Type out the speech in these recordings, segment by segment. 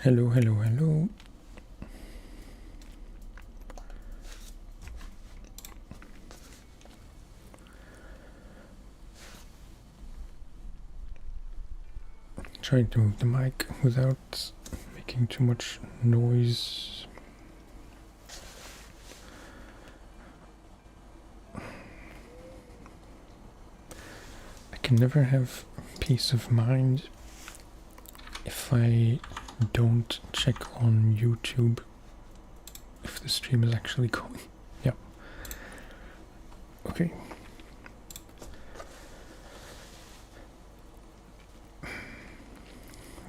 Hello, hello, hello. Trying to move the mic without making too much noise. I can never have peace of mind if I don't check on YouTube if the stream is actually going. Yeah. Okay.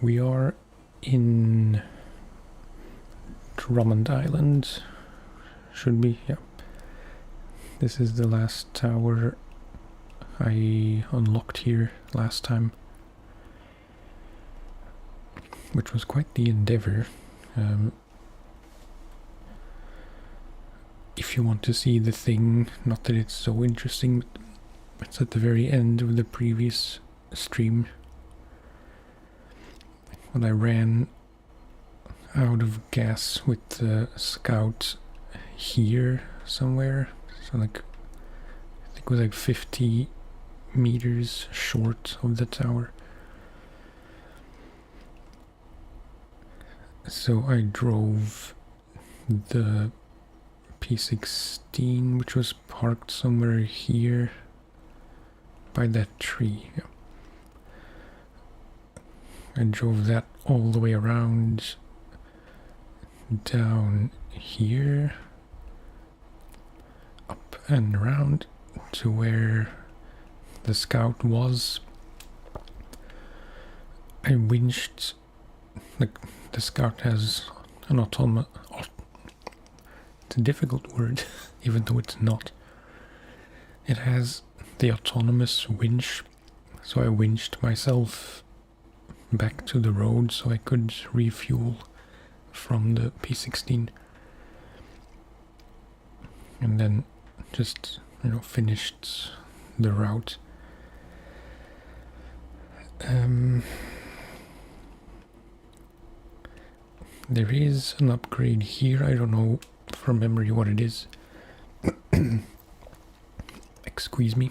We are in Drummond Island. Should be, yeah. This is the last tower I unlocked here last time, which was quite the endeavor. If you want to see the thing, not that it's so interesting, but it's at the very end of the previous stream when I ran out of gas with the scout here somewhere. So like, I think it was like 50 meters short of the tower. So I drove the P16, which was parked somewhere here by that tree. Yeah. I drove that all the way around down here, up and around to where the scout was. I winched, like, the scout has an autonomous, it's a difficult word, even though it's not. It has the autonomous winch, so I winched myself back to the road so I could refuel from the P16. And then just, finished the route. There is an upgrade here. I don't know from memory what it is. Excuse me.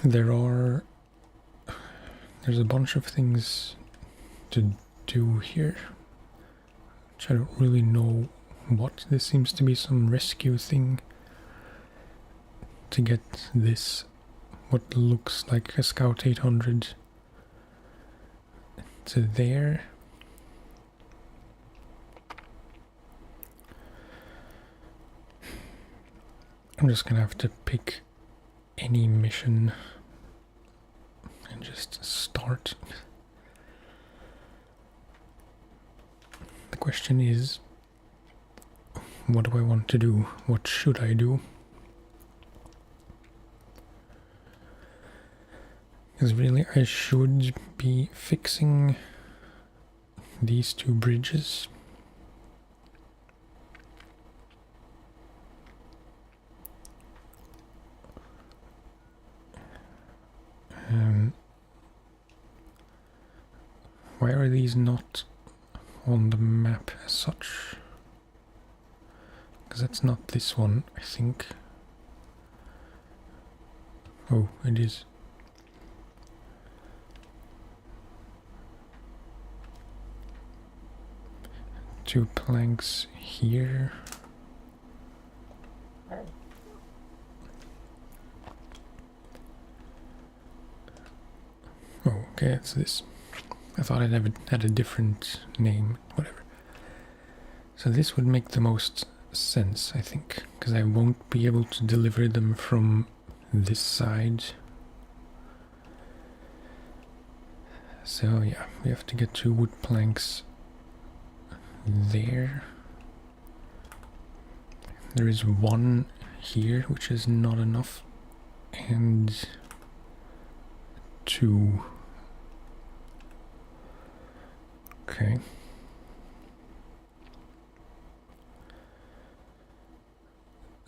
There's a bunch of things to do here, which I don't really know what. This seems to be some rescue thing to get this, what looks like a Scout 800, to there. I'm just gonna have to pick any mission and just start. The question is, what do I want to do? What should I do? Because really I should be fixing these two bridges. Why are these not on the map as such? Because that's not this one, I think. Oh, it is. Two planks here. Oh, okay, it's this. I thought it had a different name, whatever. So this would make the most sense, I think, because I won't be able to deliver them from this side. So yeah, we have to get two wood planks there. There is one here, which is not enough, and two. Okay.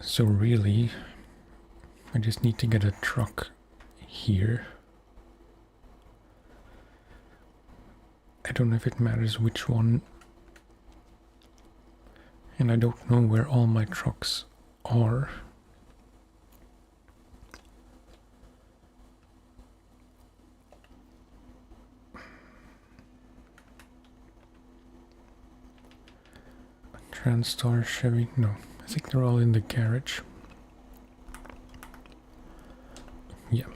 So really, I just need to get a truck here I don't know if it matters which one. And I don't know where all my trucks are. Transstar, Chevy, no, I think they're all in the garage. Yeah.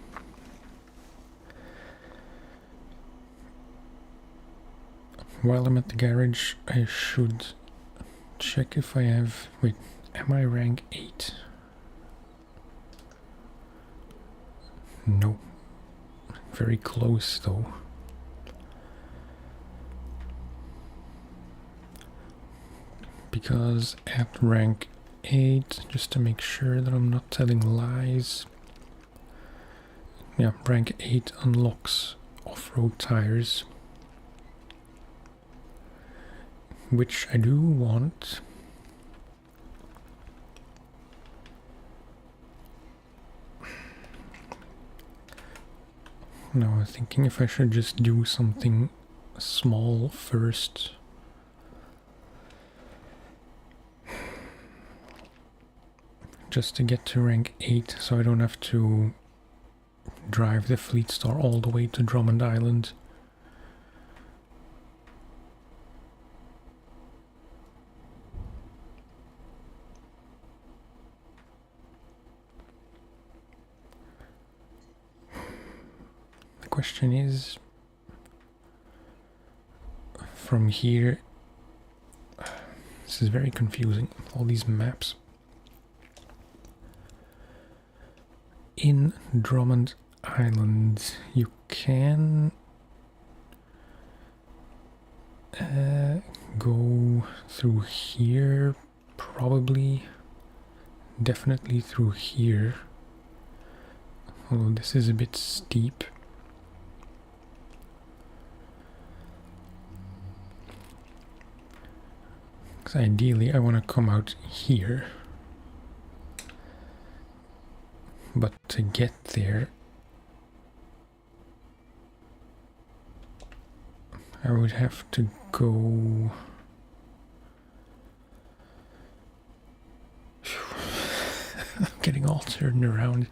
While I'm at the garage, I should check if I have... Wait, am I rank 8? No. Very close though. Because at rank 8, just to make sure that I'm not telling lies. Yeah, rank 8 unlocks off-road tires. Which I do want. Now I'm thinking if I should just do something small first. Just to get to rank 8 so I don't have to drive the Fleet Star all the way to Drummond Island. The question is, from here, this is very confusing, all these maps. In Drummond Island, you can go through here, probably, definitely through here, although this is a bit steep. Because ideally I want to come out here. But to get there, I would have to go... I'm getting all turned around.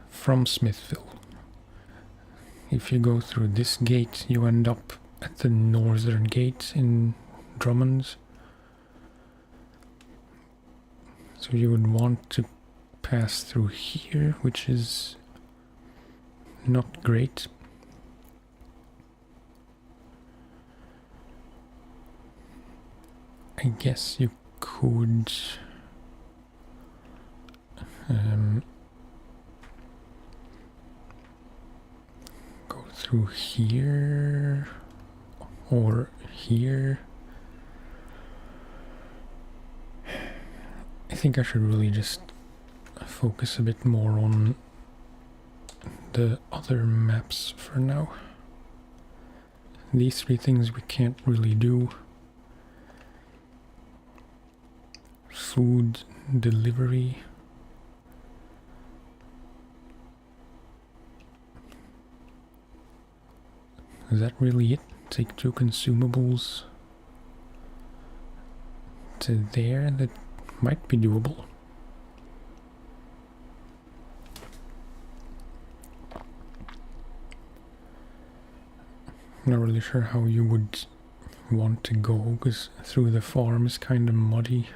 From Smithville. If you go through this gate, you end up at the northern gate in Drummond. So you would want to pass through here, which is not great. I guess you could go through here or here. I think I should really just focus a bit more on the other maps for now. These three things we can't really do. Food delivery. Is that really it? Take 2 consumables to there? That might be doable. Not really sure how you would want to go, because through the farm is kind of muddy.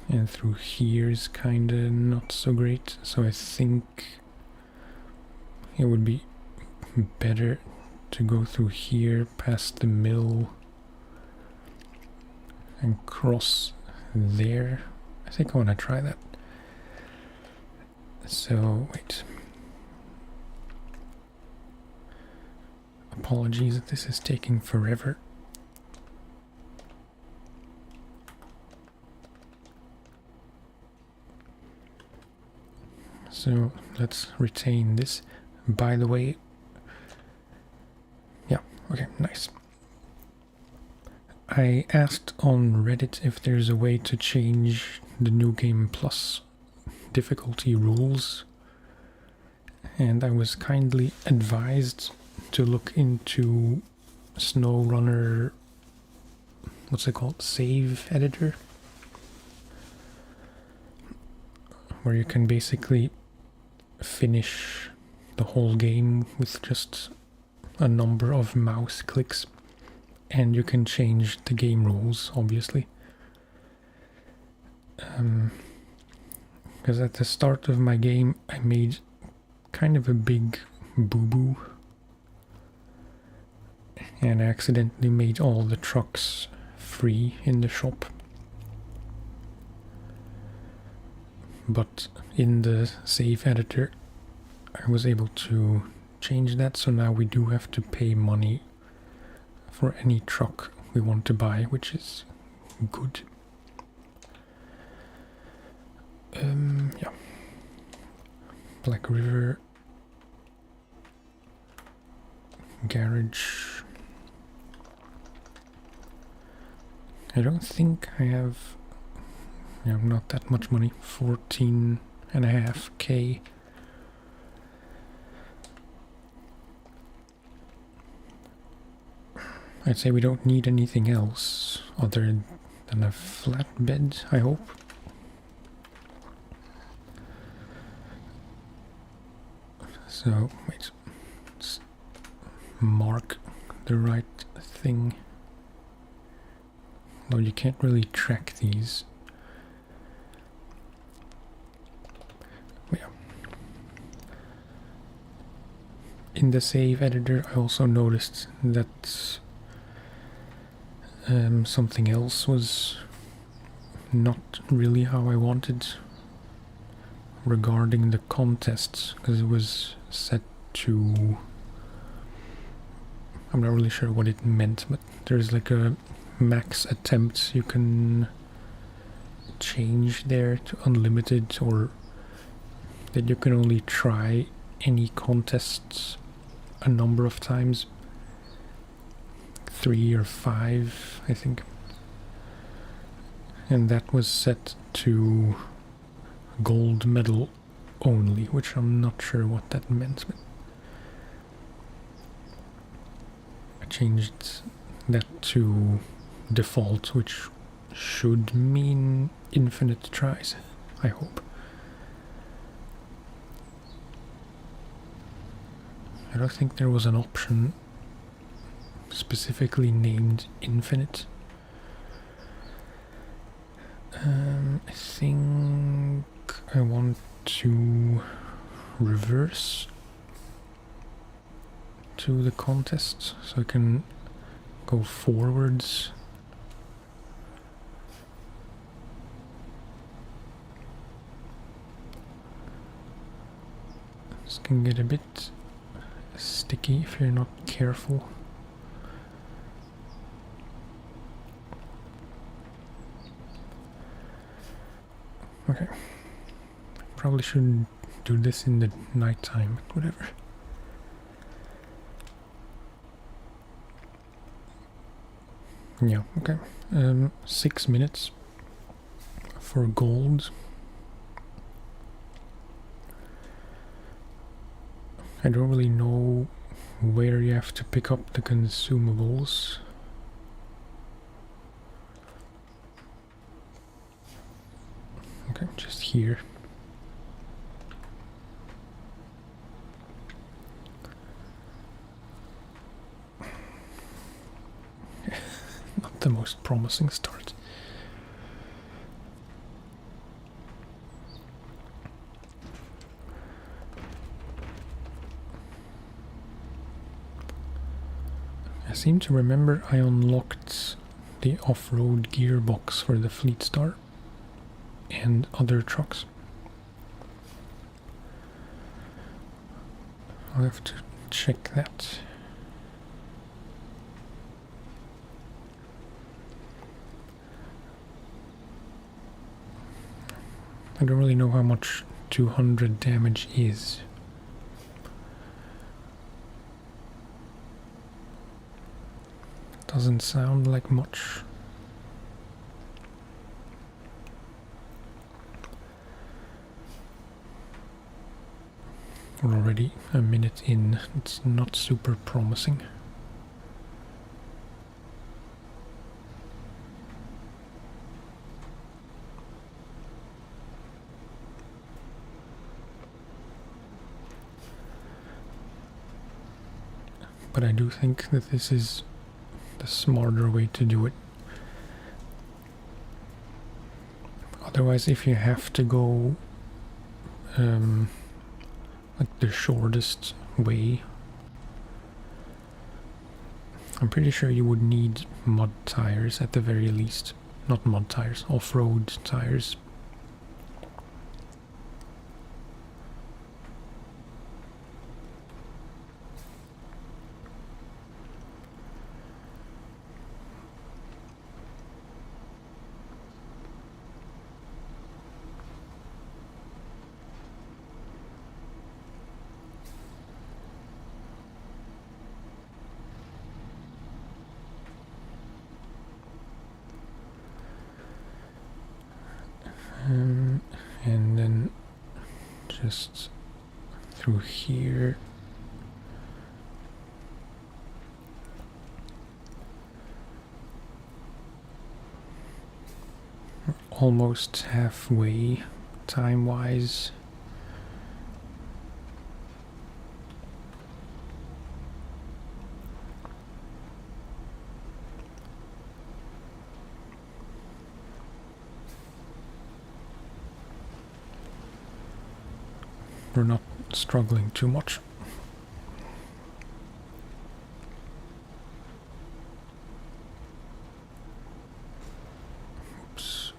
And through here is kind of not so great. So I think it would be better to go through here, past the mill, and cross there. I think I want to try that. So, wait. Apologies that this is taking forever. So, let's retain this. By the way, yeah, okay, nice. I asked on Reddit if there's a way to change the New Game Plus difficulty rules, and I was kindly advised to look into SnowRunner, what's it called, save editor, where you can basically finish the whole game with just a number of mouse clicks, and you can change the game rules, obviously. Because at the start of my game I made kind of a big boo-boo and I accidentally made all the trucks free in the shop. But in the save editor I was able to change that, so now we do have to pay money for any truck we want to buy, which is good. Yeah. Black River garage. I don't think I have, not that much money. 14.5k. I'd say we don't need anything else other than a flatbed, I hope. So, wait, let's mark the right thing. No, you can't really track these. But yeah. In the save editor, I also noticed that something else was not really how I wanted regarding the contests, because it was set to, I'm not really sure what it meant, but there's like a max attempt you can change there to unlimited, or that you can only try any contests a number of times, 3 or 5 I think, and that was set to gold medal only, which I'm not sure what that meant, but I changed that to default, which should mean infinite tries, I hope. I don't think there was an option specifically named infinite. I think I want to reverse to the contest so I can go forwards. This can get a bit sticky if you're not careful. Okay, probably shouldn't do this in the nighttime, but whatever. Yeah, okay. 6 minutes for gold. I don't really know where you have to pick up the consumables. Okay, just here. Not the most promising start. I seem to remember I unlocked the off-road gearbox for the Fleet Star and other trucks. I'll have to check that. I don't really know how much 200 damage is. Doesn't sound like much. We're already a minute in. It's not super promising. But I do think that this is the smarter way to do it. Otherwise, if you have to go like the shortest way, I'm pretty sure you would need mud tires at the very least. Not mud tires, off-road tires. And then just through here. We're almost halfway time-wise. We're not struggling too much. Oops.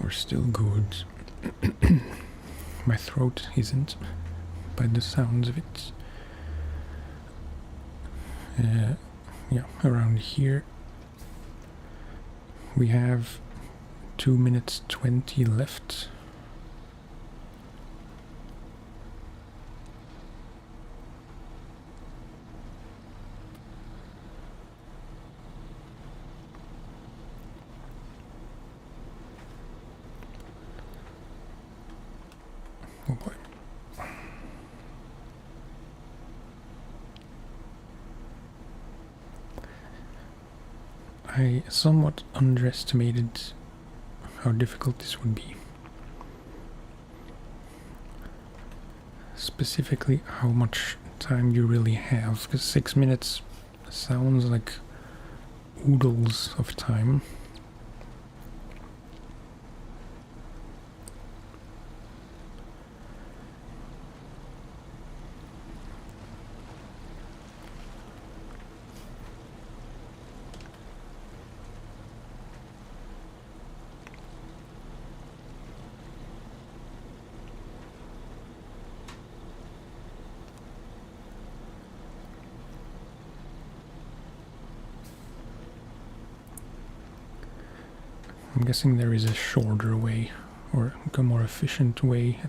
We're still good. My throat isn't, by the sounds of it. Yeah, around here. We have 2 minutes 20 left. Oh boy. I somewhat underestimated how difficult this would be. Specifically, how much time you really have, because 6 minutes sounds like oodles of time. I'm guessing there is a shorter way, or a more efficient way.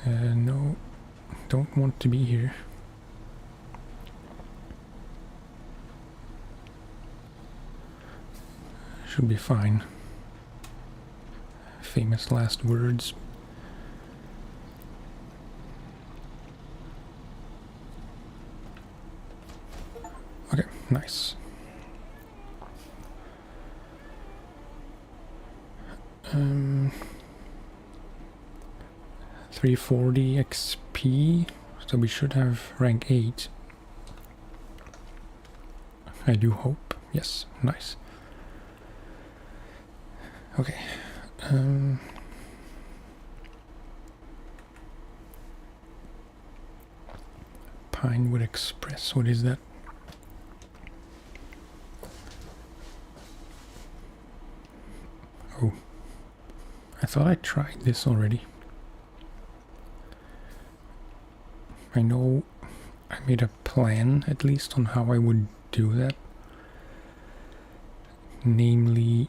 No, don't want to be here. Should be fine. Famous last words. Okay, nice. 340 XP, so we should have rank 8. I do hope. Yes, nice. Okay. Pinewood Express, what is that? Oh, I thought I tried this already. I know I made a plan, at least, on how I would do that. Namely,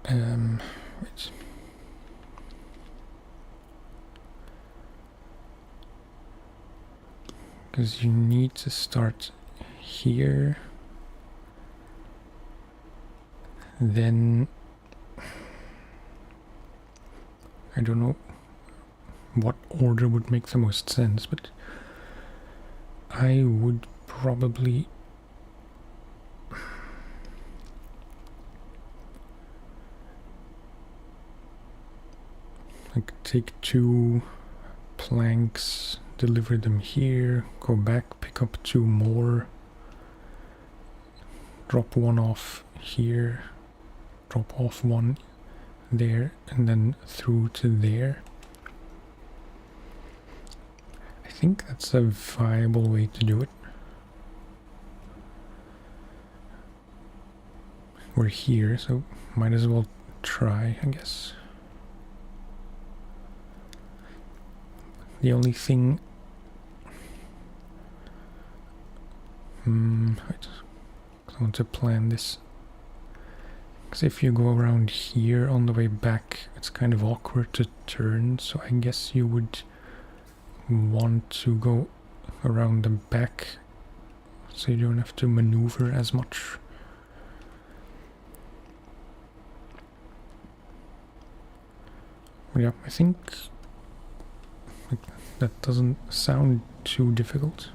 wait. Because you need to start here, then I don't know what order would make the most sense, but I would probably like take 2 planks, deliver them here, go back, pick up 2 more, drop 1 off here, drop off 1 there, and then through to there. I think that's a viable way to do it. We're here, so might as well try, I guess. The only thing... right. I want to plan this. Because if you go around here on the way back, it's kind of awkward to turn, so I guess you would want to go around the back so you don't have to maneuver as much. Yeah, I think that doesn't sound too difficult.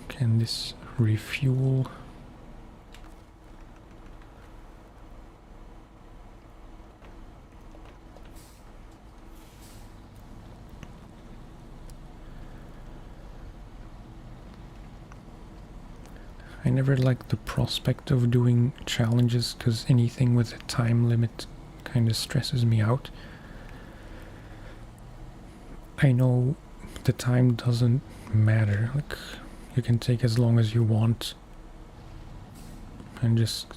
Can this refuel? I never liked the prospect of doing challenges because anything with a time limit kind of stresses me out. I know the time doesn't matter, like you can take as long as you want and just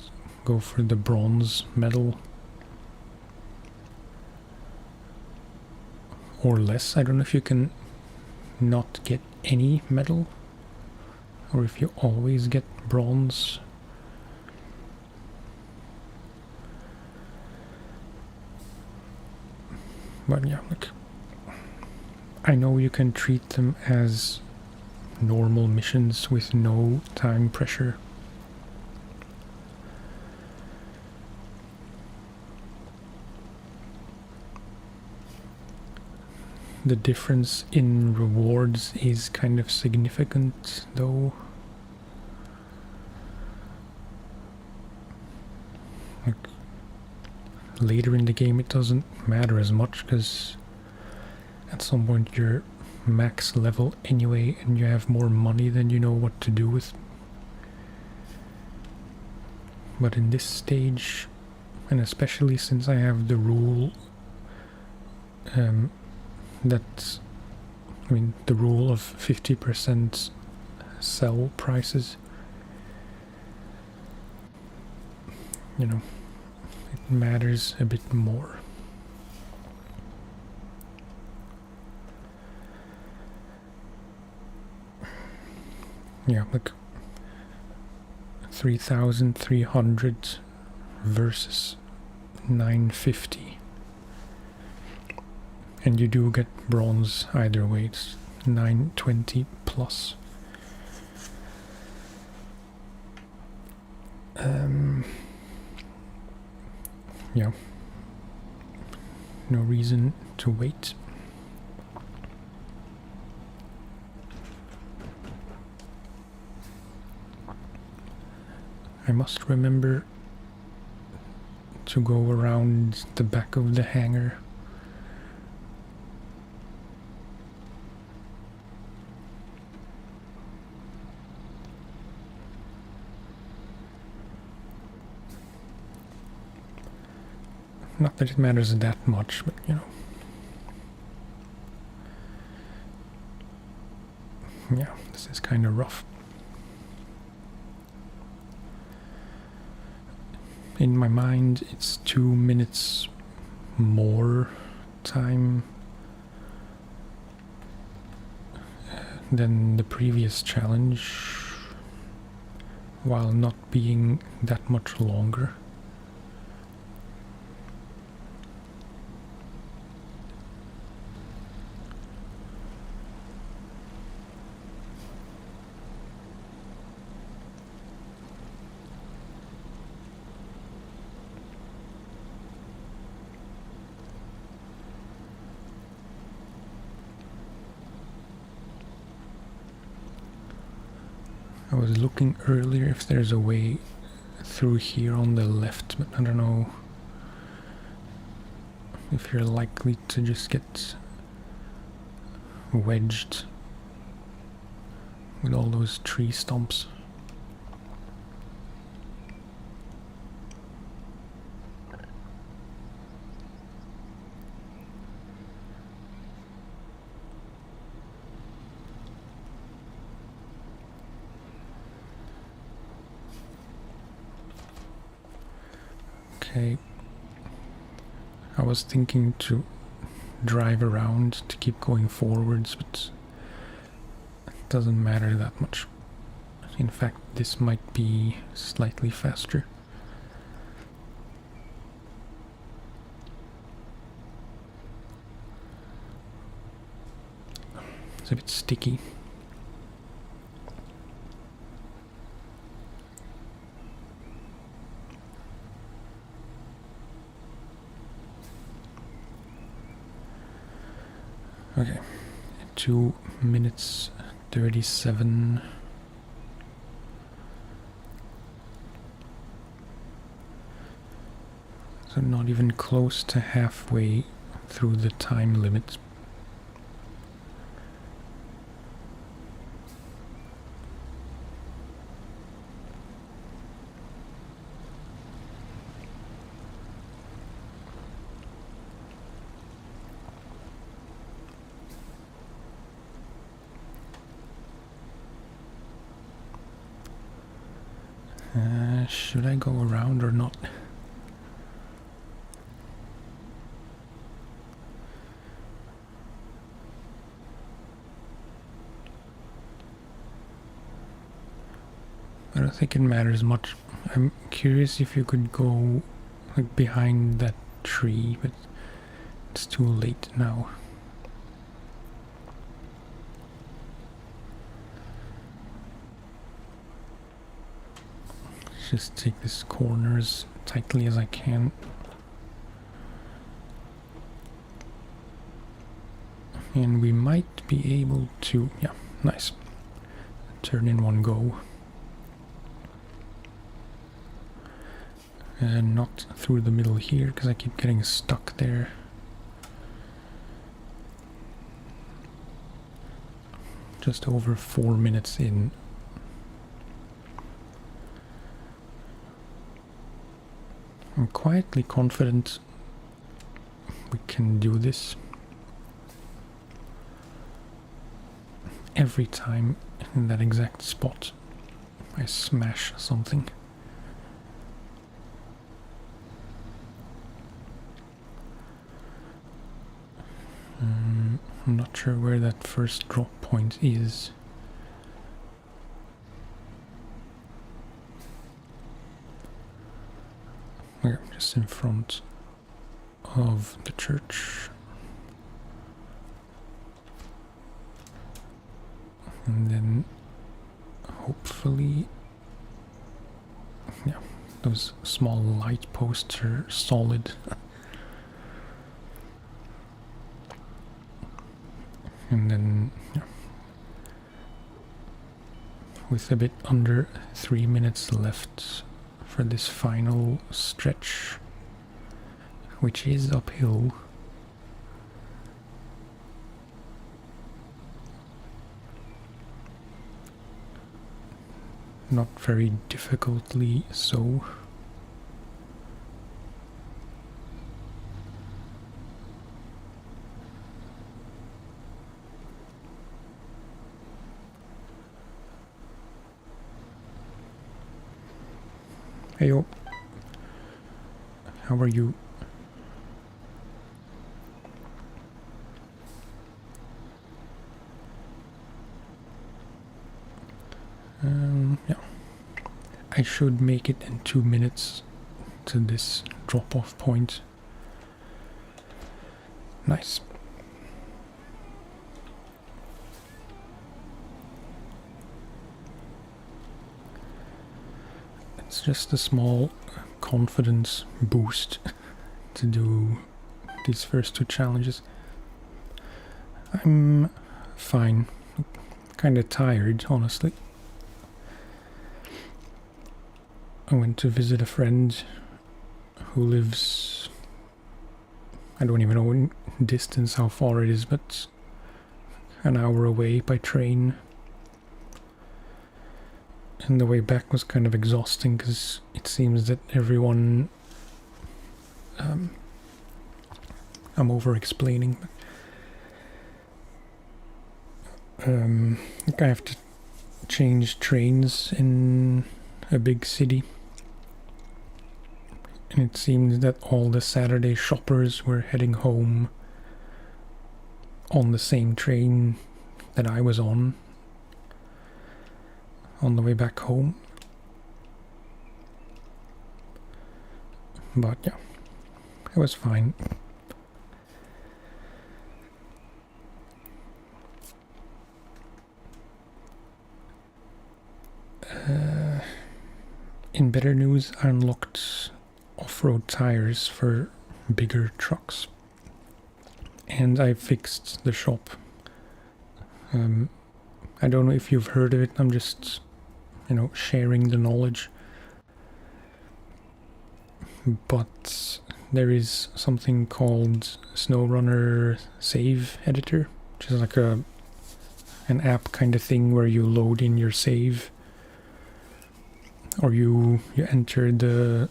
go for the bronze medal or less. I don't know if you can not get any medal or if you always get bronze. But yeah, look, I know you can treat them as normal missions with no time pressure. The difference in rewards is kind of significant, though. Like, later in the game it doesn't matter as much, because at some point you're max level anyway and you have more money than you know what to do with. But in this stage, and especially since I have the rule the rule of 50% sell prices, you know, it matters a bit more. Yeah, like 3,300 versus 950. And you do get bronze either way, it's 920 plus. Yeah, no reason to wait. I must remember to go around the back of the hangar. Not that it matters that much, but you know. Yeah, this is kind of rough. In my mind, it's 2 minutes more time than the previous challenge, while not being that much longer. I was looking earlier if there's a way through here on the left, but I don't know if you're likely to just get wedged with all those tree stumps. Okay, I was thinking to drive around to keep going forwards, but it doesn't matter that much. In fact, this might be slightly faster. It's a bit sticky. Okay, 2 minutes 37. So not even close to halfway through the time limit. Should I go around or not? I don't think it matters much. I'm curious if you could go like behind that tree, but it's too late now. Just take this corner as tightly as I can. And we might be able to, yeah, nice. Turn in one go. And not through the middle here, because I keep getting stuck there. Just over 4 minutes in. I'm quietly confident we can do this. Every time in that exact spot I smash something. I'm not sure where that first drop point is. We're just in front of the church. And then hopefully, yeah, those small light posts are solid. And then, yeah, with a bit under 3 minutes left for this final stretch, which is uphill. Not very difficultly so. Heyo, how are you? I should make it in 2 minutes to this drop-off point. Nice. It's just a small confidence boost to do these first 2 challenges. I'm fine. Kinda tired, honestly. I went to visit a friend who lives... I don't even know in distance how far it is, but an hour away by train. And the way back was kind of exhausting because it seems that everyone... I'm over-explaining. I think I have to change trains in a big city. And it seems that all the Saturday shoppers were heading home on the same train that I was on the way back home. But yeah, it was fine. In better news, I unlocked off-road tires for bigger trucks. And I fixed the shop. I don't know if you've heard of it, I'm just, sharing the knowledge. But there is something called SnowRunner Save Editor, which is like an app kind of thing where you load in your save. Or you enter the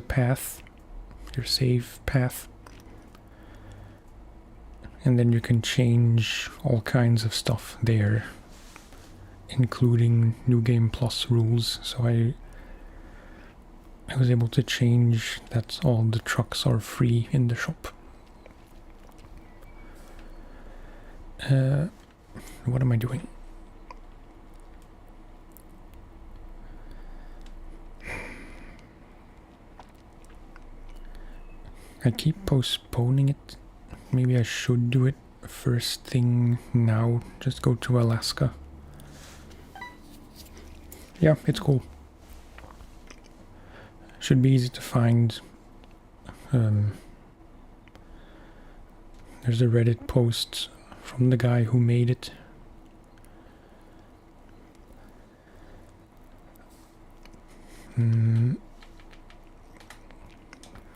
path, your save path, and then you can change all kinds of stuff there, including New Game Plus rules. So I was able to change that all the trucks are free in the shop. What am I doing? I keep postponing it. Maybe I should do it first thing now. Just go to Alaska. Yeah, it's cool. Should be easy to find. There's a Reddit post from the guy who made it.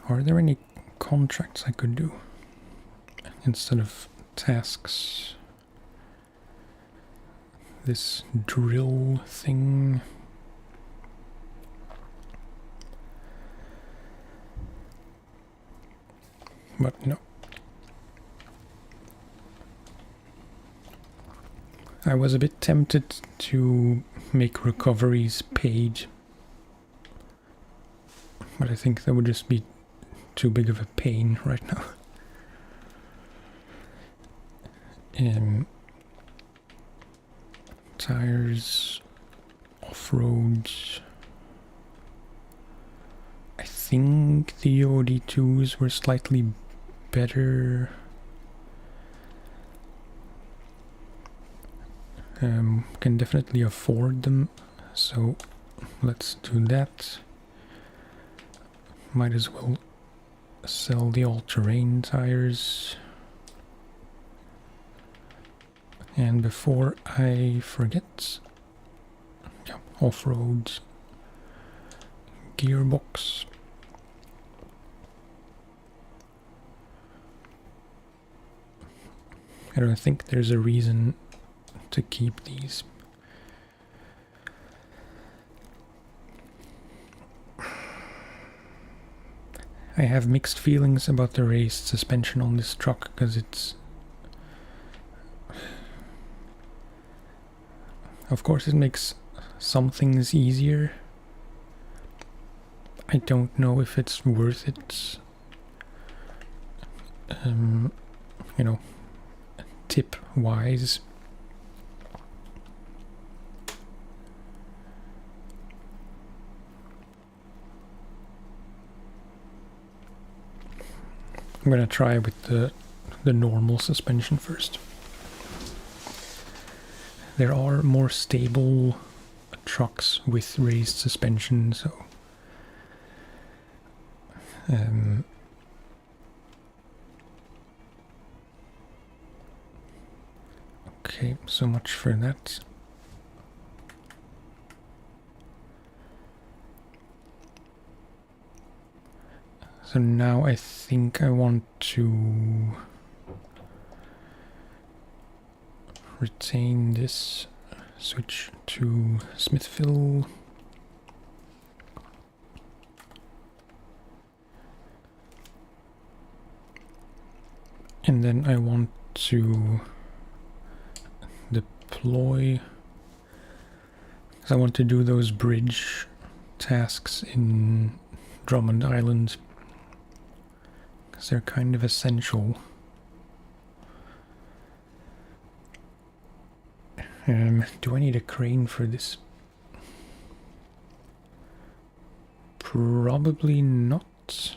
Are there any contracts I could do instead of tasks? This drill thing. But no. I was a bit tempted to make recoveries paid, but I think that would just be too big of a pain right now. Tires, off-road. I think the OD2s were slightly better. Can definitely afford them, so let's do that. Might as well sell the all-terrain tires. And before I forget, off-road gearbox. I don't think there's a reason to keep these. I have mixed feelings about the raised suspension on this truck because it's... Of course it makes some things easier. I don't know if it's worth it. Tip-wise. I'm gonna try with the normal suspension first. There are more stable trucks with raised suspension, so okay, so much for that. So now I think I want to retain this, switch to Smithville. And then I want to deploy, because I want to do those bridge tasks in Drummond Island, because they're kind of essential. Do I need a crane for this? Probably not.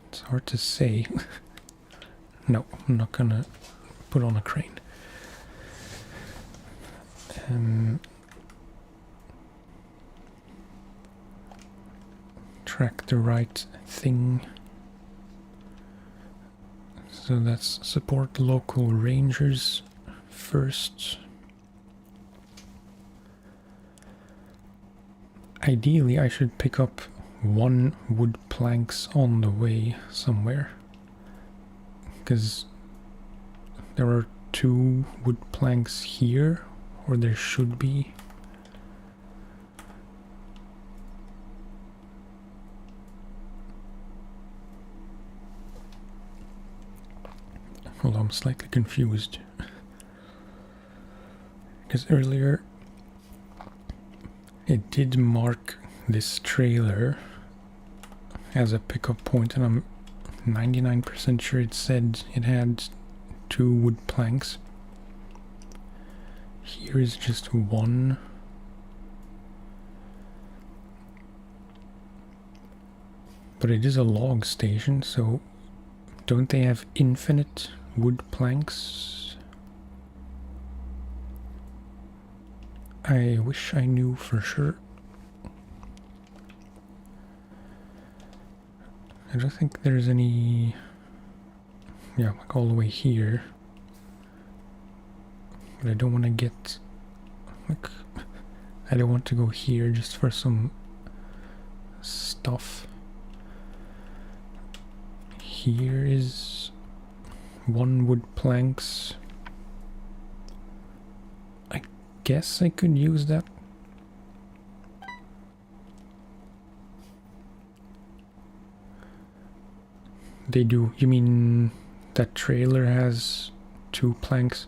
It's hard to say. No, I'm not gonna put on a crane. Track the right thing. So let's support local rangers first. Ideally, I should pick up 1 wood planks on the way somewhere, because there are 2 wood planks here, or there should be. Hold on, I'm slightly confused, because earlier it did mark this trailer as a pickup point, and I'm 99% sure it said it had 2 wood planks. Here is just 1. But it is a log station, so don't they have infinite wood planks? I wish I knew for sure. I don't think there's any, yeah, like all the way here. But I don't want to get, like, I don't want to go here just for some stuff. Here is 1 wood planks. I guess I could use that. They do. You mean that trailer has 2 planks?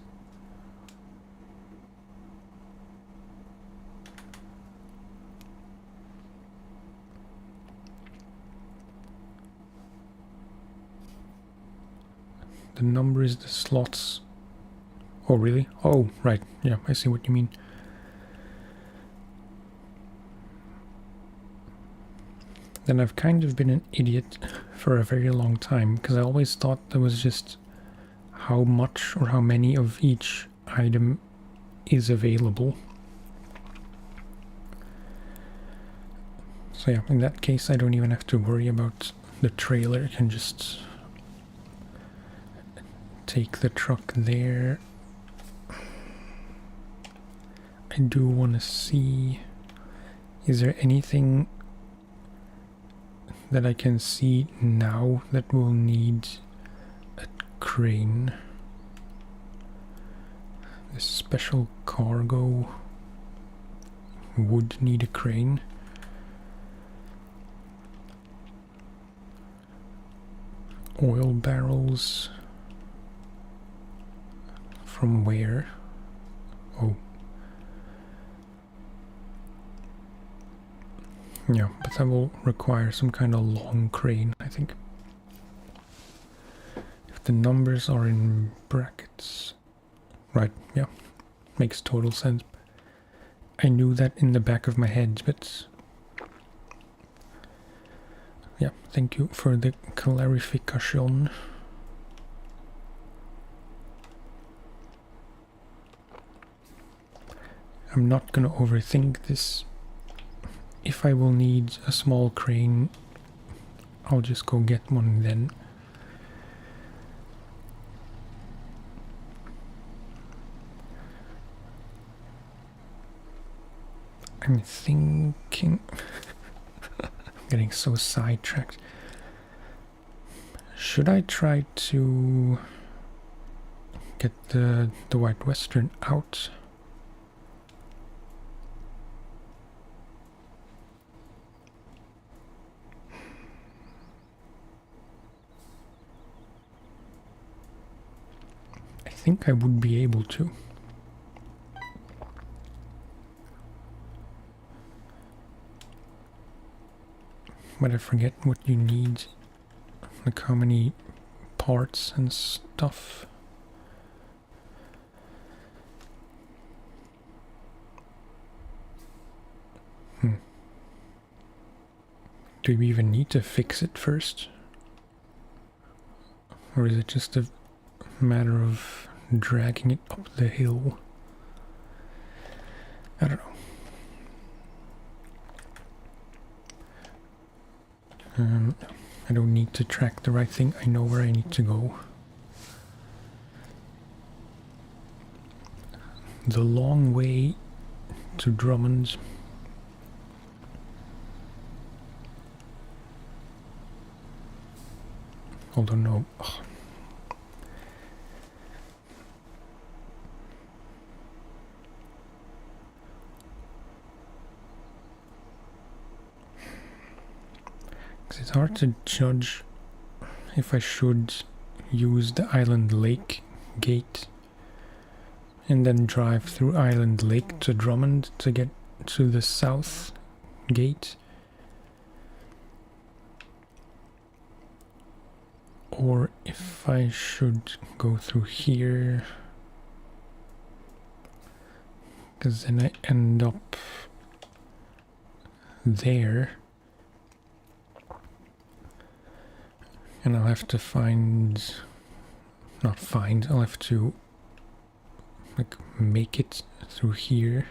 The number is the slots. Oh, really? Oh, right. Yeah, I see what you mean. Then I've kind of been an idiot for a very long time, because I always thought there was just how much or how many of each item is available. So yeah, in that case I don't even have to worry about the trailer. I can just take the truck there. I do want to see, is there anything that I can see now that will need a crane? This special cargo would need a crane. Oil barrels. From where? Oh. Yeah, but that will require some kind of long crane, I think. If the numbers are in brackets. Right, yeah. Makes total sense. I knew that in the back of my head, but Yeah, thank you for the clarification. I'm not gonna overthink this. If I will need a small crane, I'll just go get one then. I'm thinking... I'm getting so sidetracked. Should I try to get the White Western out? I think I would be able to. But I forget what you need, like how many parts and stuff. Do we even need to fix it first? Or is it just a matter of dragging it up the hill? I don't know. I don't need to track the right thing. I know where I need to go. The long way to Drummond. Although no. Oh. It's hard to judge if I should use the Island Lake gate and then drive through Island Lake to Drummond to get to the south gate, or if I should go through here, because then I end up there. And I'll have to I'll have to like make it through here.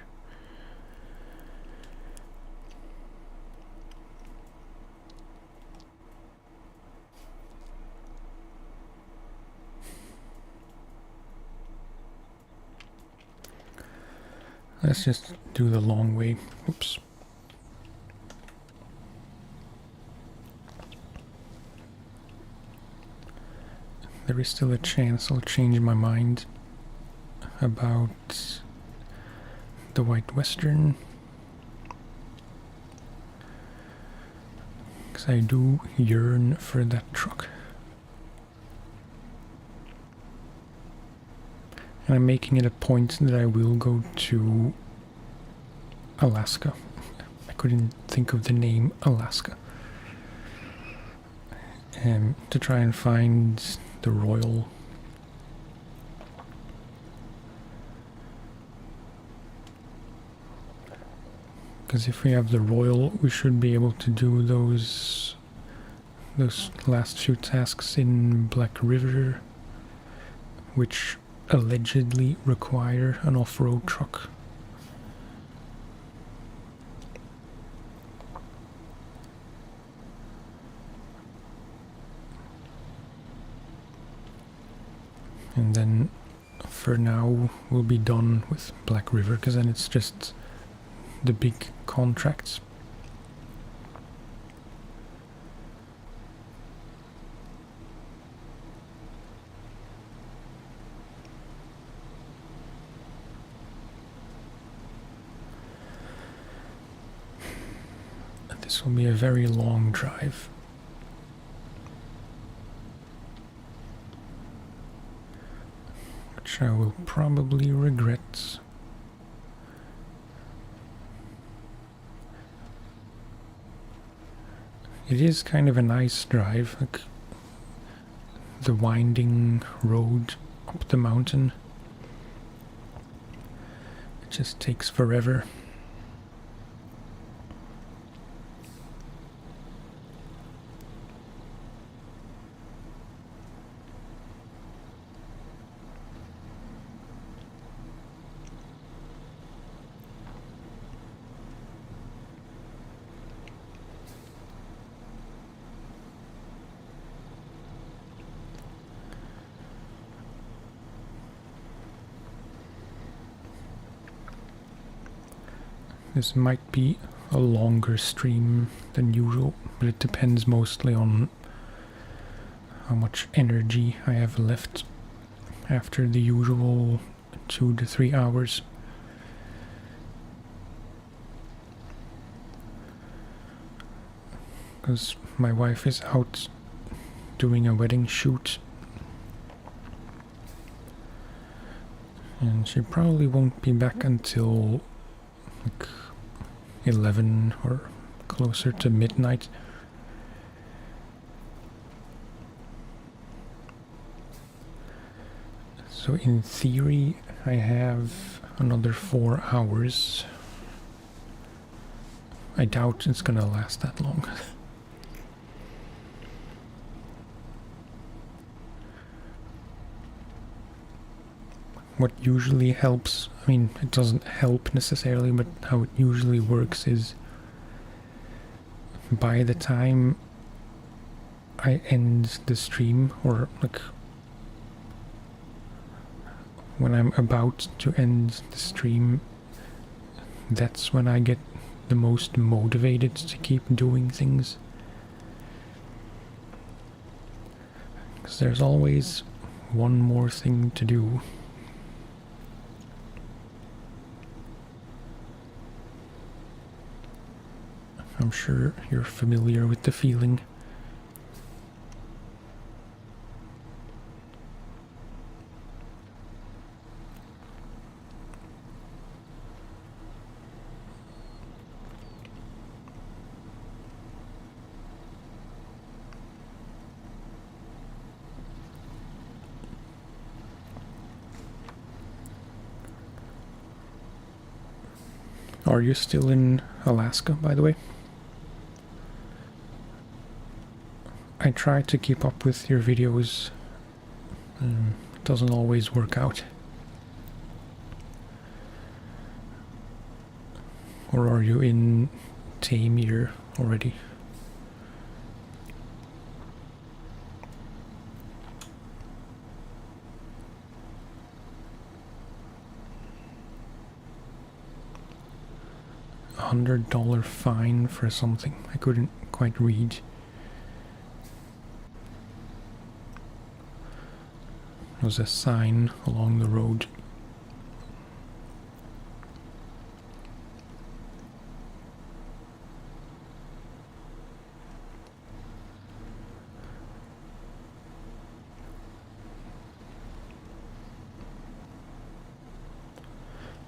Let's just do the long way. Oops. There is still a chance I'll change my mind about the White Western, because I do yearn for that truck. And I'm making it a point that I will go to Alaska. I couldn't think of the name Alaska. To try and find the Royal. Because if we have the Royal, we should be able to do those last few tasks in Black River, which allegedly require an off-road truck. And then for now we'll be done with Black River, because then it's just the big contracts. This will be a very long drive. Which I will probably regret. It is kind of a nice drive, like the winding road up the mountain. It just takes forever. This might be a longer stream than usual, but it depends mostly on how much energy I have left after the usual 2 to 3 hours. Because my wife is out doing a wedding shoot, and she probably won't be back until like 11 or closer to midnight. So in theory I have another 4 hours. I doubt it's gonna last that long. What usually helps, I mean, it doesn't help necessarily, but how it usually works is by the time I end the stream, or like when I'm about to end the stream, that's when I get the most motivated to keep doing things. Because there's always one more thing to do. I'm sure you're familiar with the feeling. Are you still in Alaska, by the way? I try to keep up with your videos. It doesn't always work out. Or are you in Tamir already? $100 fine for something I couldn't quite read. There was a sign along the road.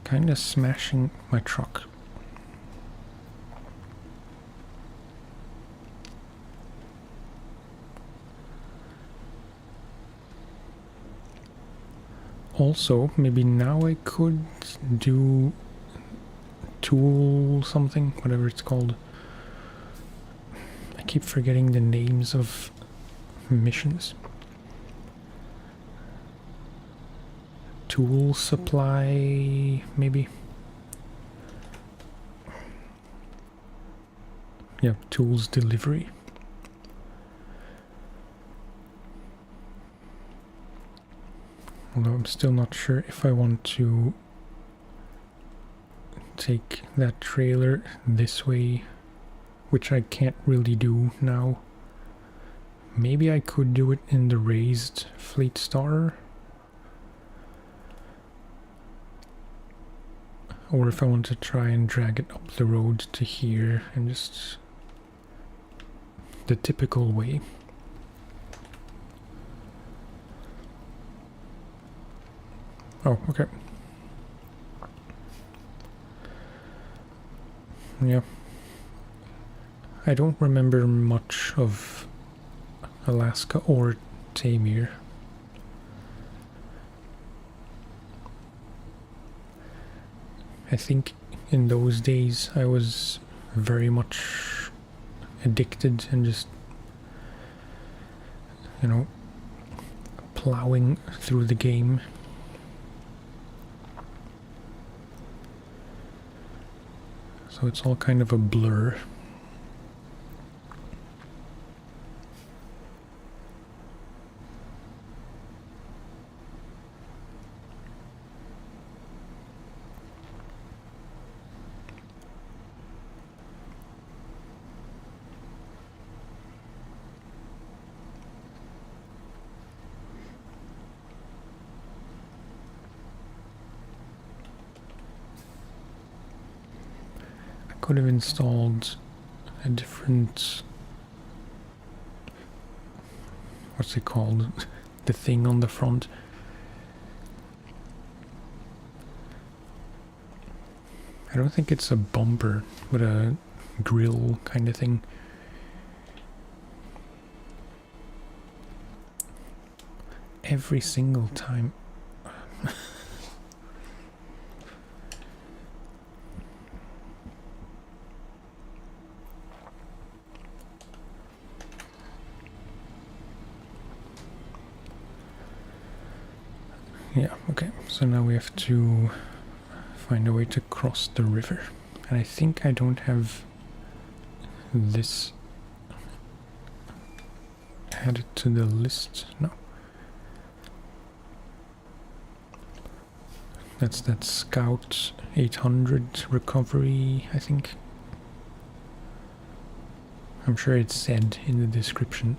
Kinda smashing my truck. Also, maybe now I could do tool something, whatever it's called. I keep forgetting the names of missions. Tool supply, maybe? Yeah, tools delivery. Although I'm still not sure if I want to take that trailer this way, which I can't really do now. Maybe I could do it in the raised Fleet Star. Or if I want to try and drag it up the road to here and just the typical way. Oh, okay. Yeah. I don't remember much of Alaska or Tamir. I think in those days I was very much addicted and just, you know, plowing through the game. So it's all kind of a blur. could have installed a different... what's it called? The thing on the front. I don't think it's a bumper, but a grill kind of thing. Every single time. Yeah, okay, so now we have to find a way to cross the river. And I think I don't have this added to the list. No. That's that Scout 800 recovery, I think. I'm sure it's said in the description.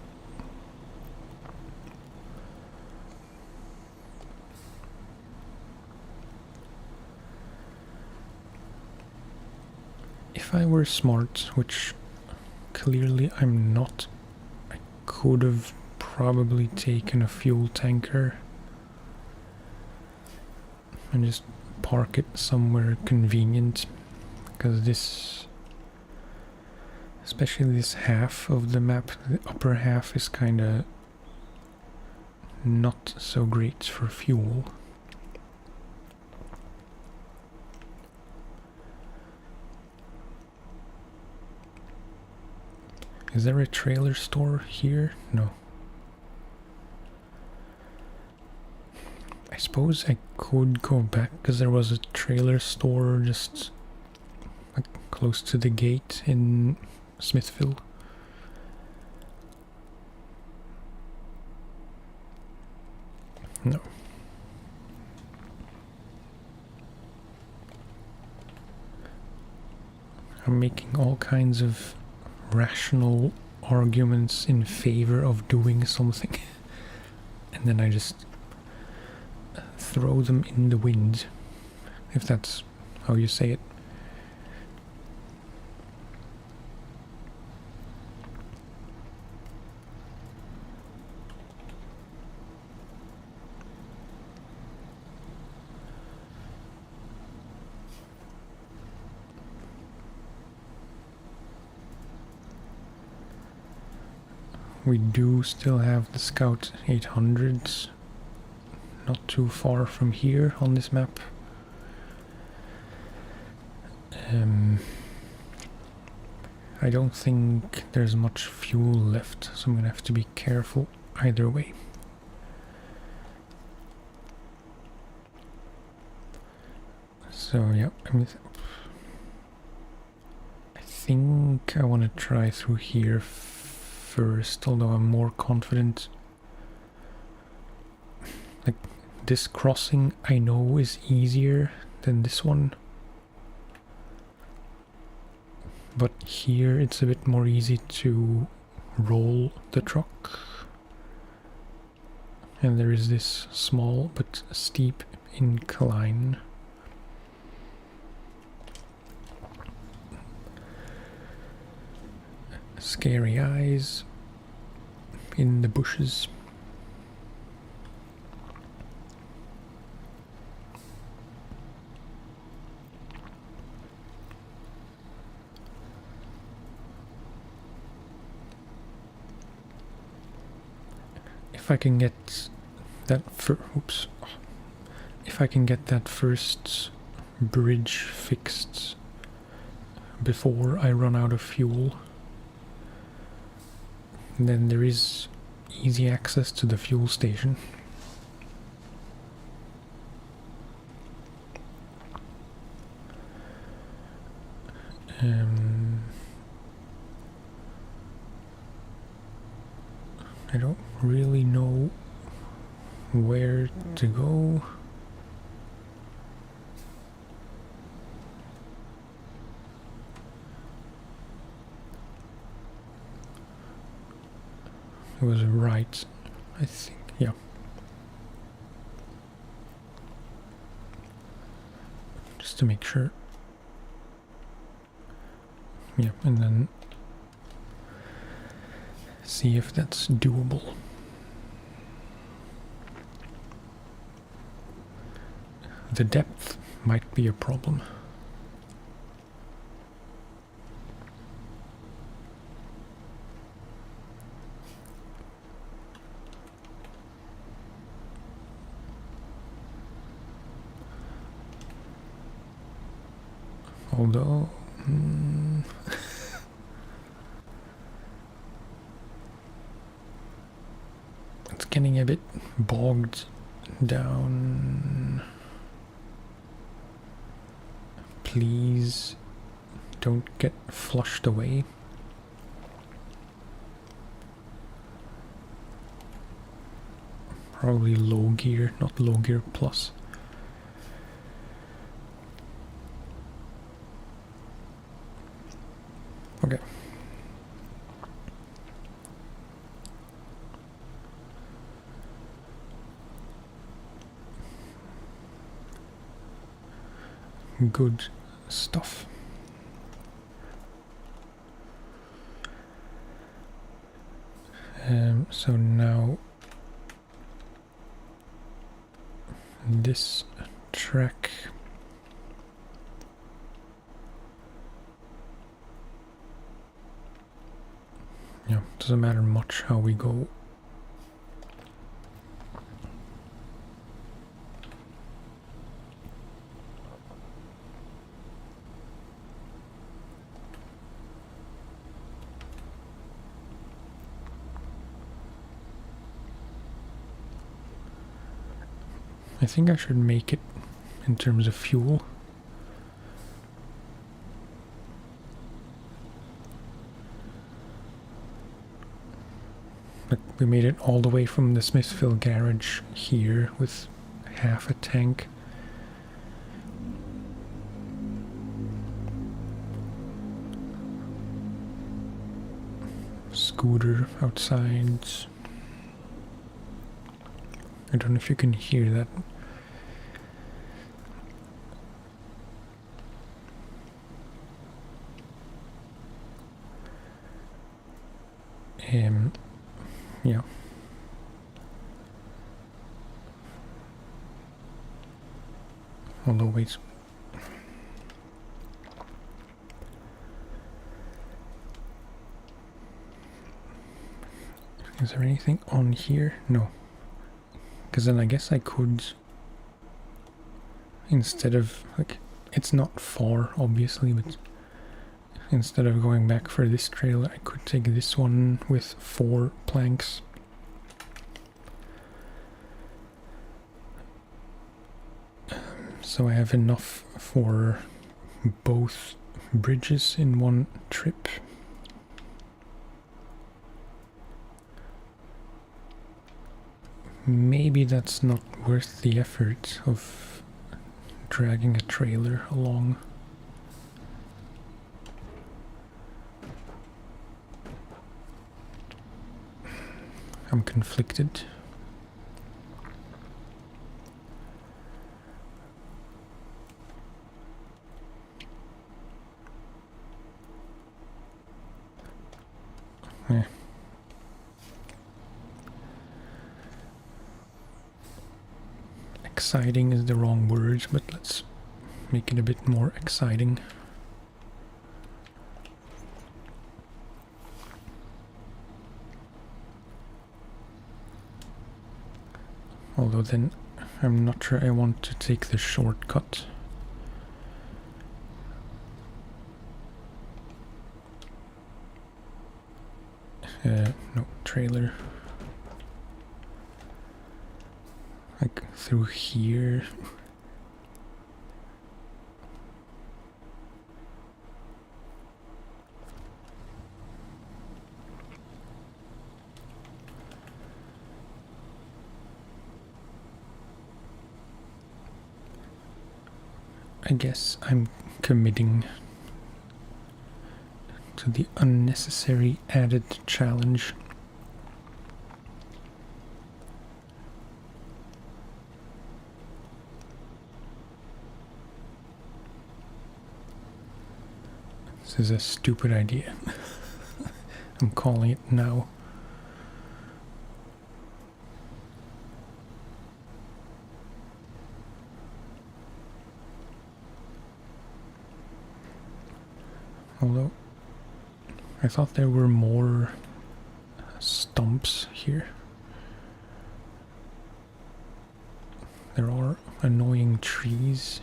If I were smart, which clearly I'm not, I could have probably taken a fuel tanker and just park it somewhere convenient, because this, especially this half of the map, the upper half is kind of not so great for fuel. Is there a trailer store here? No. I suppose I could go back, because there was a trailer store just like close to the gate in Smithville. No. I'm making all kinds of rational arguments in favor of doing something, and then I just throw them in the wind, if that's how you say it. We do still have the Scout 800s not too far from here on this map. I don't think there's much fuel left, so I'm gonna have to be careful either way. So yeah, I think I want to try through here first, although I'm more confident. Like, this crossing I know is easier than this one, but here it's a bit more easy to roll the truck, and there is this small but steep incline. Scary eyes in the bushes. If I can get that if I can get that first bridge fixed before I run out of fuel, then there is easy access to the fuel station. I don't really know where to go. It was right, I think, yeah. Just to make sure. Yeah, and then see if that's doable. The depth might be a problem. Although... it's getting a bit bogged down. Please don't get flushed away. Probably low gear, not low gear plus. Okay. Good stuff. So now this track doesn't matter much how we go. I think I should make it in terms of fuel. But we made it all the way from the Smithville garage here with half a tank. Scooter outside. I don't know if you can hear that. Yeah. Although, wait. Is there anything on here? No. Because then I guess I could, instead of, like, it's not far, obviously, but instead of going back for this trailer, I could take this one with 4 planks. So I have enough for both bridges in one trip. Maybe that's not worth the effort of dragging a trailer along. I'm conflicted. Exciting is the wrong word, but let's make it a bit more exciting. Although then I'm not sure I want to take the shortcut. No, trailer. Like through here. I guess I'm committing to the unnecessary added challenge. This is a stupid idea. I'm calling it now. Although I thought there were more stumps here. There are annoying trees.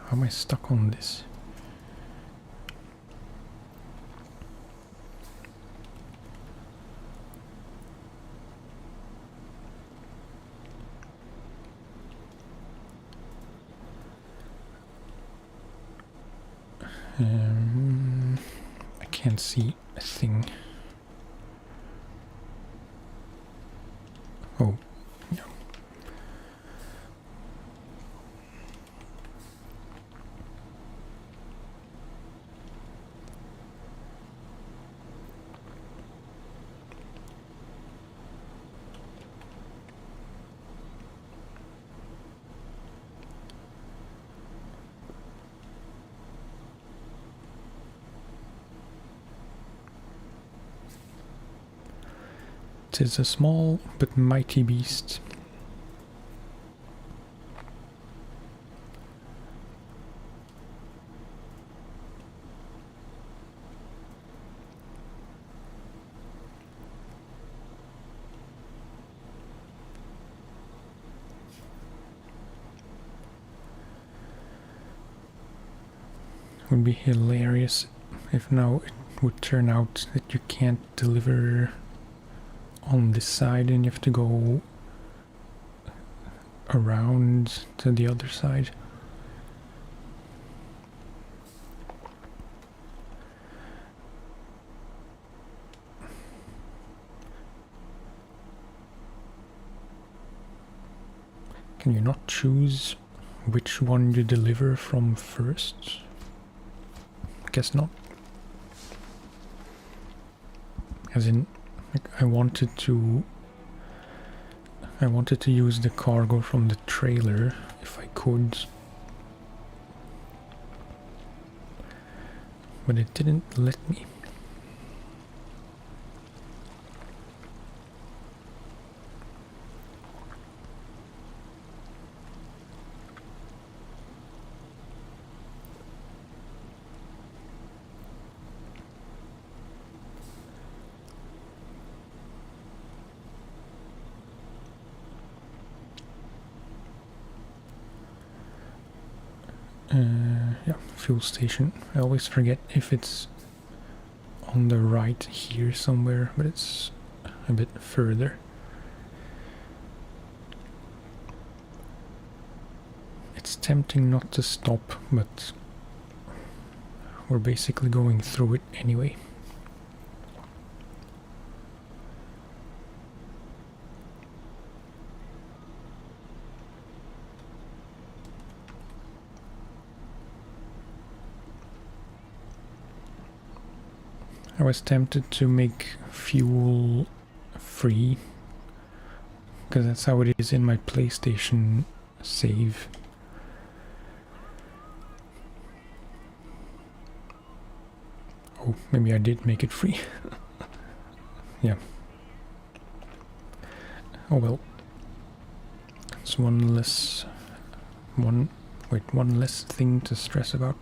How am I stuck on this? I can't see a thing. Oh, yeah. Tis a small but mighty beast. Would be hilarious if now it would turn out that you can't deliver on this side and you have to go around to the other side. Can you not choose which one you deliver from first? Guess not. As in, I wanted to use the cargo from the trailer if I could, but it didn't let me. Yeah, fuel station. I always forget if it's on the right here somewhere, but it's a bit further. It's tempting not to stop, but we're basically going through it anyway. I was tempted to make fuel free, because that's how it is in my PlayStation save. Oh, maybe I did make it free. Yeah. Oh well. It's one less thing to stress about.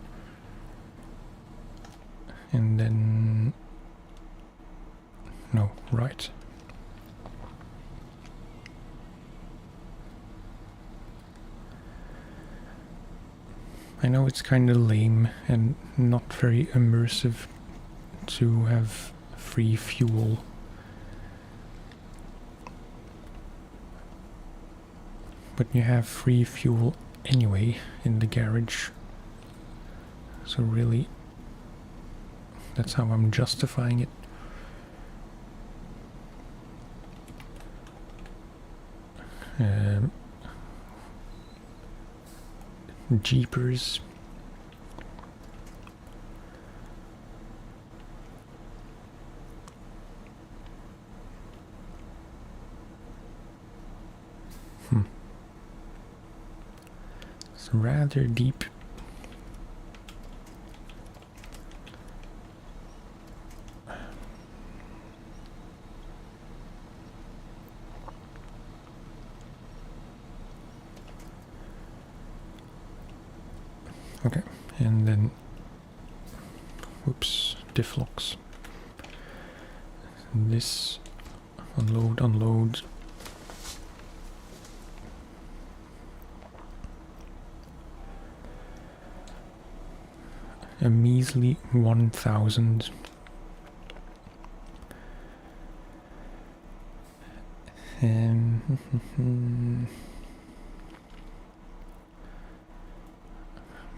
And then no, right. I know it's kind of lame and not very immersive to have free fuel. But you have free fuel anyway in the garage. So really, that's how I'm justifying it. Jeepers. It's rather deep. Okay, and then, whoops, diff locks. This, unload, unload. A measly 1,000.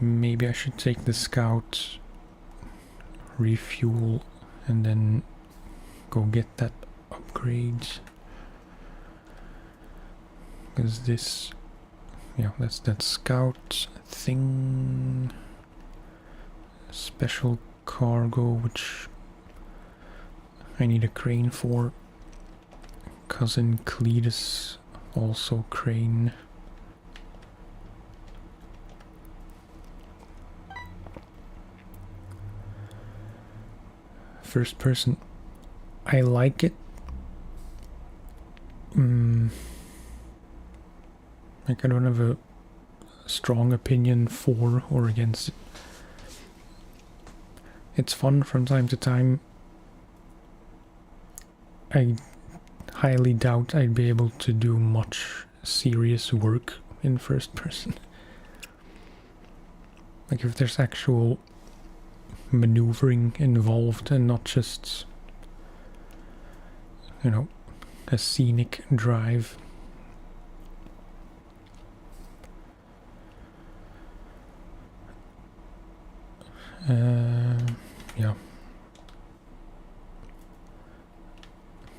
Maybe I should take the scout, refuel, and then go get that upgrade. Because this, yeah, that's that scout thing. Special cargo, which I need a crane for. Cousin Cletus, also crane. First person, I like it. Like, I don't have a strong opinion for or against it. It's fun from time to time. I highly doubt I'd be able to do much serious work in first person. Like, if there's actual maneuvering involved and not just, you know, a scenic drive. Yeah.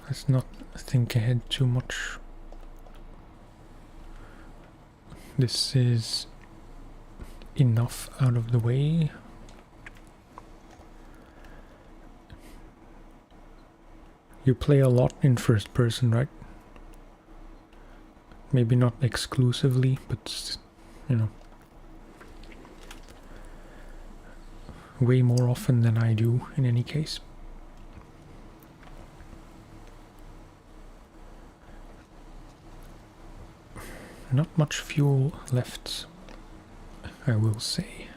Let's not think ahead too much. This is enough out of the way. You play a lot in first person, right? Maybe not exclusively, but, you know, way more often than I do in any case. Not much fuel left, I will say.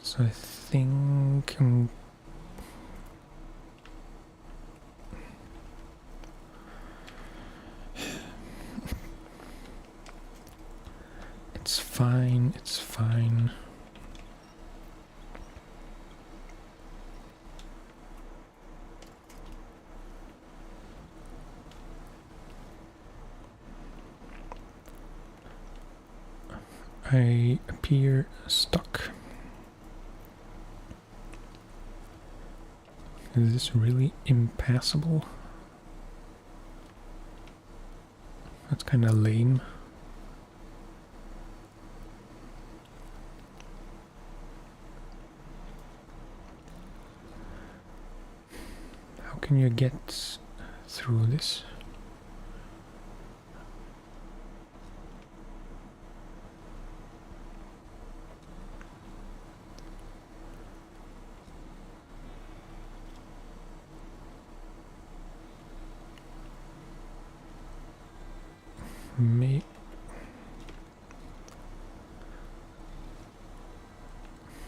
So I think it's fine, it's fine. I appear stuck. Is this really impassable? That's kind of lame. How can you get through this?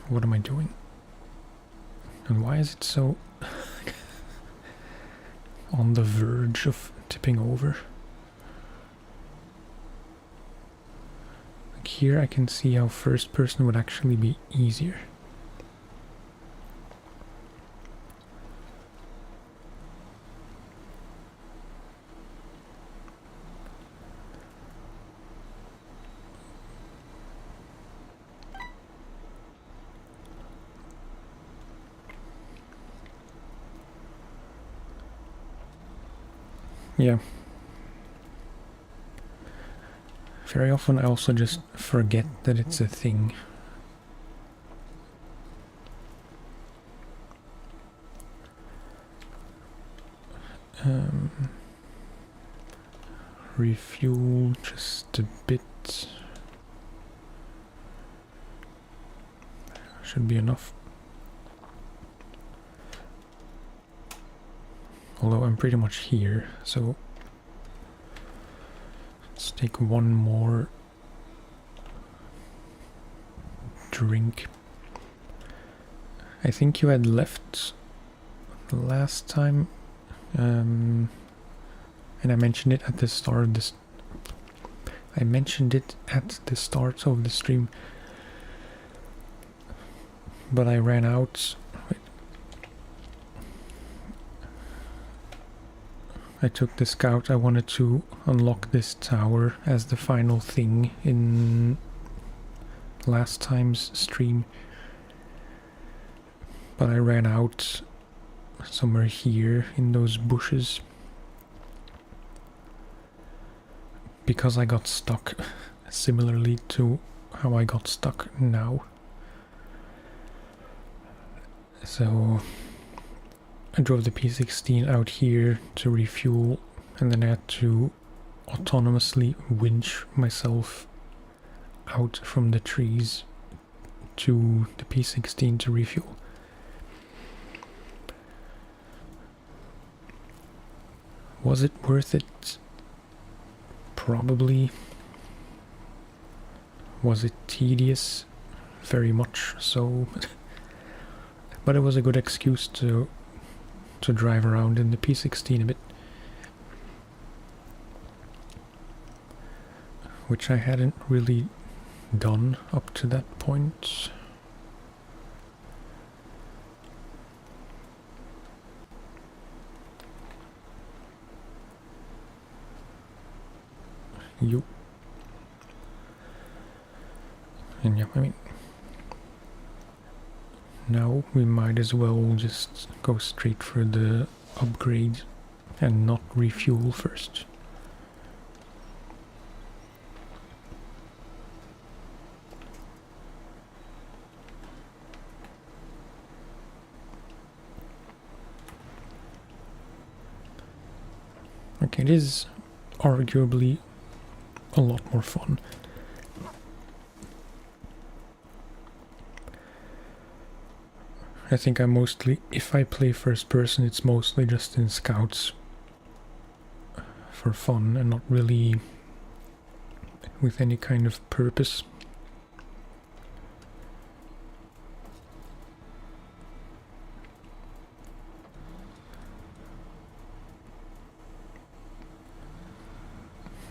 What am I doing? And why is it so on the verge of tipping over? Like, here I can see how first person would actually be easier. Yeah. Very often I also just forget that it's a thing. refuel just a bit. Should be enough. Although I'm pretty much here, so let's take one more drink. I think you had left the last time, and I mentioned it at the start of this. I mentioned it at the start of the stream, but I ran out. Wait. I took the scout. I wanted to unlock this tower as the final thing in last time's stream, but I ran out somewhere here in those bushes because I got stuck, similarly to how I got stuck now. So I drove the P16 out here to refuel, and then I had to autonomously winch myself out from the trees to the P16 to refuel. Was it worth it? Probably. Was it tedious? Very much so. But it was a good excuse to drive around in the P16 a bit, which I hadn't really done up to that point. You. And yeah, I mean, now we might as well just go straight for the upgrade and not refuel first. Okay, it is arguably a lot more fun. I think I mostly, if I play first person, it's mostly just in scouts for fun and not really with any kind of purpose.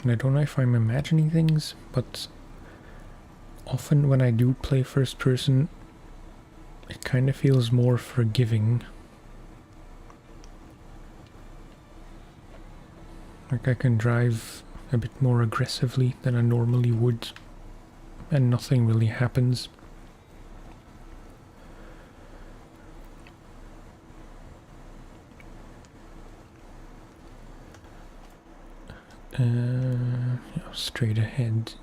And I don't know if I'm imagining things, but often when I do play first person, it kind of feels more forgiving. Like I can drive a bit more aggressively than I normally would, and nothing really happens. Yeah, straight ahead.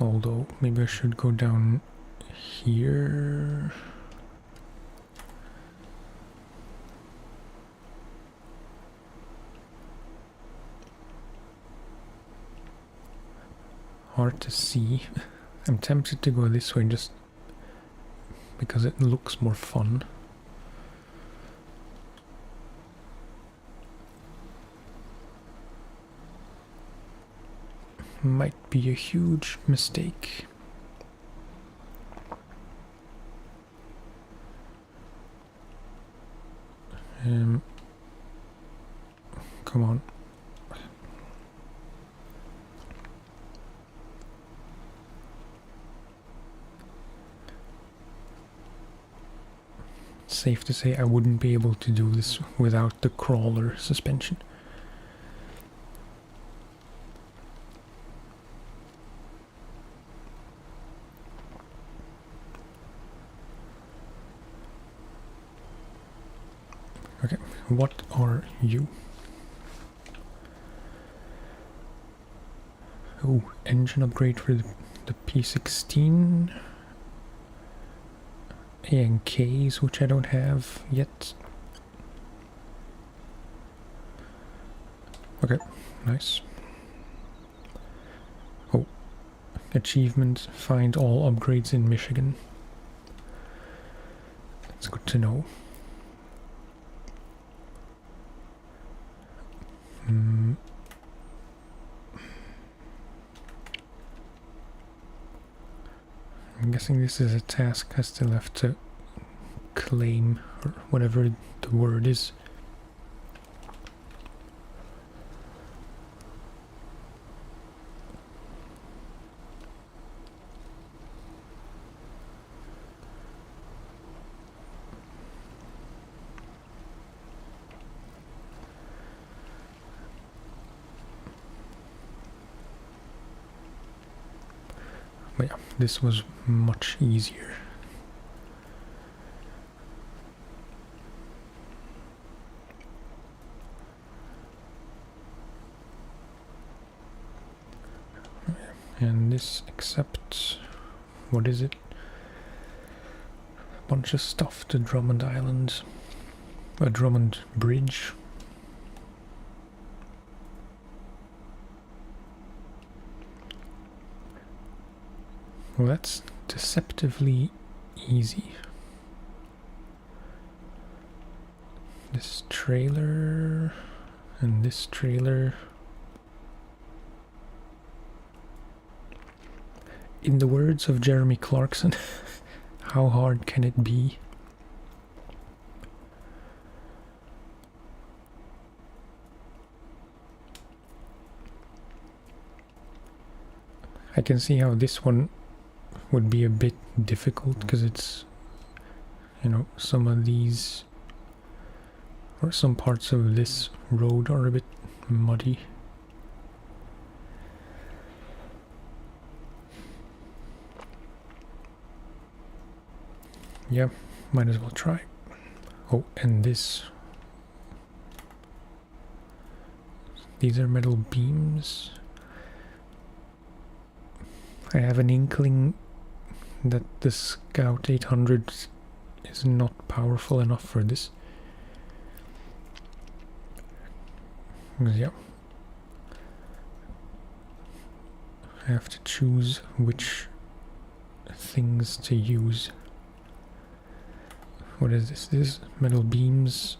Although maybe I should go down here. Hard to see. I'm tempted to go this way just because it looks more fun. Might be a huge mistake. Come on. Safe to say I wouldn't be able to do this without the crawler suspension. Okay, what are you? Oh, engine upgrade for the P16. ANKs, which I don't have yet. Okay, Nice. Oh, achievement, find all upgrades in Michigan. That's good to know. I'm guessing this is a task I still have to claim, or whatever the word is. But yeah, this was much easier. And this, except, what is it? Bunch of stuff to Drummond Island. A Drummond Bridge. Well, that's deceptively easy. This trailer and this trailer. In the words of Jeremy Clarkson, how hard can it be? I can see how this one would be a bit difficult because it's, you know, some of these or some parts of this road are a bit muddy. Yeah, might as well try. Oh, and this. These are metal beams. I have an inkling that the Scout 800 is not powerful enough for this. Yeah. I have to choose which things to use. What is this? This metal beams,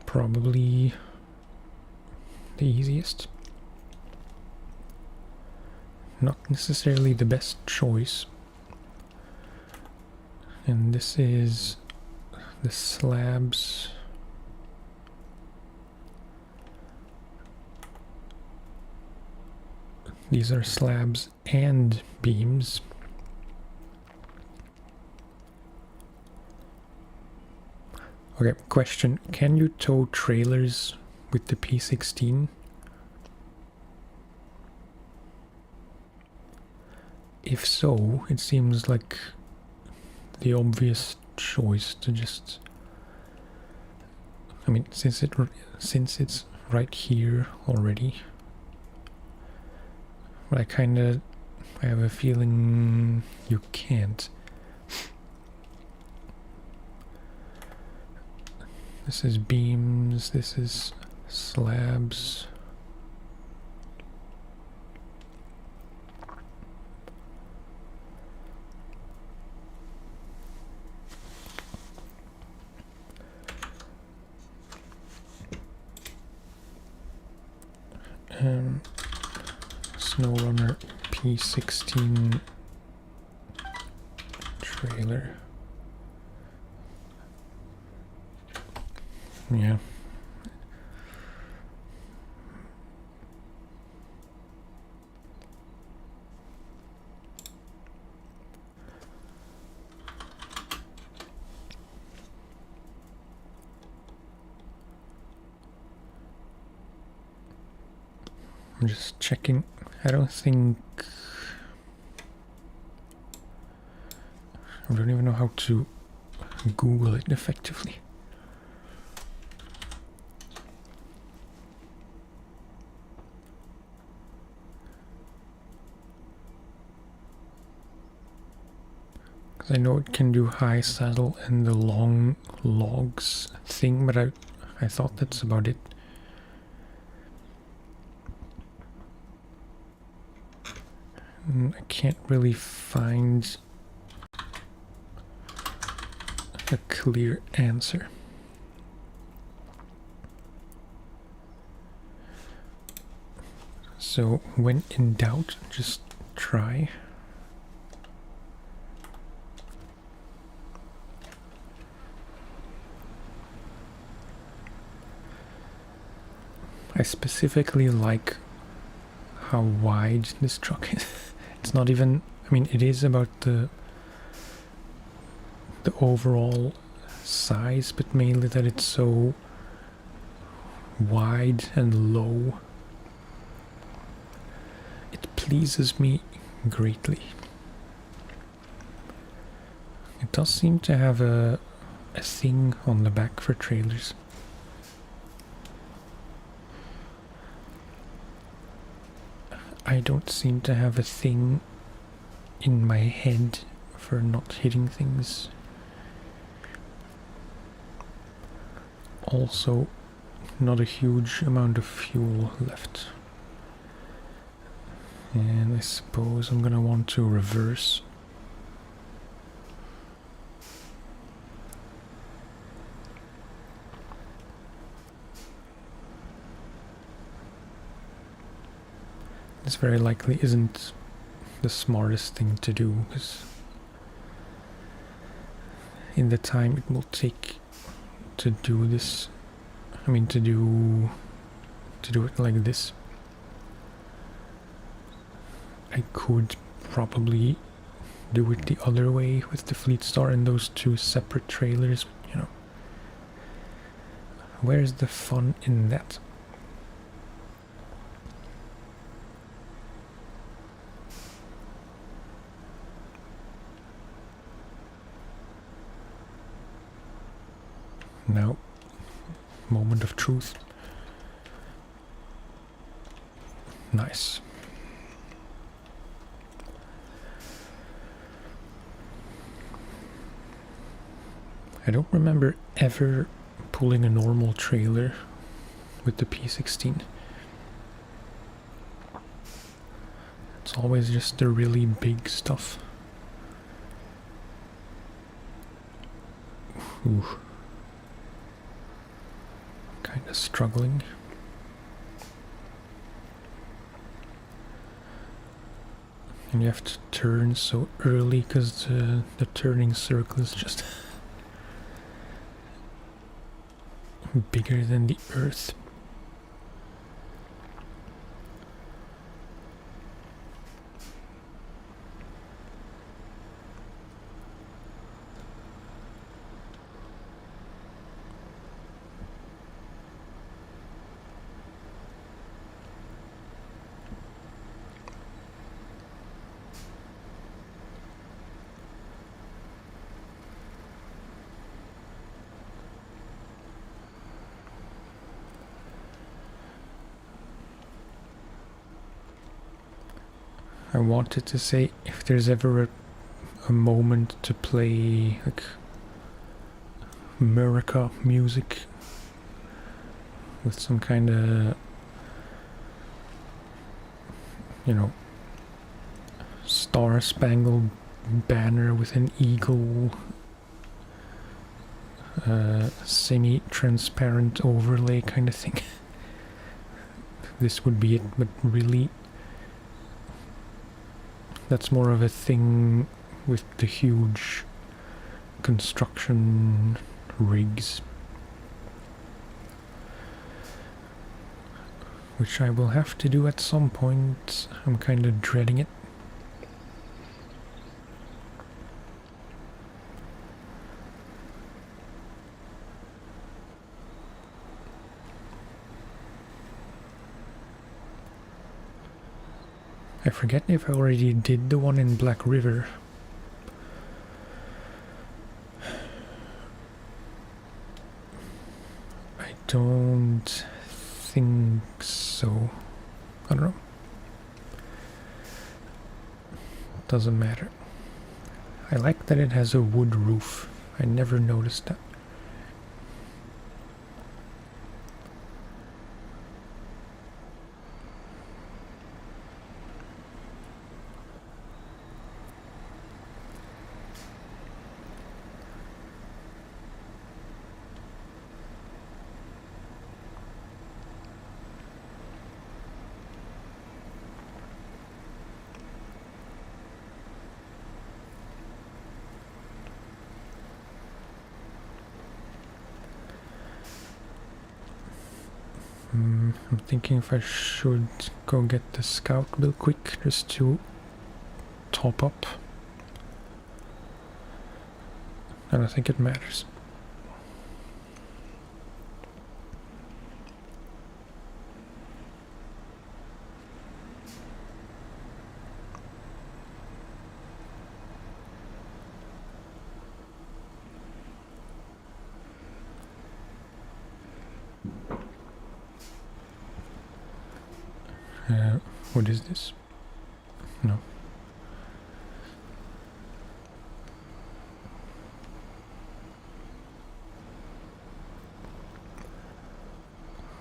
probably the easiest. Not necessarily the best choice. And this is the slabs. These are slabs and beams. Okay, question. Can you tow trailers with the P16? If so, it seems like the obvious choice to just... I mean, since it's right here already. But I have a feeling you can't. This is beams, this is slabs. SnowRunner P16 trailer. Yeah. I'm just checking. I don't even know how to Google it effectively. Because I know it can do high saddle and the long logs thing, but I thought that's about it. I can't really find a clear answer. So when in doubt, just try. I specifically like how wide this truck is. It's not even, I mean, it is about the overall size, but mainly that it's so wide and low. It pleases me greatly. It does seem to have a thing on the back for trailers. I don't seem to have a thing in my head for not hitting things. Also, not a huge amount of fuel left. And I suppose I'm gonna want to reverse. This very likely isn't the smartest thing to do, because in the time it will take to do this, I mean to do it like this, I could probably do it the other way with the Fleet Star and those two separate trailers, you know. Where's the fun in that? Now, moment of truth. Nice. I don't remember ever pulling a normal trailer with the P16. It's always just the really big stuff. Ooh. Kinda struggling. And you have to turn so early because the turning circle is just bigger than the earth. I wanted to say if there's ever a moment to play like America music with some kind of, you know, star-spangled banner with an eagle, semi-transparent overlay kind of thing. This would be it, but really that's more of a thing with the huge construction rigs, which I will have to do at some point. I'm kind of dreading it. I forget if I already did the one in Black River. I don't think so. I don't know. Doesn't matter. I like that it has a wood roof. I never noticed that. I'm thinking if I should go get the scout real quick just to top up. I don't think it matters. What is this? No.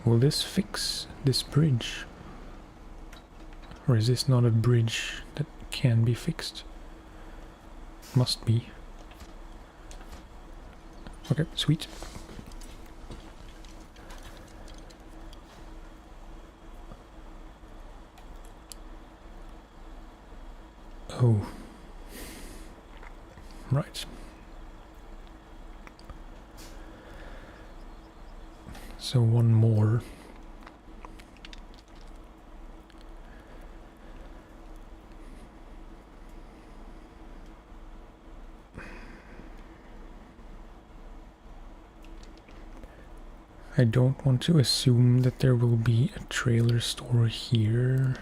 Will this fix this bridge? Or is this not a bridge that can be fixed? Must be. Okay, sweet. Oh. Right. So one more. I don't want to assume that there will be a trailer store here.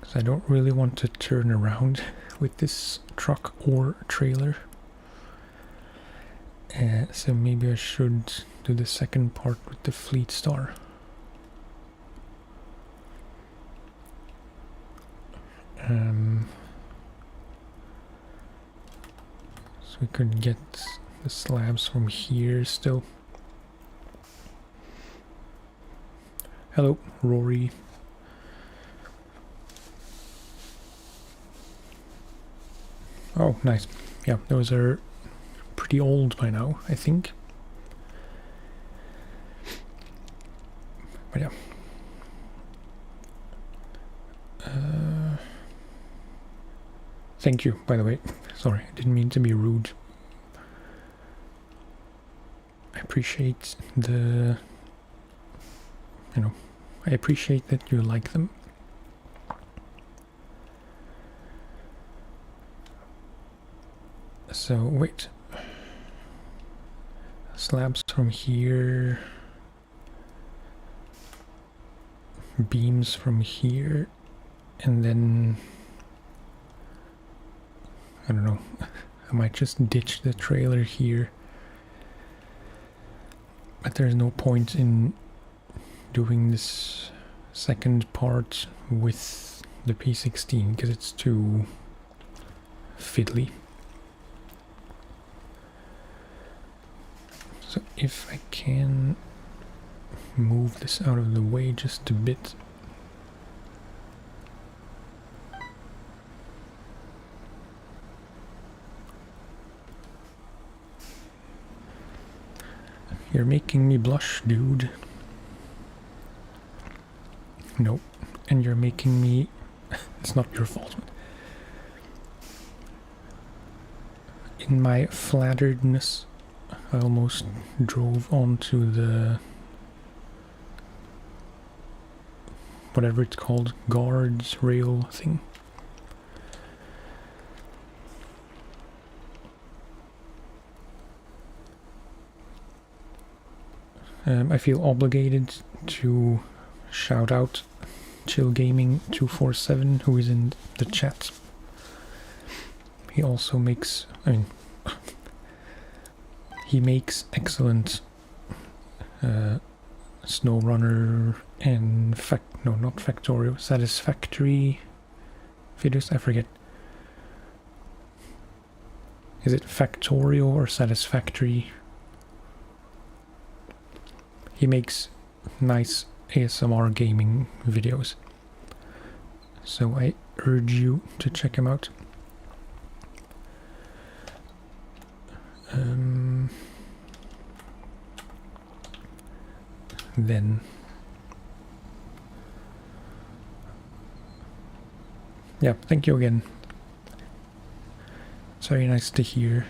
Because I don't really want to turn around with this truck or trailer. So maybe I should do the second part with the Fleet Star. So we could get the slabs from here still. Hello, Rory. Oh, nice. Yeah, those are pretty old by now, I think. But yeah. Thank you, by the way. Sorry, I didn't mean to be rude. I appreciate the... You know, I appreciate that you like them. So, wait. Slabs from here. Beams from here. And then... I don't know. I might just ditch the trailer here. But there's no point in doing this second part with the P16 because it's too fiddly. So if I can move this out of the way just a bit. You're making me blush, dude. Nope. And you're making me... It's not your fault. In my flatteredness, I almost drove onto the... whatever it's called, guards rail thing. I feel obligated to shout out Chill Gaming 247, who is in the chat. He also makes, I mean, he makes excellent SnowRunner and satisfactory videos. I forget. Is it Factorio or Satisfactory? He makes nice ASMR gaming videos, so I urge you to check him out. Then, yeah, thank you again. It's very nice to hear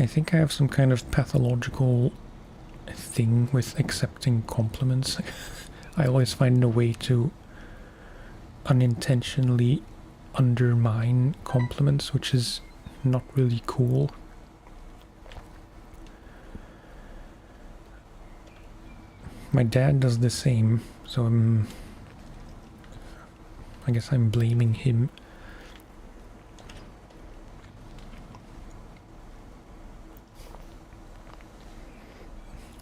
I think I have some kind of pathological thing with accepting compliments. I always find a way to unintentionally undermine compliments, which is not really cool. My dad does the same, so I guess I'm blaming him.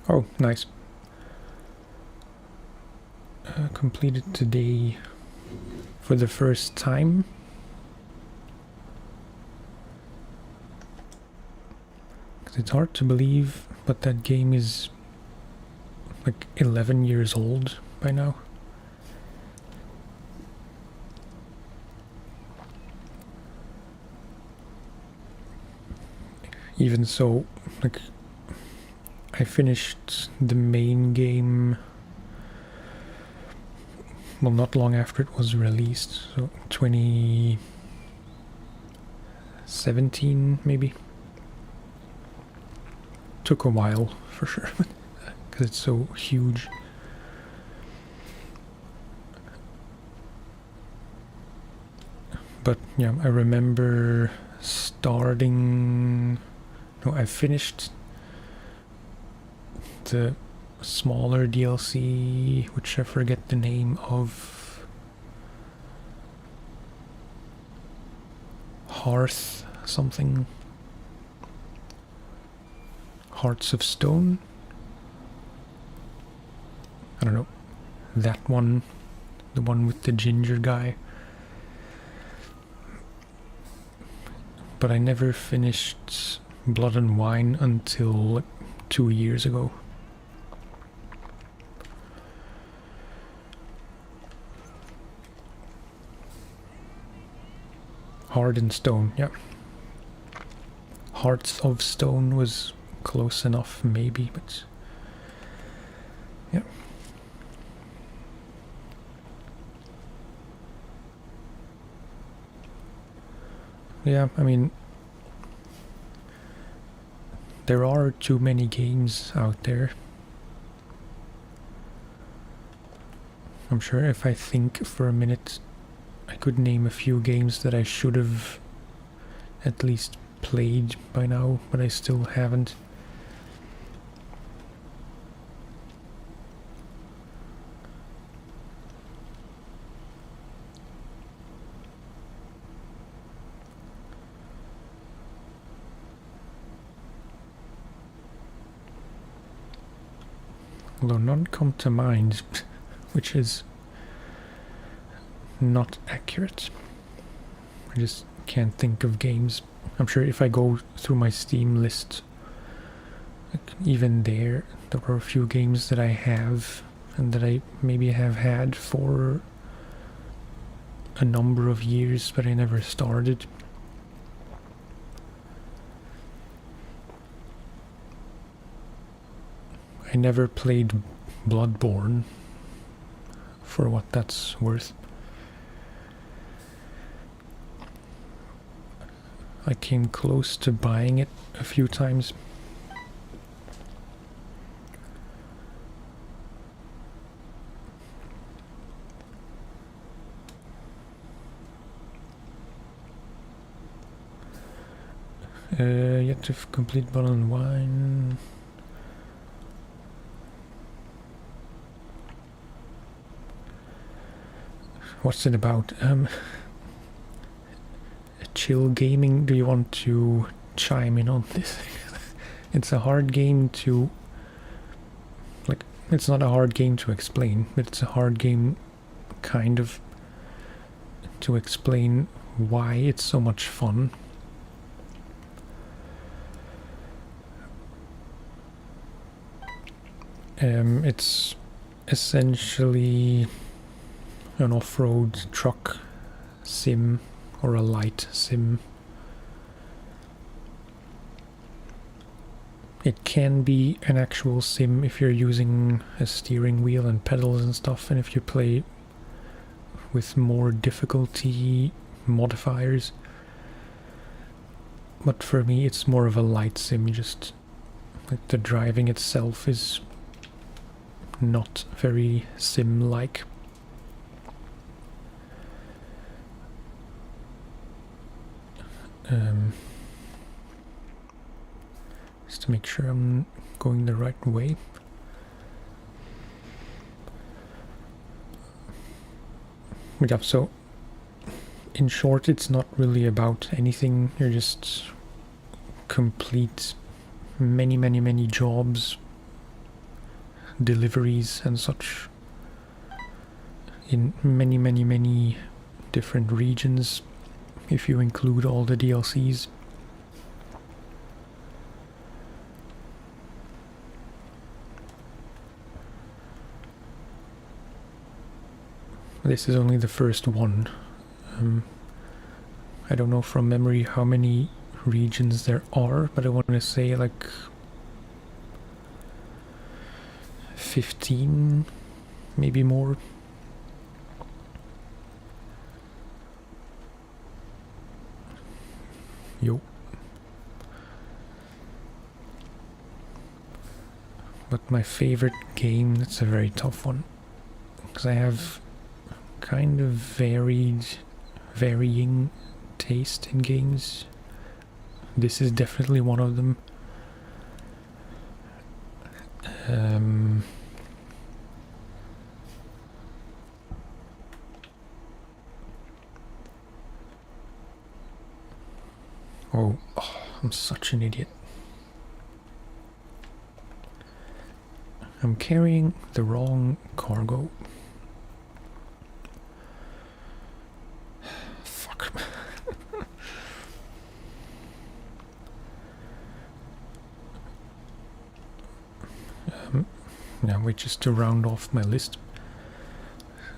Oh, nice. Completed today for the first time. It's hard to believe, but that game is like 11 years old by now. Even so, like, I finished the main game, well, not long after it was released, so 2017 maybe. Took a while for sure, because it's so huge. But yeah, I remember starting. No, I finished the smaller DLC, which I forget the name of. Hearth something. Hearts of Stone? I don't know. That one. The one with the ginger guy. But I never finished Blood and Wine until like 2 years ago. Hard and Stone, yeah. Hearts of Stone was close enough, maybe, but yeah. Yeah, I mean, there are too many games out there. I'm sure if I think for a minute, I could name a few games that I should have at least played by now, but I still haven't. Although none come to mind, which is not accurate. I just can't think of games. I'm sure if I go through my Steam list, like even there are a few games that I have and that I maybe have had for a number of years, but I never started. I never played Bloodborne, for what that's worth. I came close to buying it a few times. Yet to complete Bottle and Wine. What's it about? Chill gaming. Do you want to chime in on this? It's a hard game to, like, it's not a hard game to explain, but it's a hard game kind of to explain why it's so much fun. It's essentially an off-road truck sim, or a light sim. It can be an actual sim if you're using a steering wheel and pedals and stuff, and if you play with more difficulty modifiers. But for me it's more of a light sim, just like the driving itself is not very sim-like. Just to make sure I'm going the right way. Yeah, so in short, it's not really about anything. You just complete many jobs, deliveries and such in many different regions, if you include all the DLCs. This is only the first one. I don't know from memory how many regions there are, but I want to say like 15, maybe more. Yo. But my favorite game, that's a very tough one, because I have kind of varying taste in games. This is definitely one of them. Oh, I'm such an idiot. I'm carrying the wrong cargo. Fuck. Now wait, just to round off my list.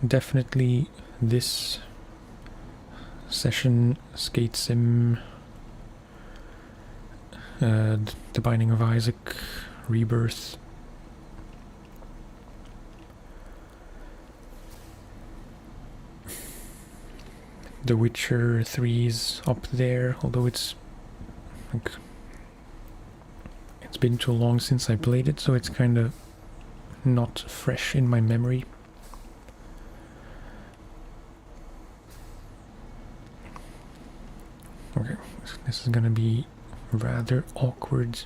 Definitely this session, Skate Sim, The Binding of Isaac, Rebirth. The Witcher 3's up there, although it's like, it's been too long since I played it, so it's kind of not fresh in my memory. Okay, this is gonna be rather awkward,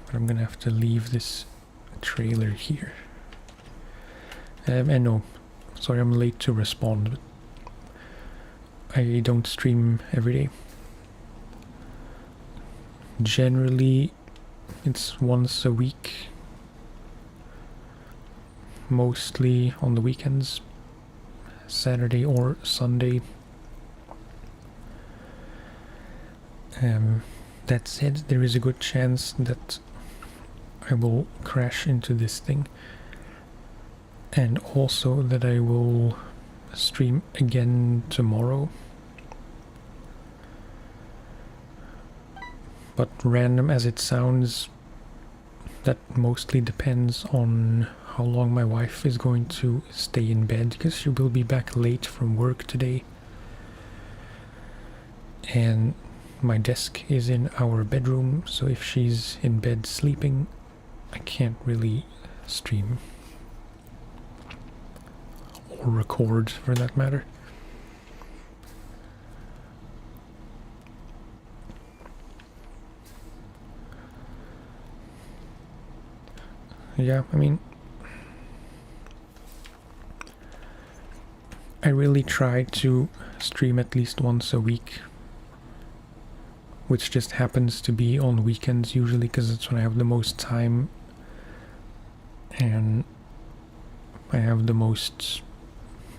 but I'm gonna have to leave this trailer here. And no, sorry I'm late to respond, but I don't stream every day. Generally it's once a week, mostly on the weekends, Saturday or Sunday. That said, there is a good chance that I will crash into this thing, and also that I will stream again tomorrow. But random as it sounds, that mostly depends on how long my wife is going to stay in bed, because she will be back late from work today. And my desk is in our bedroom, so if she's in bed sleeping, I can't really stream. Or record, for that matter. Yeah, I mean, I really try to stream at least once a week, which just happens to be on weekends usually, because that's when I have the most time and I have the most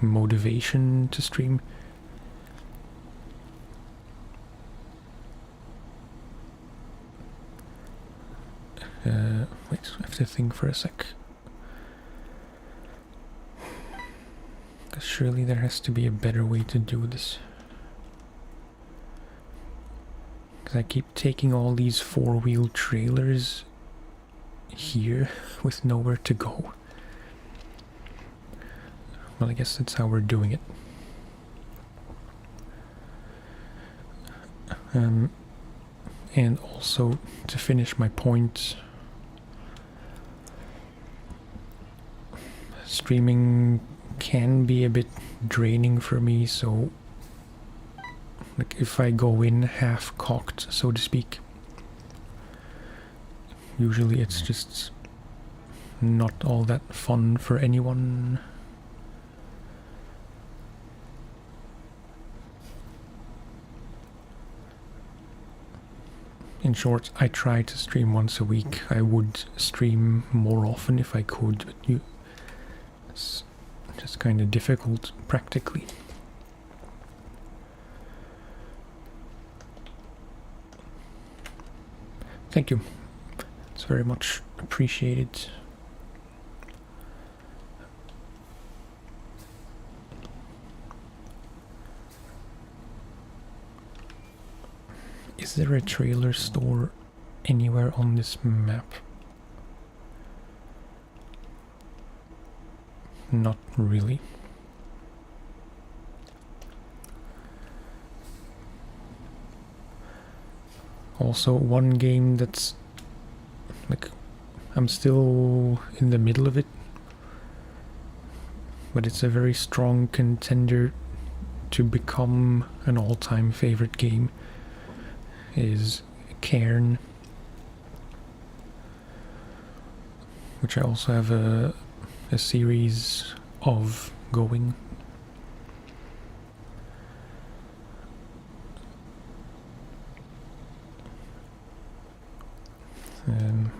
motivation to stream. Wait, I have to think for a sec. Because surely there has to be a better way to do this. Because I keep taking all these four-wheel trailers here with nowhere to go. Well, I guess that's how we're doing it. And also, to finish my point, streaming can be a bit draining for me, so like if I go in half-cocked, so to speak, usually it's just not all that fun for anyone. In short, I try to stream once a week. I would stream more often if I could, but it's just kind of difficult practically. Thank you. It's very much appreciated. Is there a trailer store anywhere on this map? Not really. Also, one game that's like, I'm still in the middle of it, but it's a very strong contender to become an all-time favorite game, is Cairn, which I also have a series of going.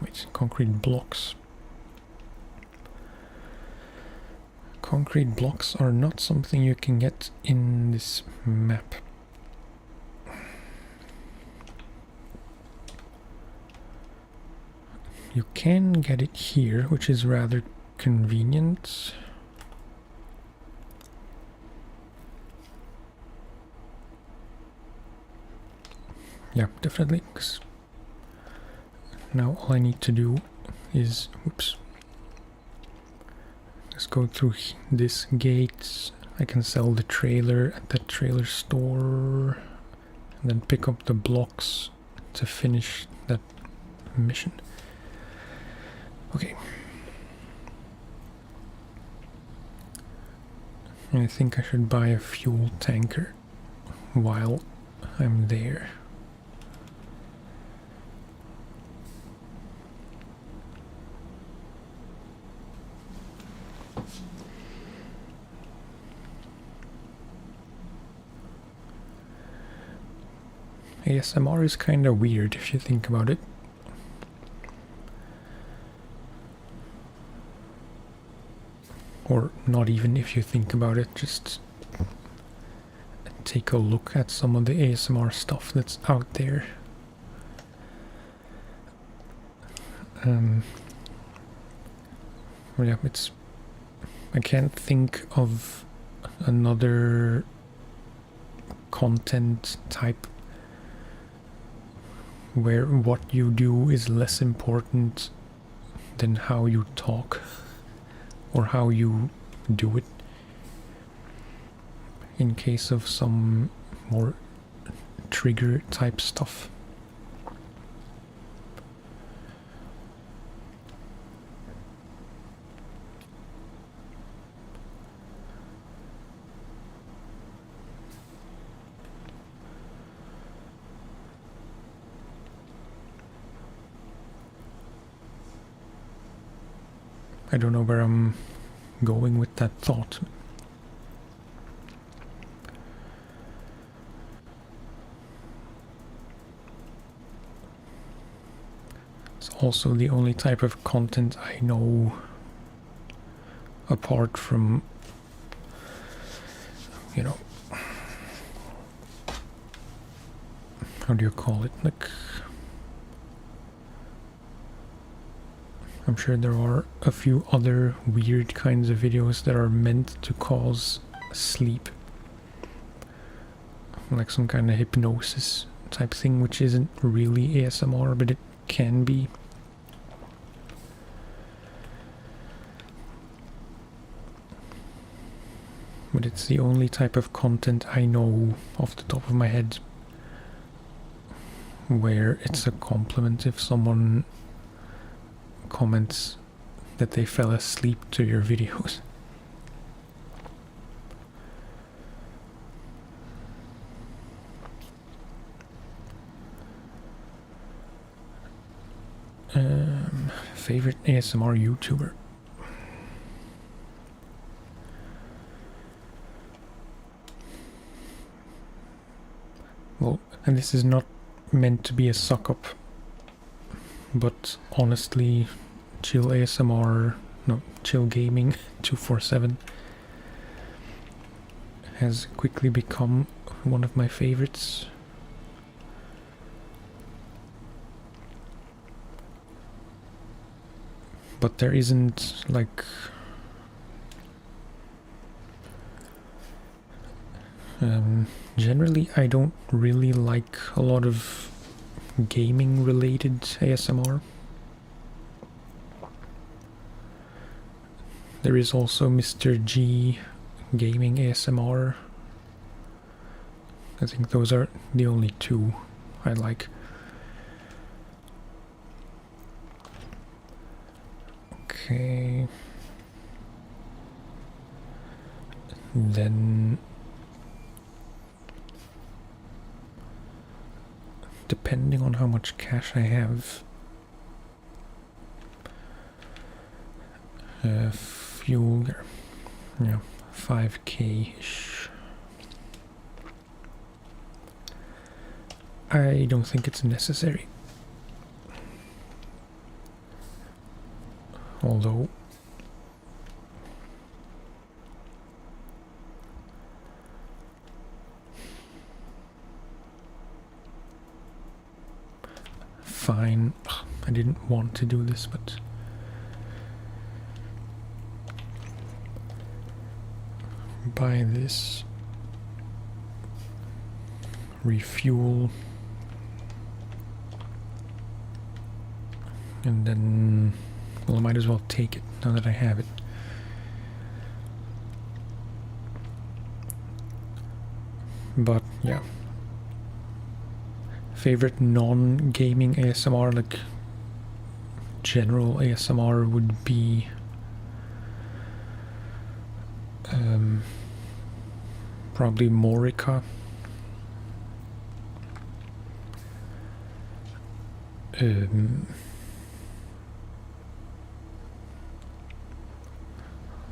It's concrete blocks. Concrete blocks are not something you can get in this map. You can get it here, which is rather convenient. Yeah, definitely, because now all I need to do is, whoops, let's go through this gate. I can sell the trailer at that trailer store and then pick up the blocks to finish that mission. Okay. I think I should buy a fuel tanker while I'm there. ASMR is kind of weird if you think about it. Or not even if you think about it, just take a look at some of the ASMR stuff that's out there. Yeah, I can't think of another content type where what you do is less important than how you talk or how you do it, in case of some more trigger type stuff. I don't know where I'm going with that thought. It's also the only type of content I know apart from, you know, how do you call it? Like, I'm sure there are a few other weird kinds of videos that are meant to cause sleep. Like some kind of hypnosis type thing, which isn't really ASMR, but it can be. But it's the only type of content I know off the top of my head. where it's a compliment if someone comments that they fell asleep to your videos. Favorite ASMR YouTuber? Well, and this is not meant to be a suck-up, but honestly, Chill ASMR, no, Chill Gaming 247 has quickly become one of my favorites. But there isn't, like, generally I don't really like a lot of gaming related ASMR. There is also Mr. G Gaming ASMR. I think those are the only two I like. Okay. Then, depending on how much cash I have, fuel, yeah, 5k-ish. I don't think it's necessary. Although fine. I didn't want to do this, but buy this, refuel, and then, well, I might as well take it now that I have it. But yeah, favorite non-gaming ASMR, like general ASMR, would be probably Morica.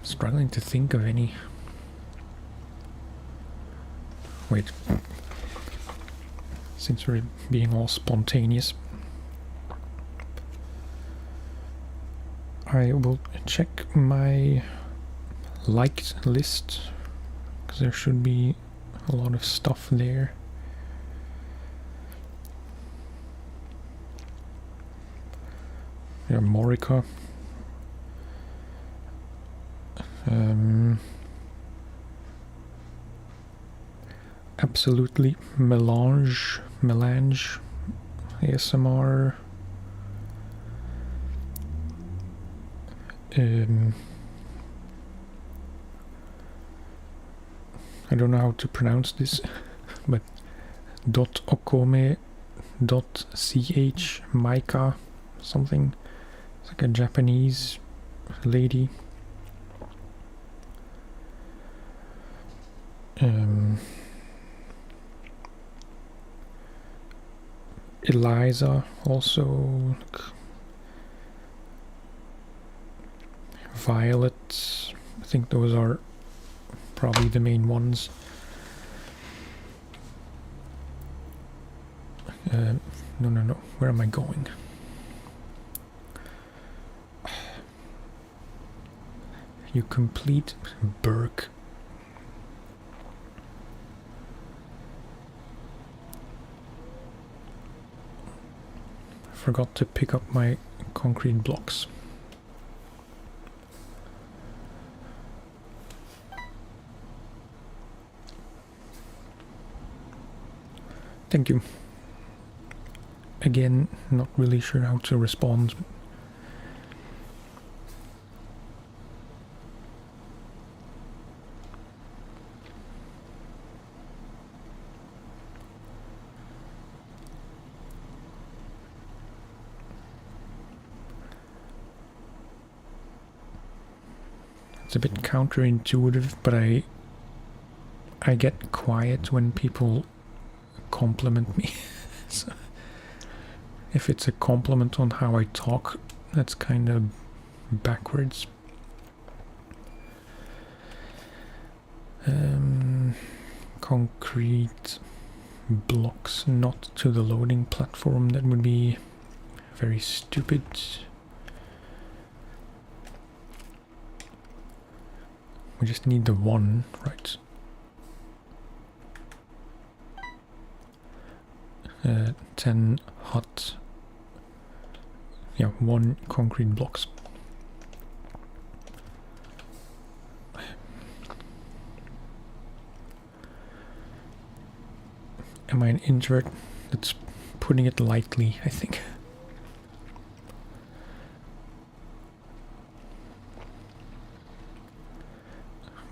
Struggling to think of any. Wait, since we're being all spontaneous, I will check my liked list, because there should be a lot of stuff there. Yeah, Morica. Absolutely Melange ASMR. I don't know how to pronounce this, but .okome.ch Maika something. It's like a Japanese lady. Eliza also. Violet. I think those are probably the main ones. No. Where am I going? You complete Burke. Forgot to pick up my concrete blocks. Thank you. Again, not really sure how to respond. It's a bit counterintuitive, but I get quiet when people compliment me. So if it's a compliment on how I talk, that's kind of backwards. Concrete blocks not to the loading platform, that would be very stupid. We just need the one, right? 10 hot, yeah, 1 concrete blocks. Am I an introvert? That's putting it lightly, I think.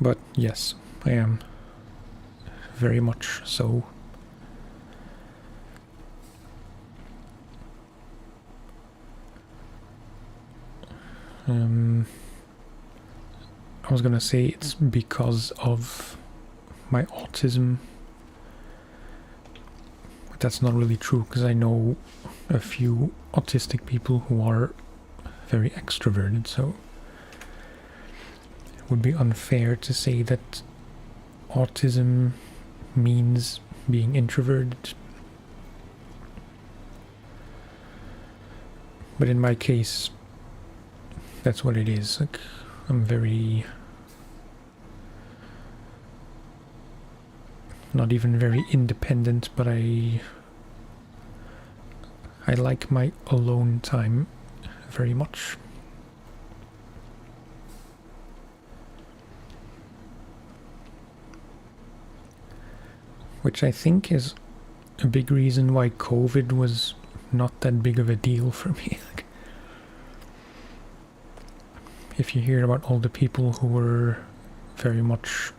But yes, I am very much so. I was gonna say it's because of my autism, but that's not really true, because I know a few autistic people who are very extroverted, so it would be unfair to say that autism means being introverted. But in my case, that's what it is. Like, I'm very, not even very independent, but I like my alone time very much. Which I think is a big reason why COVID was not that big of a deal for me. If you hear about all the people who were very much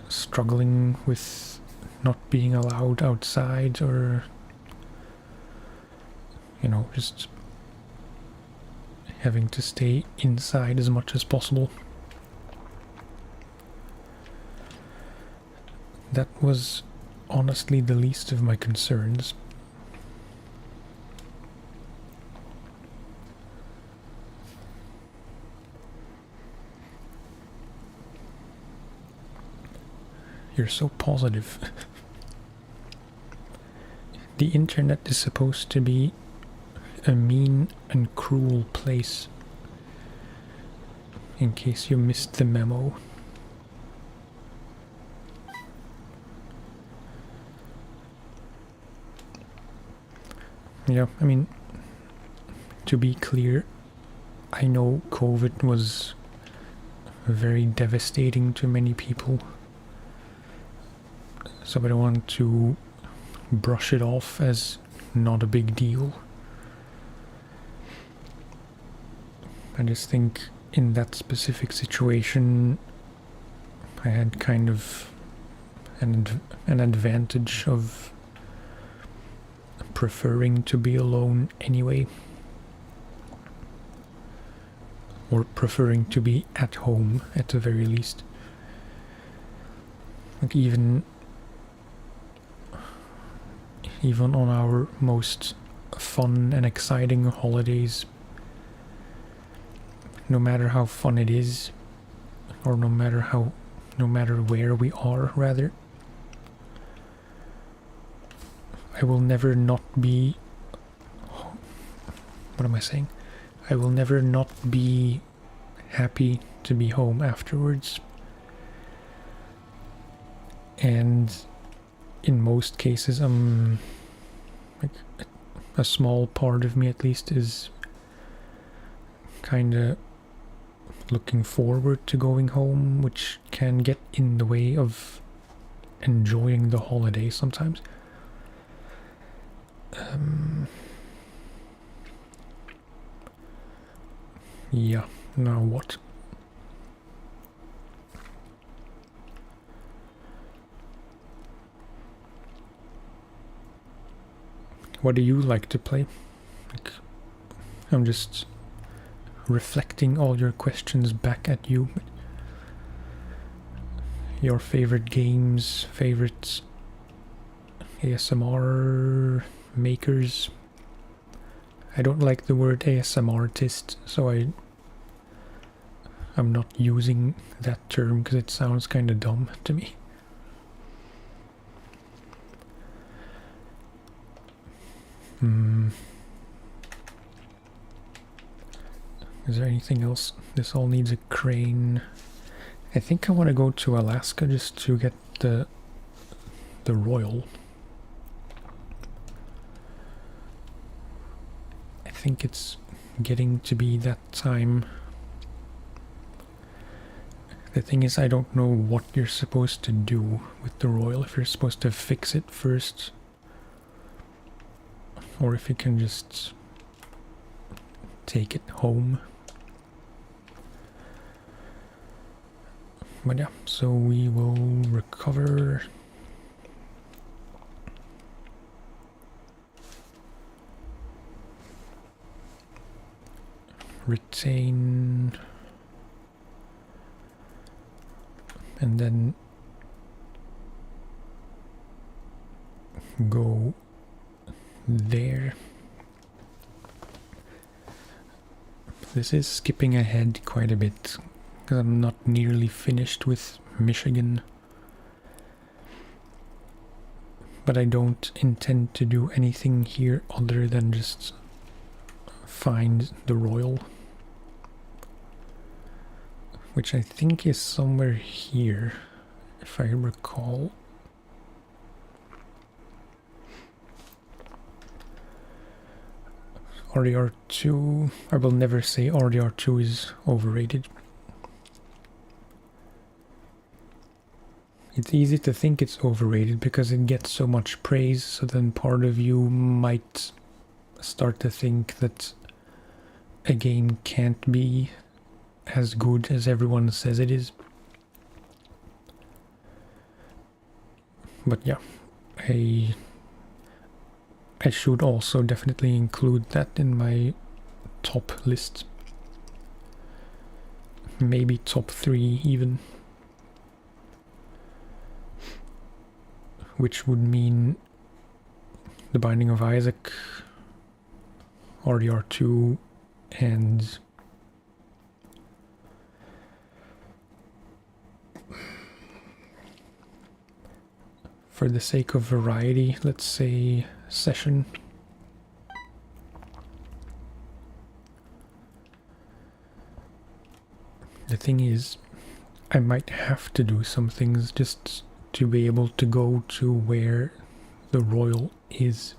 struggling with not being allowed outside, or, you know, just having to stay inside as much as possible, that was honestly the least of my concerns. You're so positive. The internet is supposed to be a mean and cruel place, in case you missed the memo. Yeah, I mean, to be clear, I know COVID was very devastating to many people, so I don't want to brush it off as not a big deal. I just think in that specific situation I had kind of an advantage of preferring to be alone anyway, or preferring to be at home at the very least. Like even on our most fun and exciting holidays, no matter how fun it is, or no matter where we are, rather, I will never not be, what am I saying? I will never not be happy to be home afterwards. And in most cases, like, a small part of me at least is kinda looking forward to going home, which can get in the way of enjoying the holiday sometimes. Yeah, now what? What do you like to play? Like, I'm just reflecting all your questions back at you. Your favorite games, favorite ASMR makers. I don't like the word ASMR artist, so I'm not using that term because it sounds kind of dumb to me. Is there anything else? This all needs a crane. I think I want to go to Alaska just to get the Royal. I think it's getting to be that time. The thing is, I don't know what you're supposed to do with the Royal, if you're supposed to fix it first, or if you can just take it home. But yeah, so we will recover. Retain. And then go there. This is skipping ahead quite a bit because I'm not nearly finished with Michigan. But I don't intend to do anything here other than just find the Royal, which I think is somewhere here, if I recall. RDR2, I will never say RDR2 is overrated. It's easy to think it's overrated because it gets so much praise, so then part of you might start to think that a game can't be as good as everyone says it is. But yeah, I should also definitely include that in my top list. Maybe top 3 even. Which would mean The Binding of Isaac, RDR2, and for the sake of variety, let's say Session. The thing is, I might have to do some things just to be able to go to where the Royal is.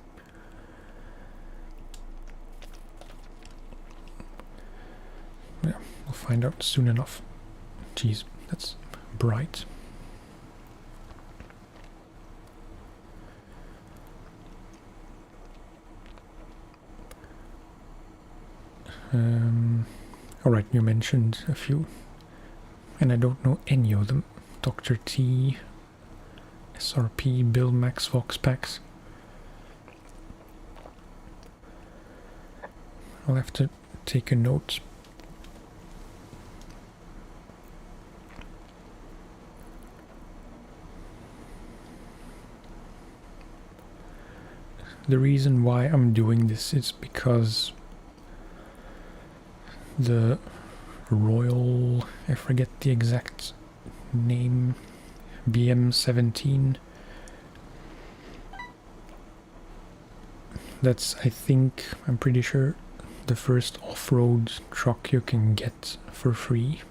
Yeah, we'll find out soon enough. Jeez, that's bright. Alright, you mentioned a few, and I don't know any of them. Dr. T, SRP, Bill Max Vox Packs. I'll have to take a note. The reason why I'm doing this is because the Royal, I forget the exact name, BM17. That's, I think, I'm pretty sure, the first off-road truck you can get for free.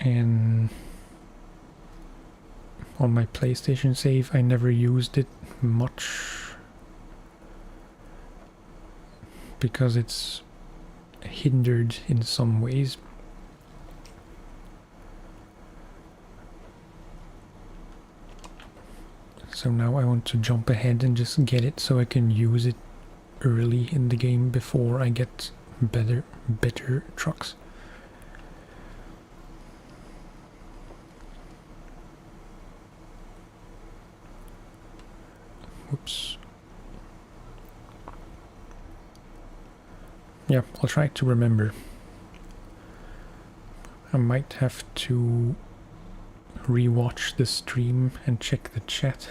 And on my PlayStation save, I never used it much because it's hindered in some ways. So now I want to jump ahead and just get it so I can use it early in the game before I get better trucks. Whoops. Yeah, I'll try to remember. I might have to rewatch the stream and check the chat.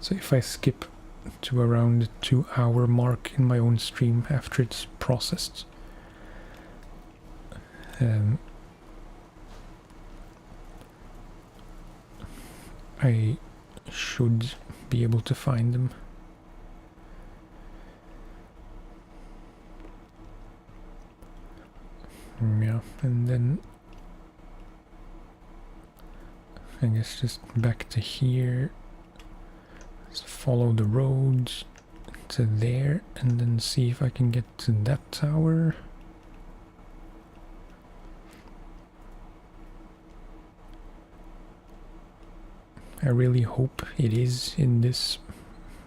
So if I skip to around the 2-hour mark in my own stream after it's processed, I should be able to find them. Yeah, and then I guess just back to here. Let's follow the road to there and then see if I can get to that tower. I really hope it is in this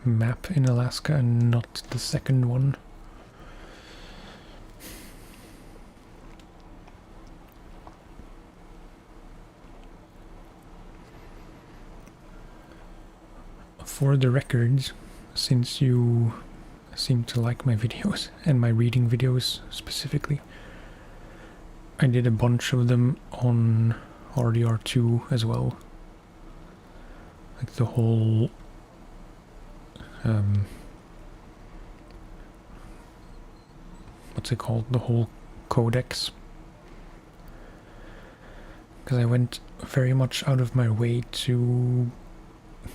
map in Alaska and not the second one. For the record, since you seem to like my videos, and my reading videos specifically, I did a bunch of them on RDR2 as well. Like the whole what's it called? The whole codex. Because I went very much out of my way to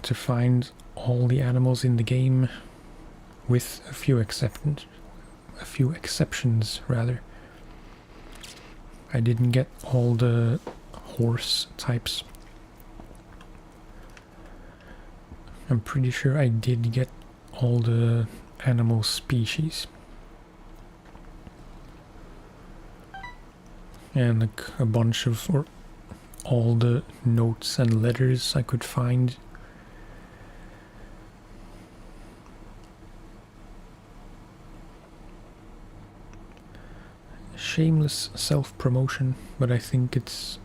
find all the animals in the game, with a few exceptions rather. I didn't get all the horse types. I'm pretty sure I did get all the animal species. And like a bunch of, or all the notes and letters I could find. Shameless self-promotion, but I think it's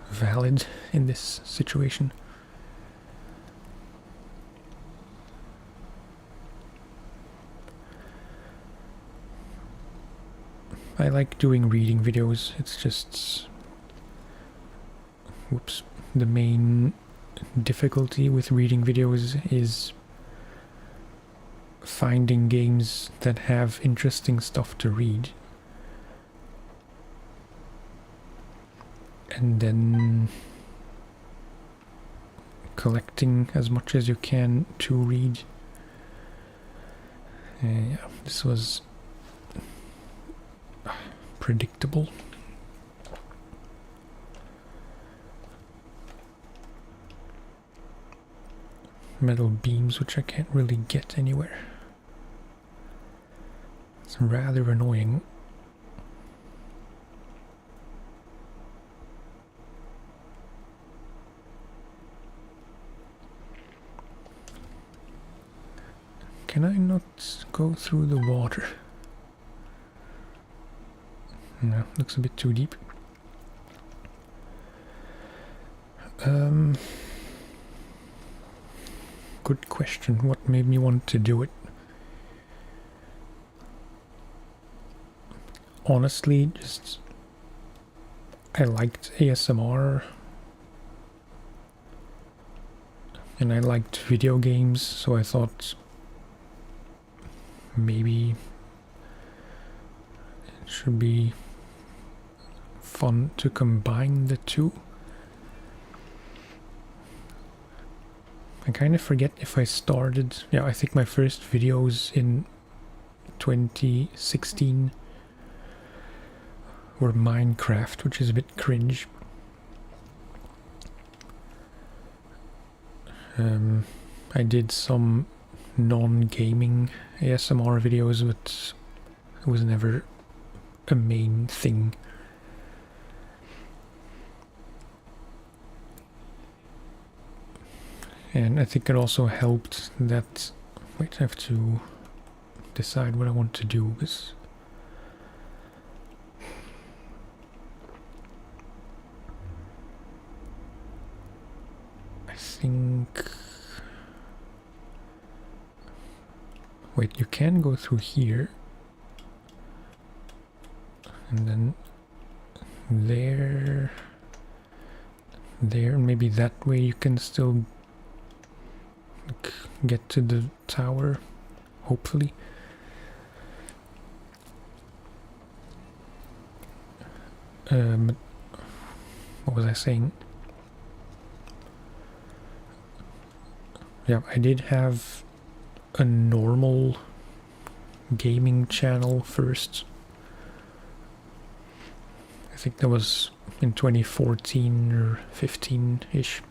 valid in this situation. I like doing reading videos, it's just... Whoops. The main difficulty with reading videos is finding games that have interesting stuff to read. And then collecting as much as you can to read. Yeah, this was predictable. Metal beams, which I can't really get anywhere. It's rather annoying. Can I not go through the water? No, looks a bit too deep. Good question. What made me want to do it? Honestly, just... I liked ASMR. And I liked video games, so I thought... maybe... it should be... fun to combine the two. I kind of forget if I started... yeah, I think my first videos in 2016 were Minecraft, which is a bit cringe. I did some non-gaming ASMR videos, but it was never a main thing. And I think it also helped that... wait, I have to decide what I want to do, because... I think... Wait, you can go through here. And then there, maybe that way you can still get to the tower, hopefully. What was I saying? Yeah, I did have a normal gaming channel first. I think that was in 2014 or 15-ish.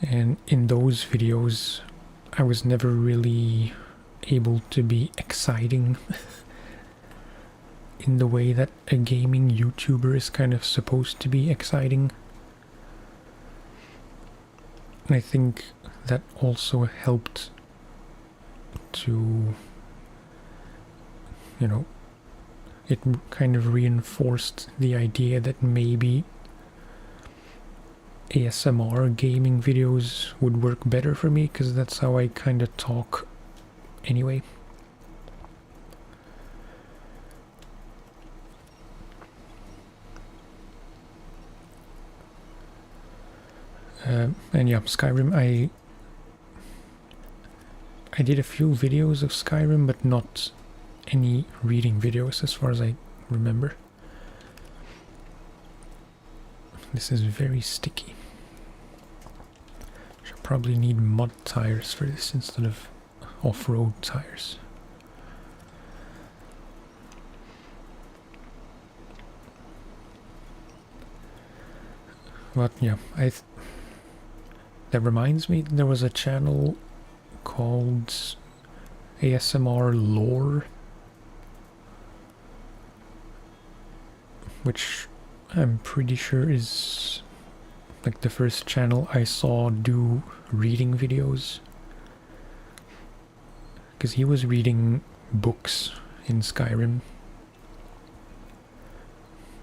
And in those videos, I was never really able to be exciting in the way that a gaming YouTuber is kind of supposed to be exciting. And I think that also helped to, you know, it kind of reinforced the idea that maybe ASMR gaming videos would work better for me, because that's how I kind of talk anyway. And yeah, Skyrim, I did a few videos of Skyrim, but not any reading videos as far as I remember. This is very sticky. Should probably need mud tires for this instead of off-road tires. But yeah, that reminds me, there was a channel called ASMR Lore, which I'm pretty sure is like the first channel I saw do reading videos, because he was reading books in Skyrim.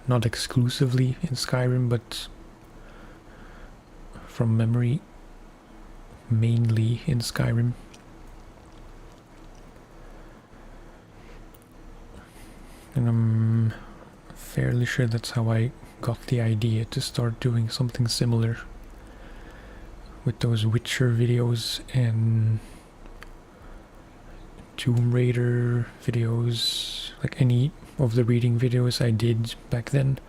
Not exclusively in Skyrim, but from memory, mainly in Skyrim. And I'm fairly sure that's how I got the idea to start doing something similar with those Witcher videos and Tomb Raider videos, like any of the reading videos I did back then.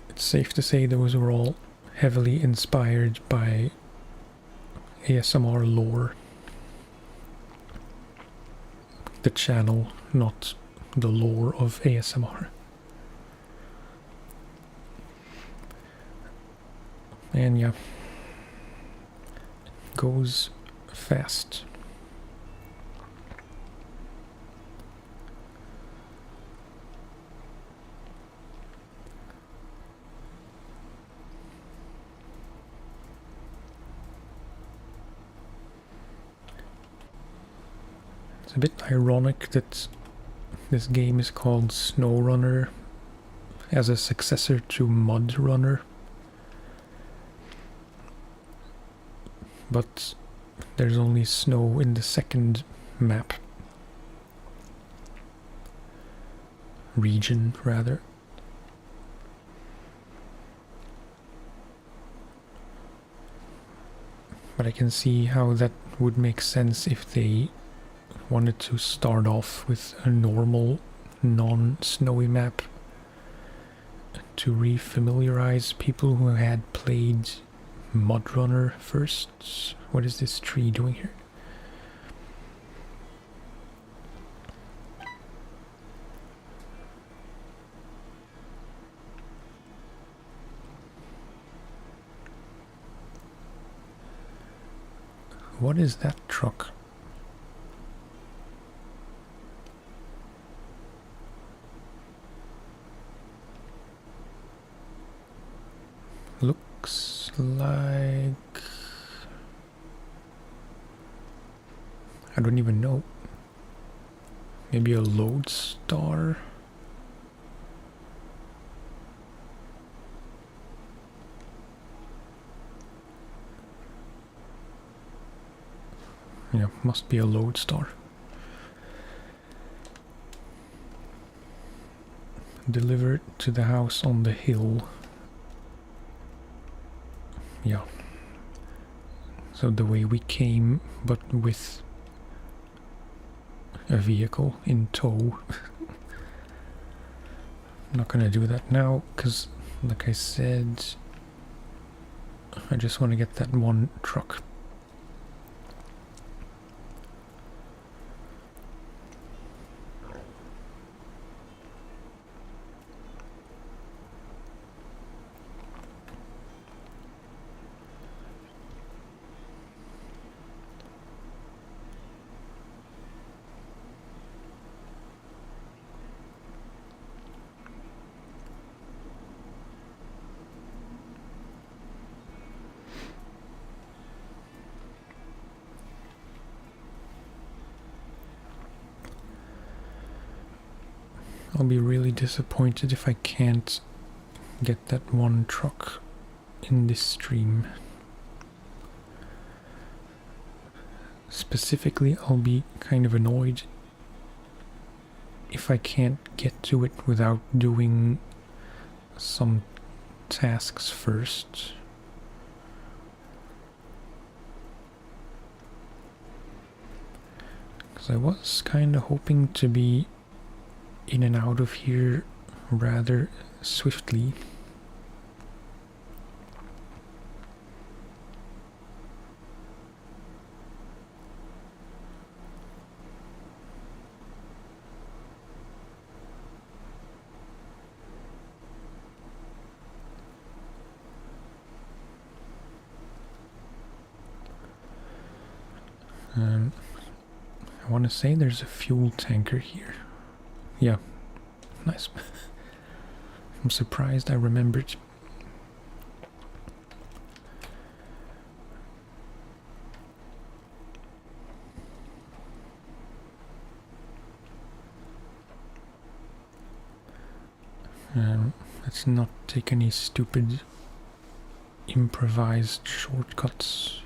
It's safe to say those were all heavily inspired by ASMR Lore. The channel, not the lore of ASMR. And yeah, goes fast. It's a bit ironic that this game is called SnowRunner as a successor to Mud Runner. But there's only snow in the second map. Region, rather. But I can see how that would make sense if they wanted to start off with a normal, non-snowy map to re-familiarize people who had played Mud Runner first. What is this tree doing here? What is that truck? Looks like... I don't even know. Maybe a lodestar? Yeah, must be a lodestar. Delivered to the house on the hill. Yeah. So the way we came, but with a vehicle in tow. I'm not gonna do that now, because like I said, I just want to get that one truck. I'll be really disappointed if I can't get that one truck in this stream. Specifically, I'll be kind of annoyed if I can't get to it without doing some tasks first. Because I was kind of hoping to be in and out of here rather swiftly. I want to say there's a fuel tanker here. Yeah, nice. I'm surprised I remembered. Let's not take any stupid improvised shortcuts.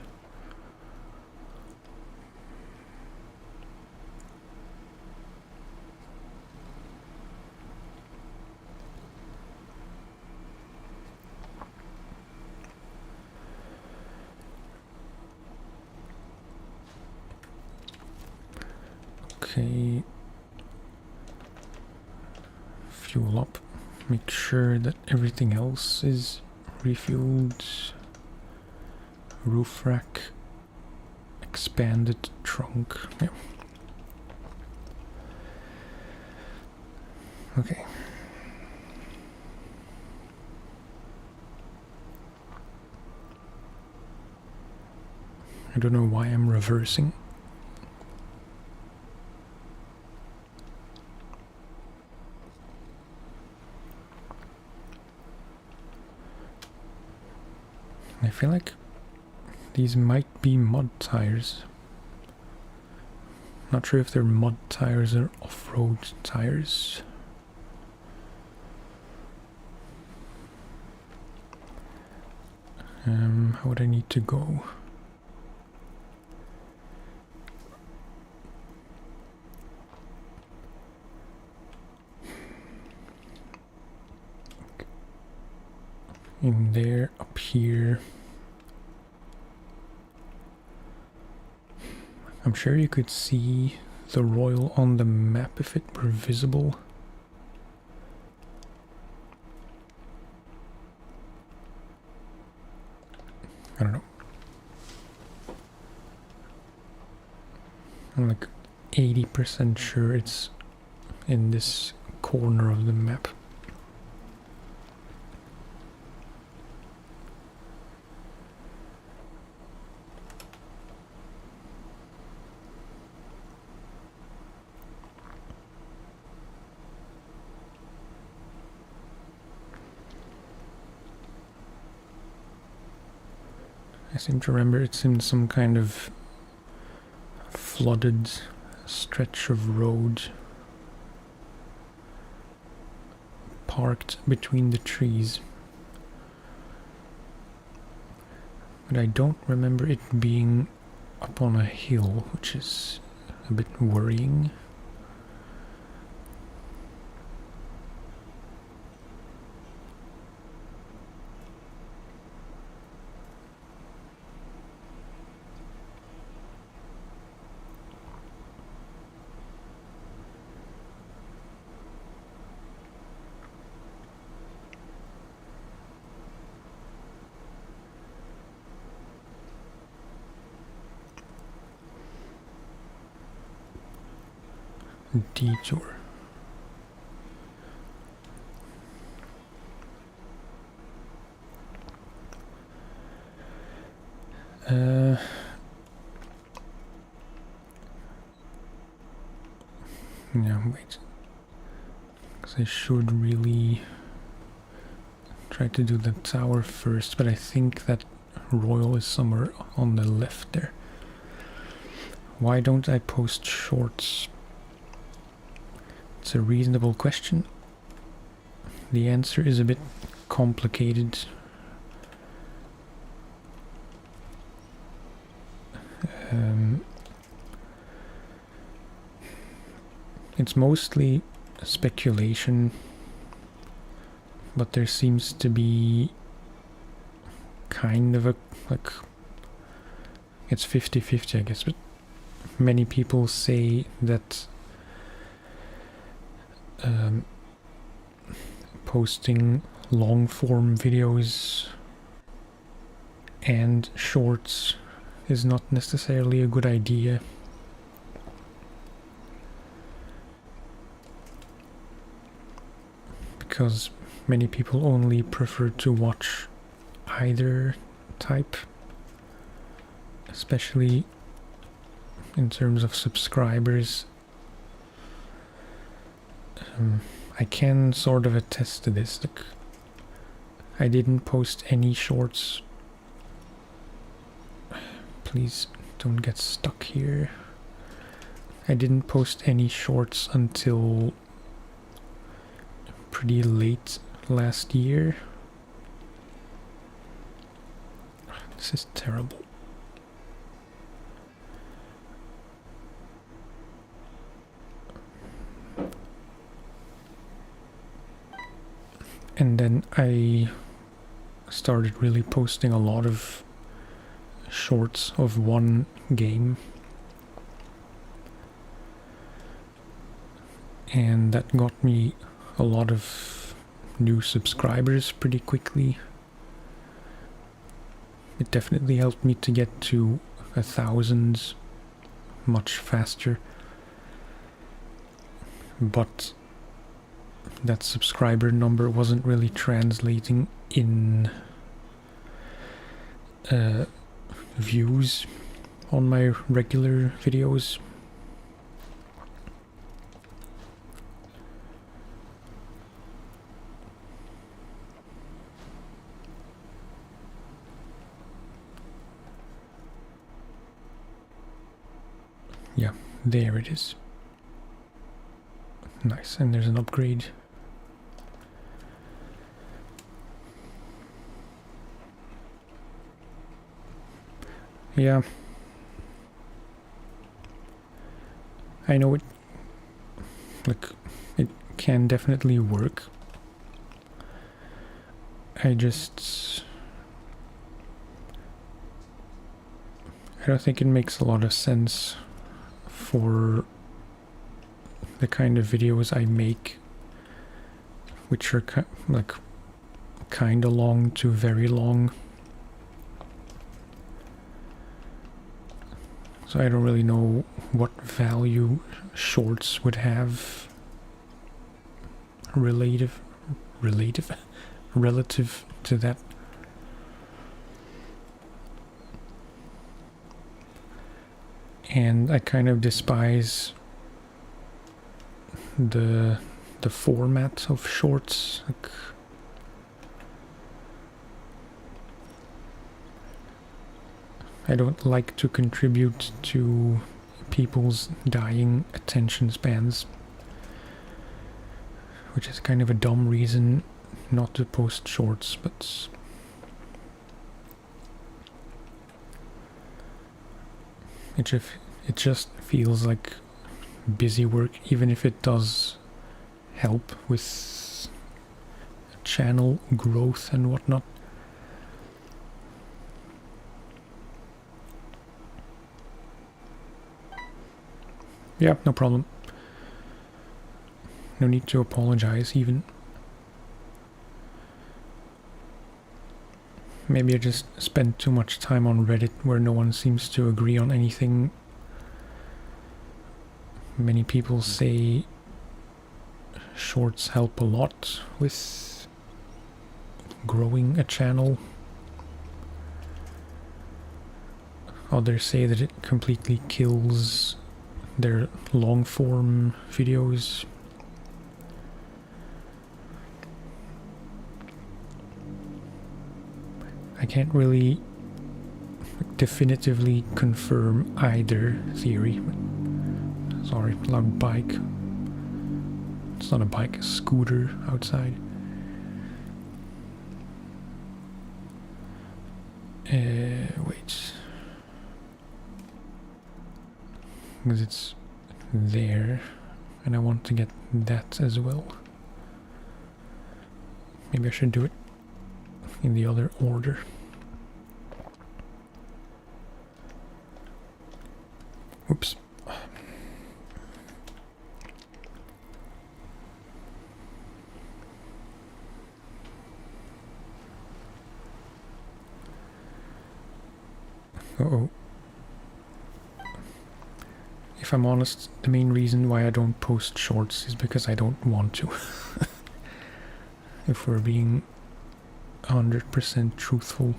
Okay, fuel up, make sure that everything else is refueled. Roof rack, expanded trunk. Yeah. Okay. I don't know why I'm reversing. I feel like these might be mud tires. Not sure if they're mud tires or off-road tires. How would I need to go? In there, up here. I'm sure you could see the Royal on the map if it were visible. I don't know. I'm like 80% sure it's in this corner of the map. I seem to remember it's in some kind of flooded stretch of road, parked between the trees. But I don't remember it being up on a hill, which is a bit worrying. Detour. Yeah, wait. Because I should really try to do the tower first, but I think that Royal is somewhere on the left there. Why don't I post shorts? It's a reasonable question. The answer is a bit complicated. It's mostly speculation, but there seems to be kind of a, like, it's 50-50 I guess, but many people say that posting long-form videos and shorts is not necessarily a good idea. Because many people only prefer to watch either type, especially in terms of subscribers. I can sort of attest to this. Like, I didn't post any shorts. Please don't get stuck here. I didn't post any shorts until pretty late last year. This is terrible. And then I started really posting a lot of shorts of one game. And that got me a lot of new subscribers pretty quickly. It definitely helped me to get to 1,000 much faster. But that subscriber number wasn't really translating in views on my regular videos. Yeah, there it is. Nice, and there's an upgrade. Yeah. I know it, like, it can definitely work. I don't think it makes a lot of sense for the kind of videos I make, which are like kinda long to very long. So I don't really know what value shorts would have relative to that. And I kind of despise the format of shorts. Like, I don't like to contribute to people's dying attention spans, which is kind of a dumb reason not to post shorts, but It just feels like busy work, even if it does help with channel growth and whatnot. Yeah, no problem. No need to apologize even. Maybe I just spent too much time on Reddit where no one seems to agree on anything. Many people say shorts help a lot with growing a channel. Others say that it completely kills their long form videos. I can't really definitively confirm either theory. Sorry, loud bike. It's not a bike, a scooter outside. Wait. Because it's there, and I want to get that as well. Maybe I should do it in the other order. Oops. Uh-oh. If I'm honest, the main reason why I don't post shorts is because I don't want to. If we're being 100% truthful.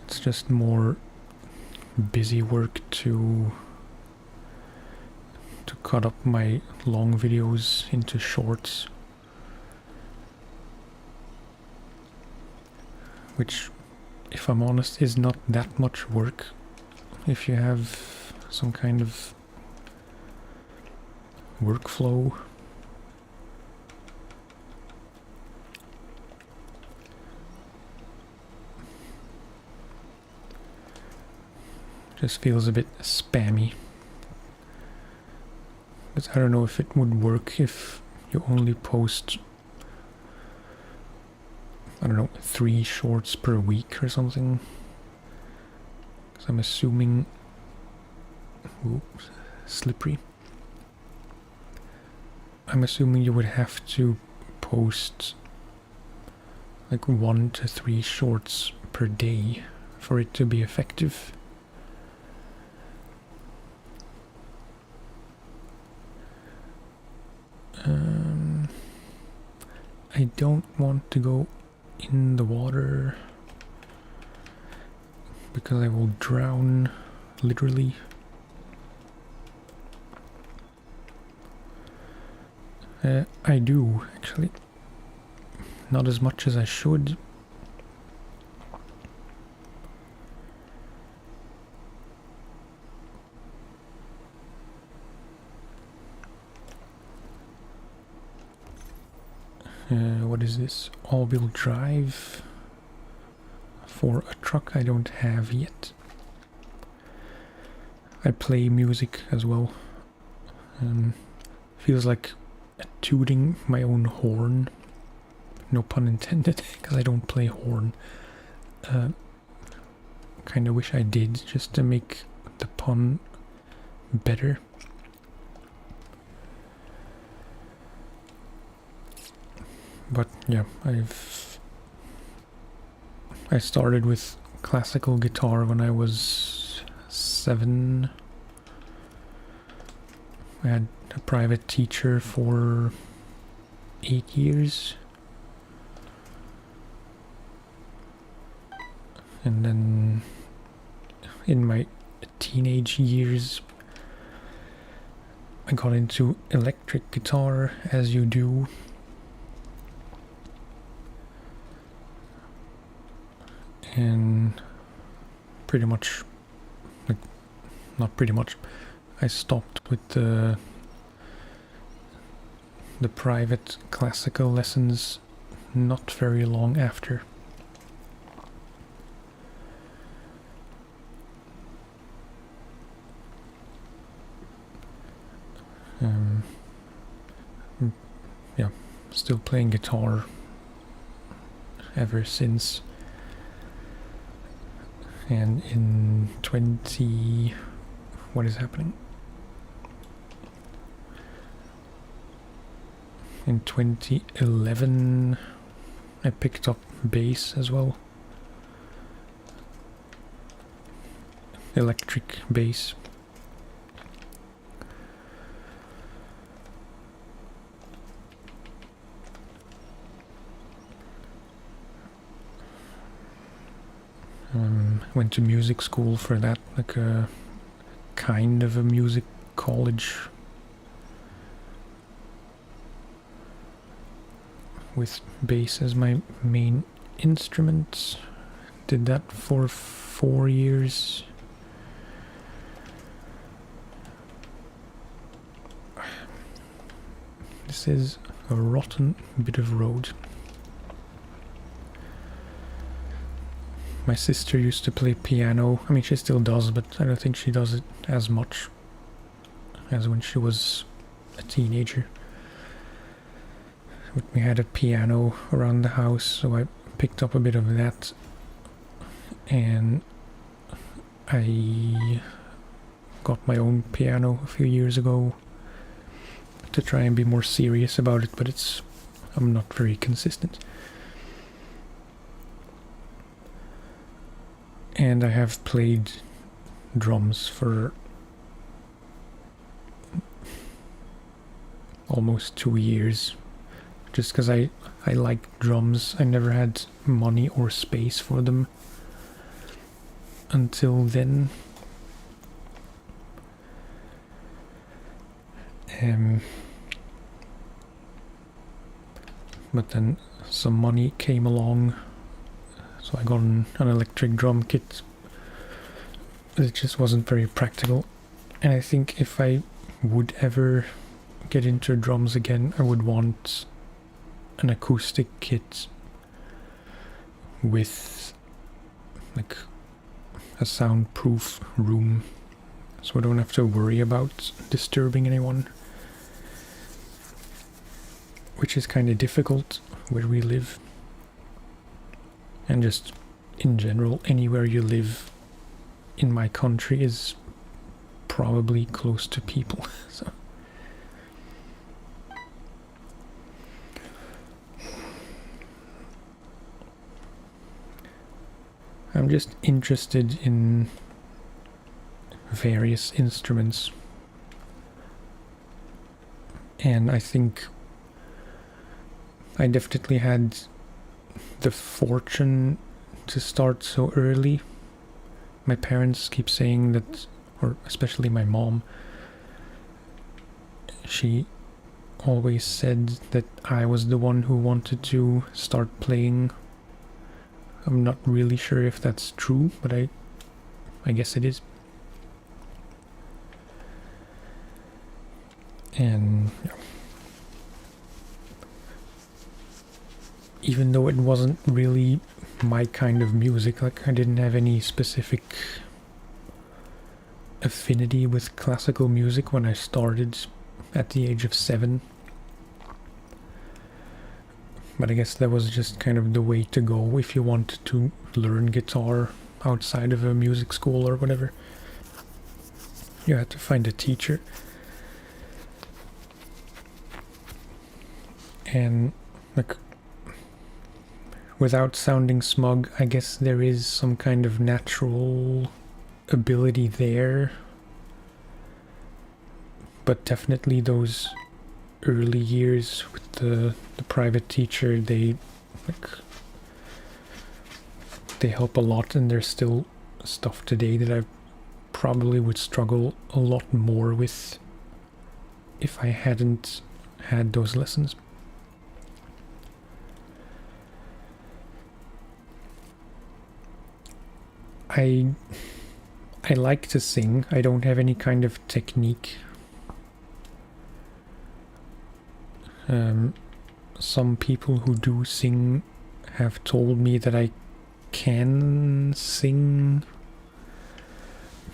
It's just more busy work to cut up my long videos into shorts. Which, if I'm honest, is not that much work if you have some kind of workflow. Just feels a bit spammy. Because I don't know if it would work if you only post, I don't know, 3 shorts per week or something. Because I'm assuming... Oops, slippery. I'm assuming you would have to post like 1 to 3 shorts per day for it to be effective. I don't want to go in the water because I will drown, literally. I do, actually. Not as much as I should. What is this? All-wheel drive for a truck I don't have yet. I play music as well. Feels like tooting my own horn. No pun intended, because I don't play horn. Kind of wish I did, just to make the pun better. But yeah, I started with classical guitar when I was 7. I had a private teacher for 8 years. And then in my teenage years I got into electric guitar, as you do. And pretty much, like, not pretty much, I stopped with the private classical lessons not very long after. Yeah, still playing guitar ever since. And in what is happening? In 2011 I picked up bass as well. Electric bass. Went to music school for that, like a kind of a music college with bass as my main instrument. Did that for 4 years. This is a rotten bit of road. My sister used to play piano. I mean, she still does, but I don't think she does it as much as when she was a teenager. We had a piano around the house, so I picked up a bit of that. And I got my own piano a few years ago to try and be more serious about it, but I'm not very consistent. And I have played drums for almost 2 years, just because I like drums. I never had money or space for them until then. But then some money came along, so I got an electric drum kit. It just wasn't very practical, and I think if I would ever get into drums again, I would want an acoustic kit with like a soundproof room, so I don't have to worry about disturbing anyone, which is kind of difficult where we live. And just in general, anywhere you live in my country is probably close to people. So I'm just interested in various instruments, and I think I definitely had the fortune to start so early. My parents keep saying that, or especially my mom, she always said that I was the one who wanted to start playing. I'm not really sure if that's true, but I guess it is. And even though it wasn't really my kind of music, like I didn't have any specific affinity with classical music when I started at the age of 7. But I guess that was just kind of the way to go if you wanted to learn guitar outside of a music school or whatever. You had to find a teacher. And like, without sounding smug, I guess there is some kind of natural ability there. But definitely those early years with the private teacher, they help a lot, and there's still stuff today that I probably would struggle a lot more with if I hadn't had those lessons. I like to sing. I don't have any kind of technique. Some people who do sing have told me that I can sing,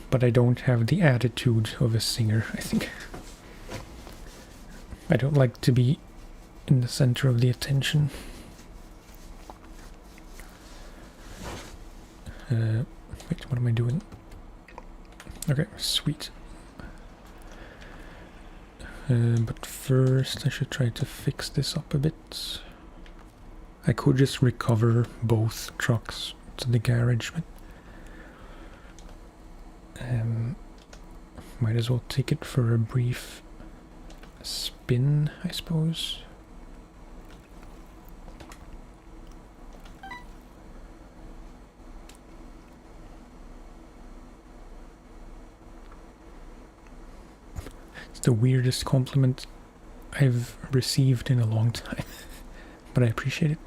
but I don't have the attitude of a singer, I think. I don't like to be in the center of the attention. Wait, what am I doing? Okay, sweet. But first I should try to fix this up a bit. I could just recover both trucks to the garage, but might as well take it for a brief spin, I suppose. It's the weirdest compliment I've received in a long time, but I appreciate it.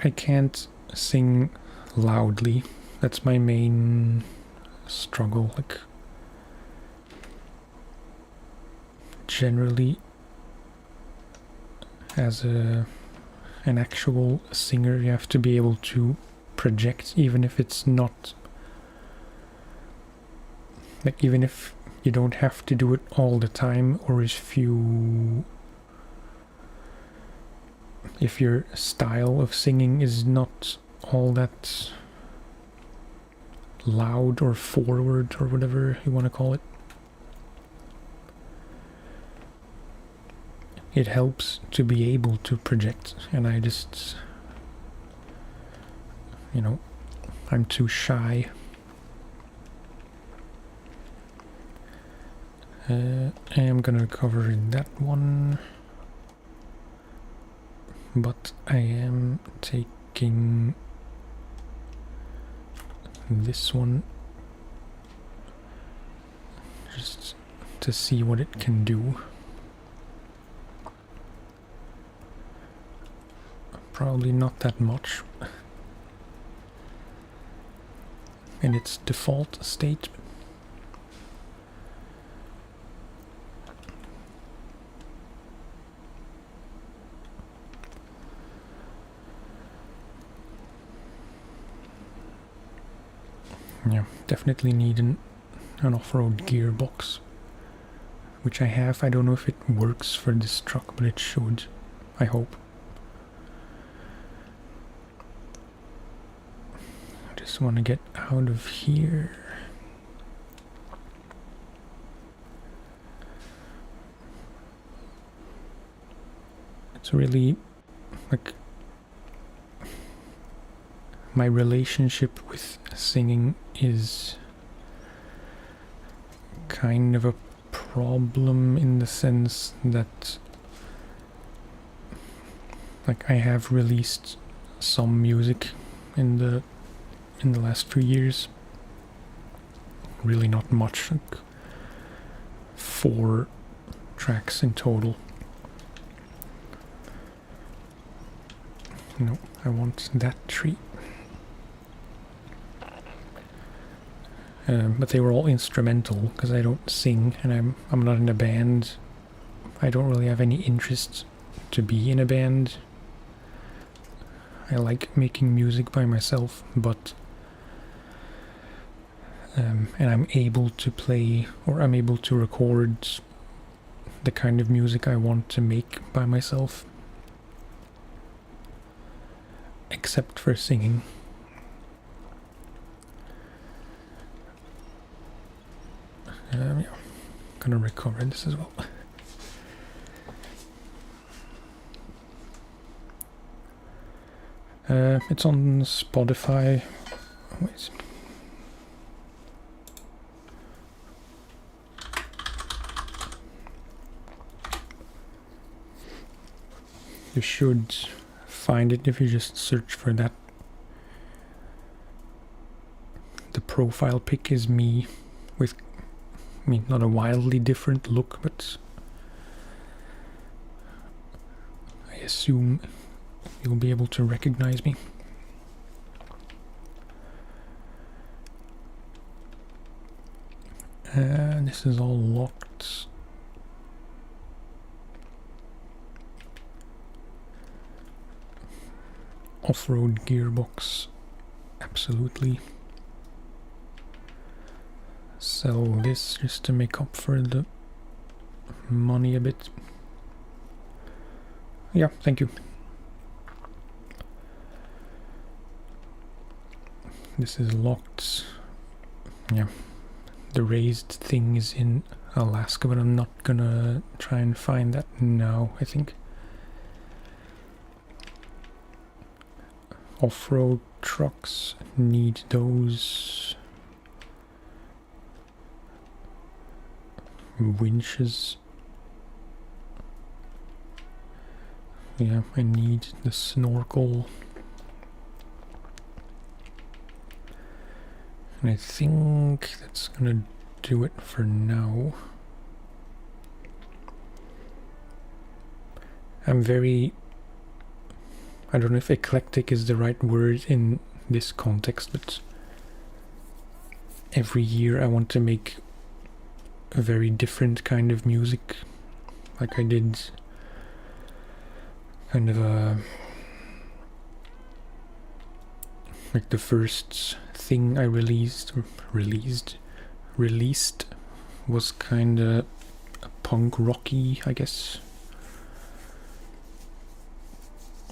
I can't sing loudly. That's my main struggle. Like, generally, as an actual singer, you have to be able to project, even if it's not, like, even if you don't have to do it all the time, or if your style of singing is not all that loud or forward or whatever you want to call it. It helps to be able to project, and I just, you know, I'm too shy. I am gonna cover that one, but I am taking this one just to see what it can do. Probably not that much in its default state. Yeah, definitely need an off-road gearbox, which I have. I don't know if it works for this truck, but it should, I hope. I just want to get out of here. It's really, like, my relationship with singing is kind of a problem in the sense that, like, I have released some music in the last few years. Really not much, like 4 tracks in total. No, I want that tree. But they were all instrumental because I don't sing and I'm not in a band. I don't really have any interest to be in a band. I like making music by myself, but and I'm able to play, or I'm able to record the kind of music I want to make by myself, except for singing. Yeah, gonna recover this as well. It's on Spotify. Wait. You should find it if you just search for that. The profile pic is me with, I mean, not a wildly different look, but I assume you'll be able to recognize me. This is all locked. Off-road gearbox. absolutely sell this just to make up for the money a bit. Yeah, thank you. This is locked. Yeah, the raised thing is in Alaska, but I'm not gonna try and find that now, I think. Off-road trucks need those winches. Yeah, I need the snorkel. And I think that's gonna do it for now. I'm very... I don't know if eclectic is the right word in this context, but every year I want to make a very different kind of music. Like I did kind of a... like the first thing I released was kinda punk rocky, I guess.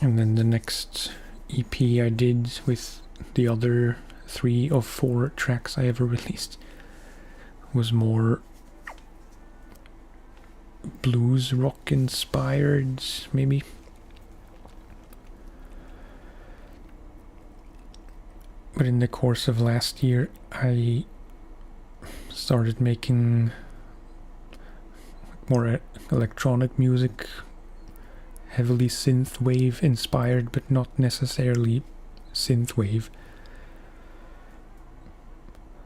And then the next EP I did with the other 3 of 4 tracks I ever released was more blues rock inspired, maybe. But in the course of last year, I started making more electronic music, heavily synthwave inspired, but not necessarily synthwave.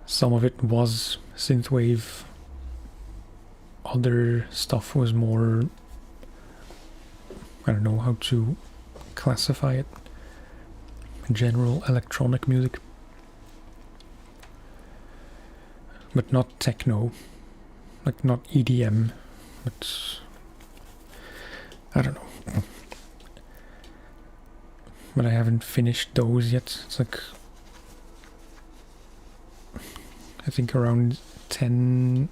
Some of it was synthwave, other stuff was more, I don't know how to classify it, general electronic music. But not techno, like not EDM, but I don't know. But I haven't finished those yet. It's like, I think around 10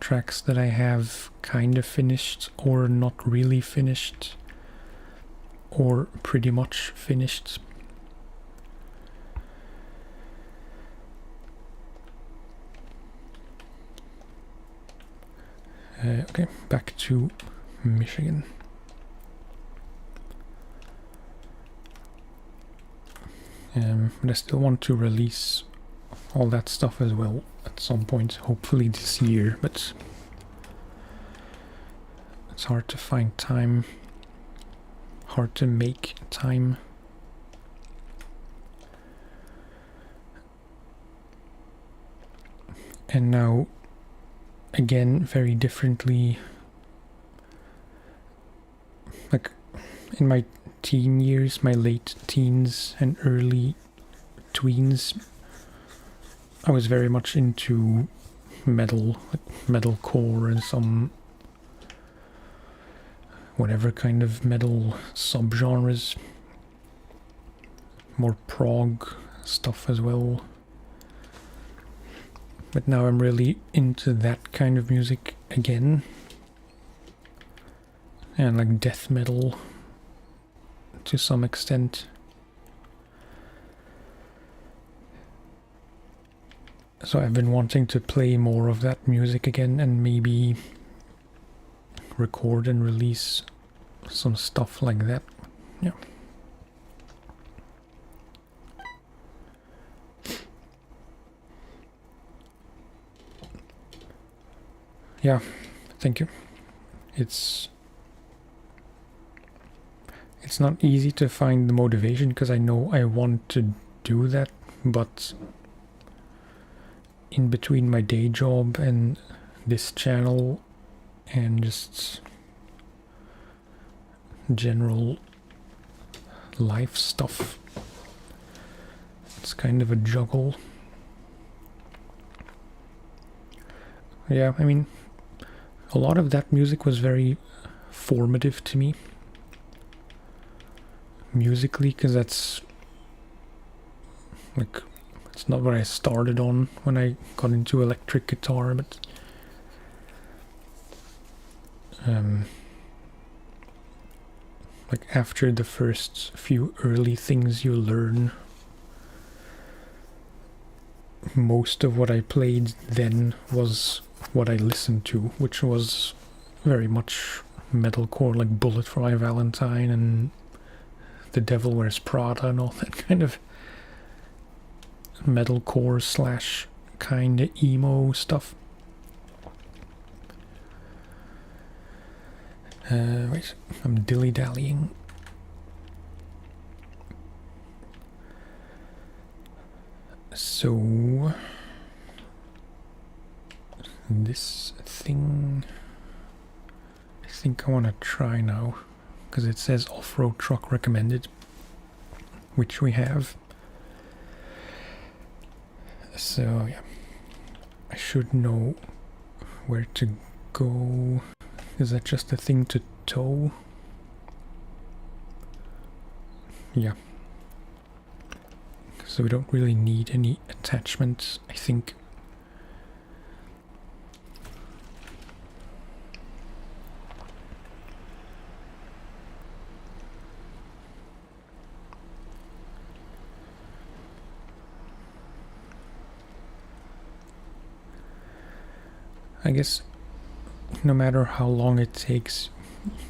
tracks that I have kind of finished or not really finished or pretty much finished. Okay, back to Michigan. But I still want to release all that stuff as well at some point, hopefully this year, but it's hard to find time, hard to make time. And now, again, very differently, like in my teen years, my late teens and early tweens, I was very much into metal, like metalcore and some whatever kind of metal subgenres, more prog stuff as well. But now I'm really into that kind of music again, and like death metal to some extent. So I've been wanting to play more of that music again and maybe record and release some stuff like that. Yeah. Yeah, thank you. It's not easy to find the motivation because I know I want to do that, but in between my day job and this channel and just general life stuff, it's kind of a juggle. Yeah, I mean, a lot of that music was very formative to me musically, because that's Like, it's not what I started on when I got into electric guitar, but like after the first few early things you learn, most of what I played then was what I listened to, which was very much metalcore, like Bullet for My Valentine and The Devil Wears Prada and all that kind of metalcore slash kind of emo stuff. Wait, I'm dilly-dallying. So this thing I think I want to try now, because it says off-road truck recommended, which we have. So yeah, I should know where to go. Is that just a thing to tow? Yeah. So we don't really need any attachments, I think. I guess no matter how long it takes,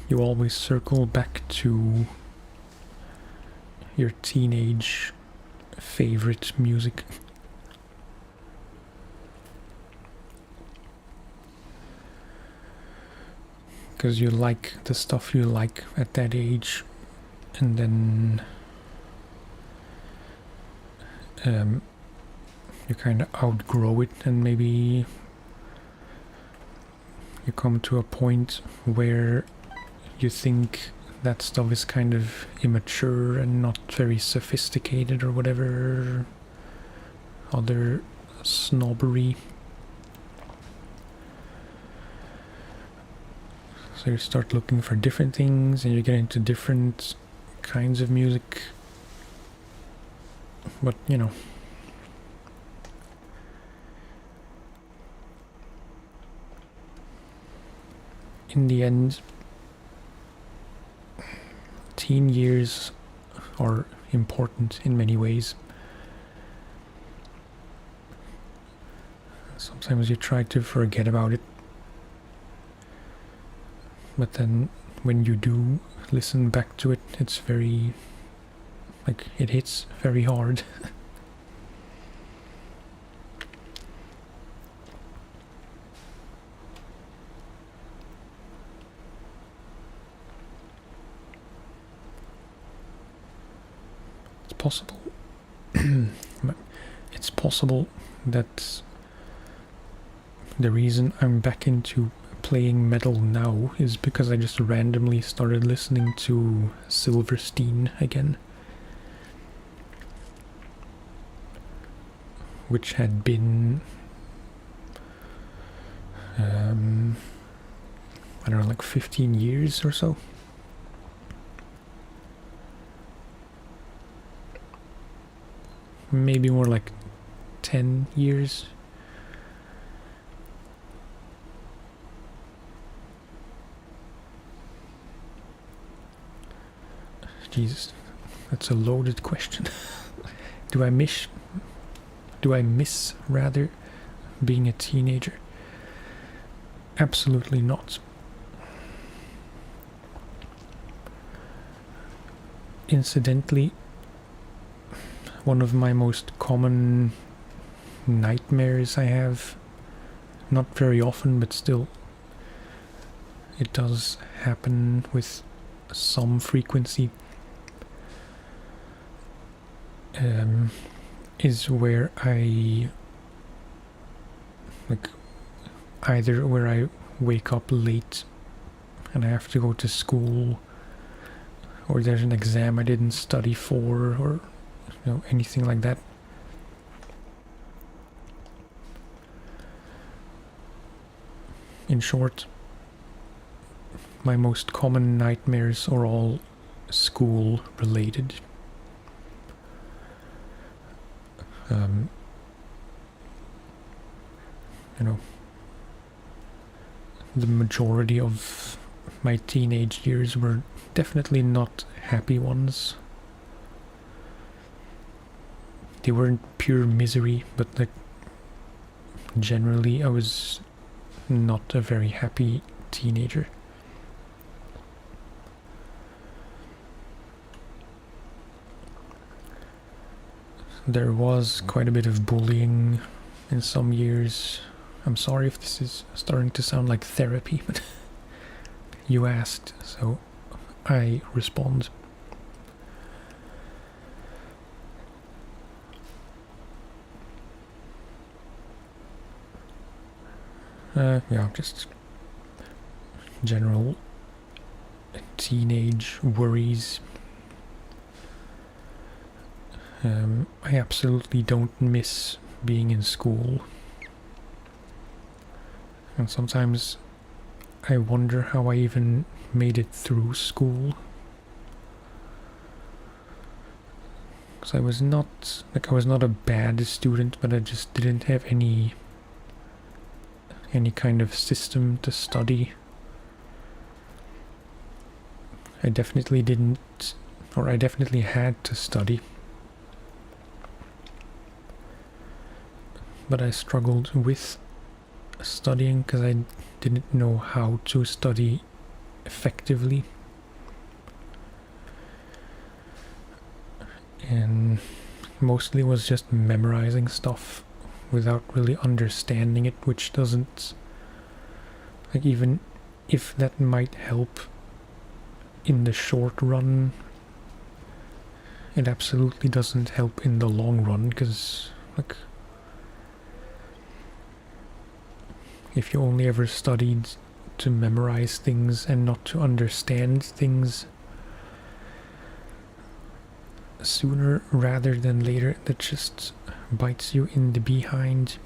you always circle back to your teenage favorite music. Because you like the stuff you like at that age, and then you kind of outgrow it, and maybe you come to a point where you think that stuff is kind of immature and not very sophisticated or whatever other snobbery. So you start looking for different things and you get into different kinds of music. But, you know, in the end, teen years are important in many ways. Sometimes you try to forget about it, but then when you do listen back to it, it's very, like, it hits very hard. Possible. It's possible that the reason I'm back into playing metal now is because I just randomly started listening to Silverstein again, which had been I don't know, like 15 years or so. Maybe more like 10 years. Jesus, that's a loaded question. Do I miss rather being a teenager? Absolutely not. Incidentally, one of my most common nightmares I have, not very often, but still, it does happen with some frequency, is where I, like, either where I wake up late and I have to go to school, or there's an exam I didn't study for, or anything like that. In short, my most common nightmares are all school related. You know, the majority of my teenage years were definitely not happy ones. They weren't pure misery, but like generally I was not a very happy teenager. There was quite a bit of bullying in some years. I'm sorry if this is starting to sound like therapy, but you asked, so I respond. Yeah, just general teenage worries. I absolutely don't miss being in school. And sometimes I wonder how I even made it through school. Because I was not a bad student, but I just didn't have any kind of system to study. I definitely didn't, or I definitely had to study. But I struggled with studying because I didn't know how to study effectively. And mostly was just memorizing stuff without really understanding it, which doesn't, like, even if that might help in the short run, it absolutely doesn't help in the long run, because like if you only ever studied to memorize things and not to understand things, sooner rather than later that just bites you in the behind.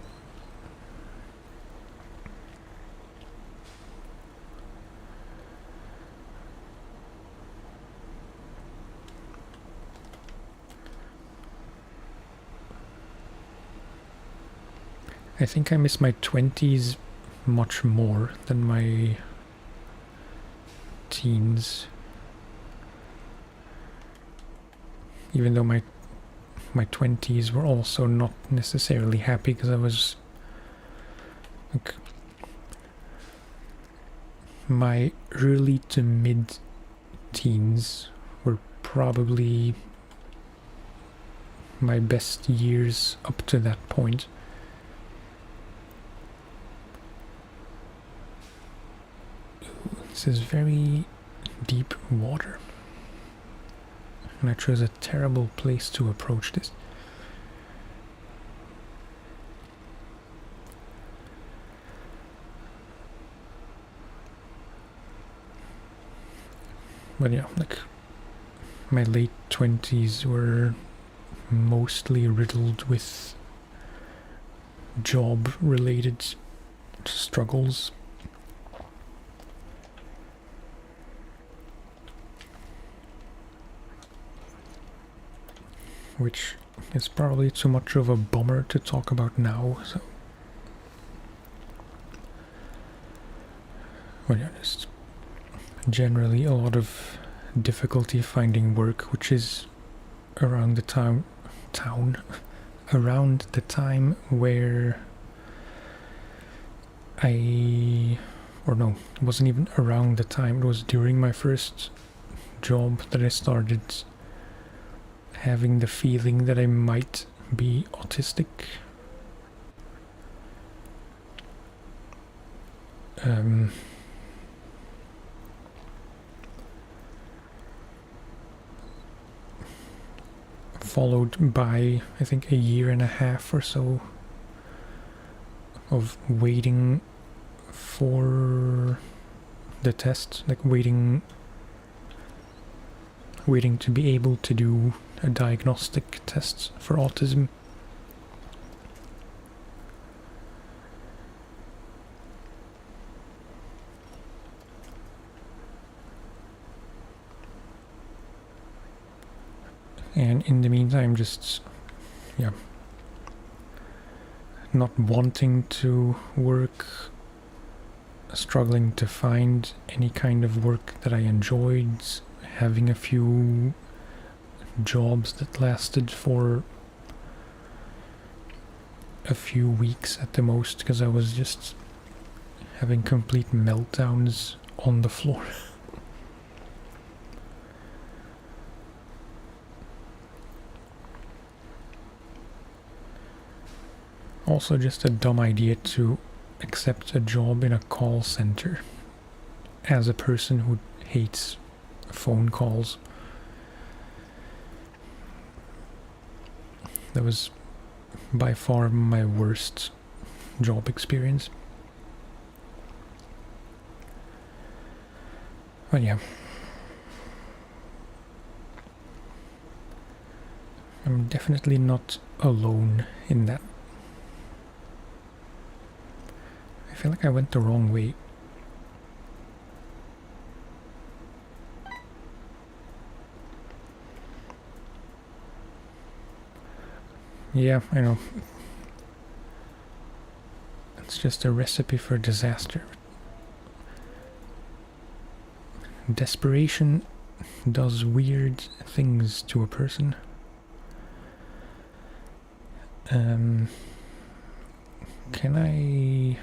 I think I miss my 20s much more than my teens. Even though my 20s were also not necessarily happy, because I was like, my early to mid teens were probably my best years up to that point. This is very deep water. And I chose a terrible place to approach this. But yeah, like my late 20s were mostly riddled with job-related struggles. Which is probably too much of a bummer to talk about now, so. Well, yeah, just generally a lot of difficulty finding work, which is around the time around the time where it wasn't even around the time, it was during my first job that I started having the feeling that I might be autistic. Followed by, I think, a year and a half or so of waiting for the test, like waiting to be able to do a diagnostic test for autism. And in the meantime, just, yeah, not wanting to work, struggling to find any kind of work that I enjoyed, having a few jobs that lasted for a few weeks at the most, because I was just having complete meltdowns on the floor. Also just a dumb idea to accept a job in a call center as a person who hates phone calls. That was by far my worst job experience. But yeah. I'm definitely not alone in that. I feel like I went the wrong way. Yeah, I know. It's just a recipe for disaster. Desperation does weird things to a person. Can I...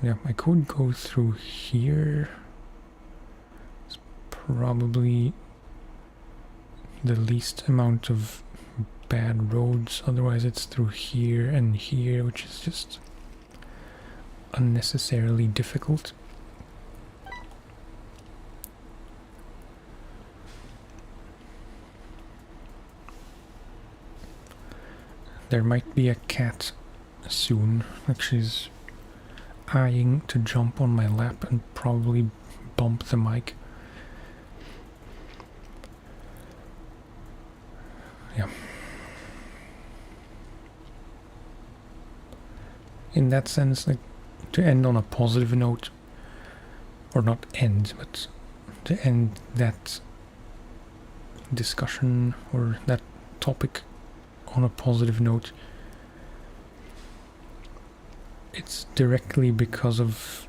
Yeah, I could go through here. It's probably the least amount of bad roads. Otherwise it's through here and here, which is just unnecessarily difficult. There might be a cat soon, like she's eyeing to jump on my lap and probably bump the mic. Yeah. In that sense, like, to end on a positive note, or not end, but to end that discussion or that topic on a positive note, it's directly because of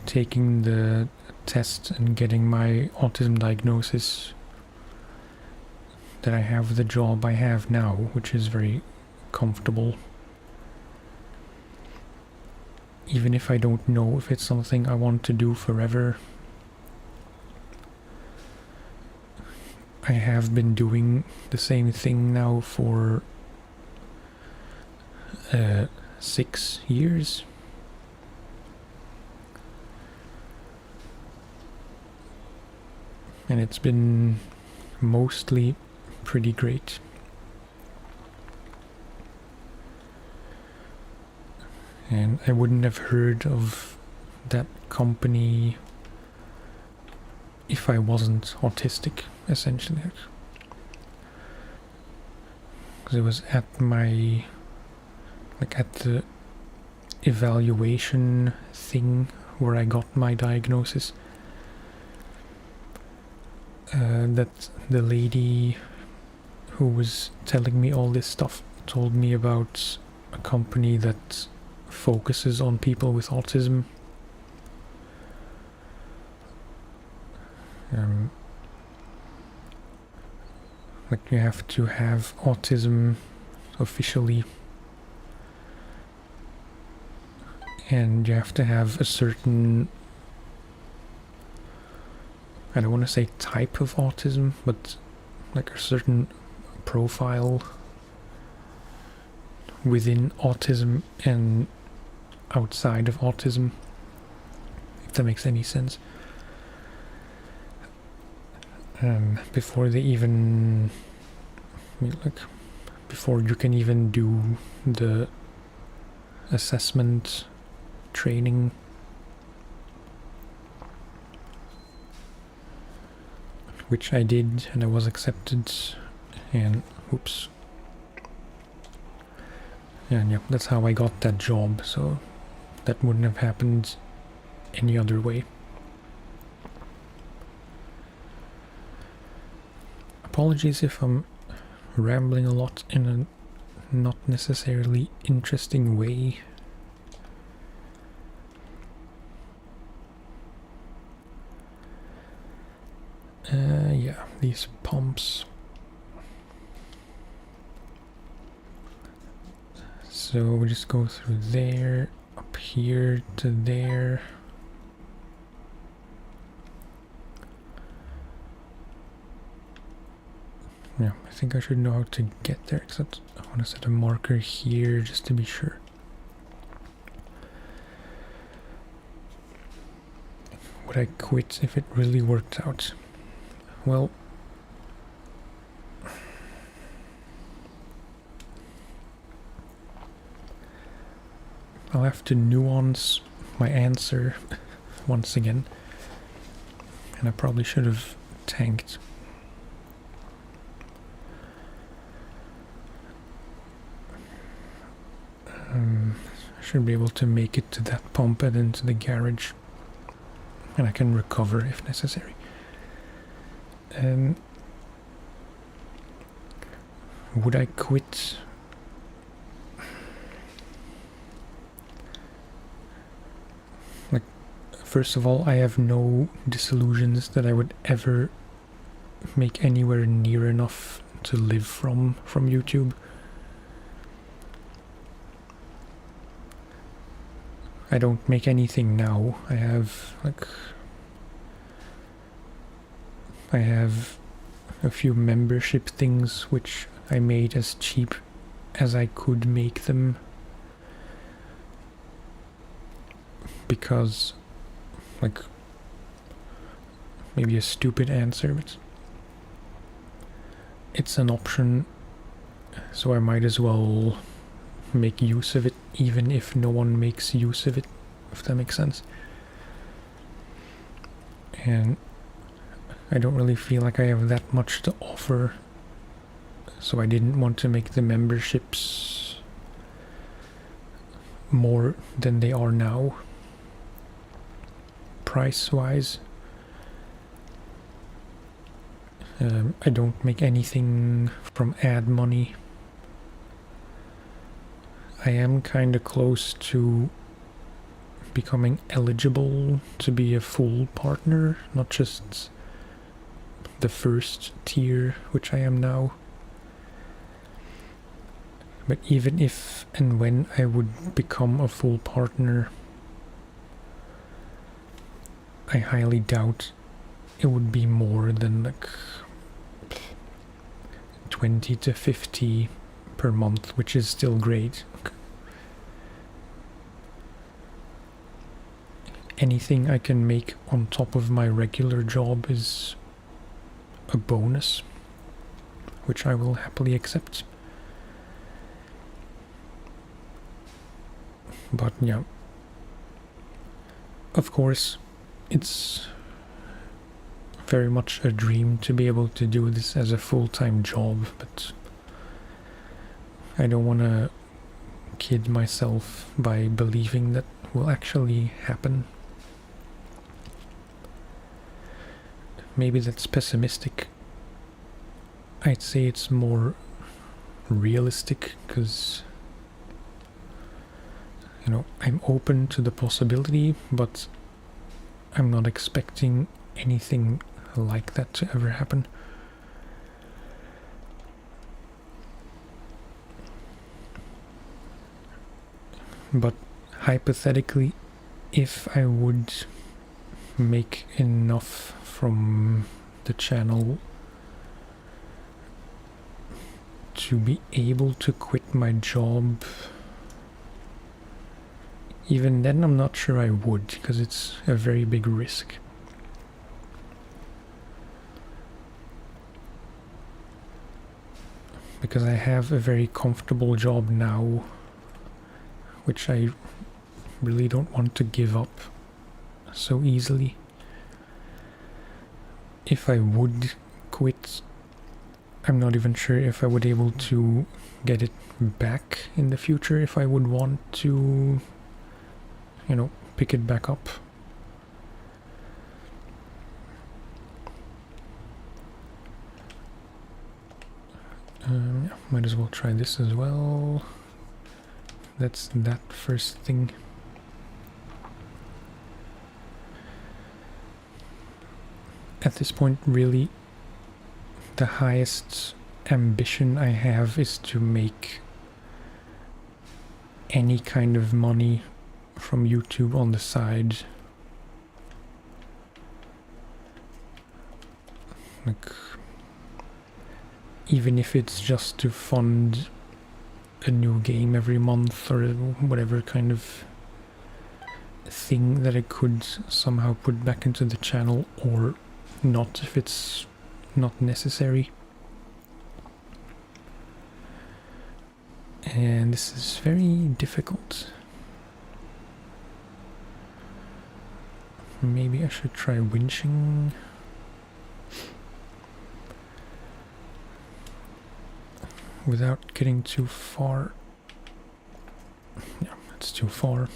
taking the test and getting my autism diagnosis that I have the job I have now, which is very comfortable. Even if I don't know if it's something I want to do forever, I have been doing the same thing now for 6 years. And it's been mostly pretty great. And I wouldn't have heard of that company if I wasn't autistic, essentially. Because it was at my, like, at the evaluation thing where I got my diagnosis, that the lady who was telling me all this stuff told me about a company that focuses on people with autism. Like, you have to have autism officially, and you have to have a certain, I don't want to say type of autism, but like a certain profile within autism and outside of autism, if that makes any sense. Before they even, like, before you can even do the assessment training, which I did, and I was accepted, and oops. And yeah, that's how I got that job, so that wouldn't have happened any other way. Apologies if I'm rambling a lot in a not necessarily interesting way. these pumps. So we just go through there, up here to there. Yeah, I think I should know how to get there, except I want to set a marker here just to be sure. Would I quit if it really worked out? Well, I'll have to nuance my answer once again, and I probably should have tanked. I should be able to make it to that pump and into the garage, and I can recover if necessary. Would I quit? Like, first of all, I have no disillusions that I would ever make anywhere near enough to live from YouTube. I don't make anything now. I have a few membership things which I made as cheap as I could make them, because, like, maybe a stupid answer, but it's an option, so I might as well make use of it, even if no one makes use of it, if that makes sense. And I don't really feel like I have that much to offer, so I didn't want to make the memberships more than they are now, price-wise. I don't make anything from ad money. I am kind of close to becoming eligible to be a full partner, not just the first tier, which I am now. But even if and when I would become a full partner, I highly doubt it would be more than like 20 to 50 per month, which is still great. Anything I can make on top of my regular job is a bonus, which I will happily accept. But yeah, of course, it's very much a dream to be able to do this as a full-time job, but I don't want to kid myself by believing that will actually happen. Maybe that's pessimistic. I'd say it's more realistic, because, you know, I'm open to the possibility, but I'm not expecting anything like that to ever happen. But hypothetically, if I would make enough from the channel to be able to quit my job, even then I'm not sure I would, because it's a very big risk. Because I have a very comfortable job now, which I really don't want to give up so easily. If I would quit, I'm not even sure if I would be able to get it back in the future, if I would want to, you know, pick it back up. Might as well try this as well. That's that first thing. At this point, really, the highest ambition I have is to make any kind of money from YouTube on the side. Like, even if it's just to fund a new game every month or whatever kind of thing that I could somehow put back into the channel, or not if it's not necessary. And this is very difficult. Maybe I should try winching. Without getting too far. Yeah, it's too far.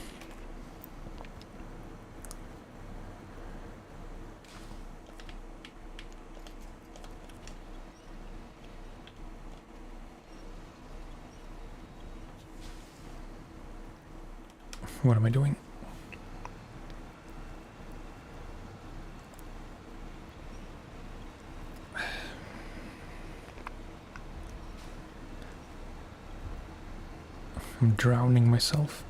What am I doing? I'm drowning myself.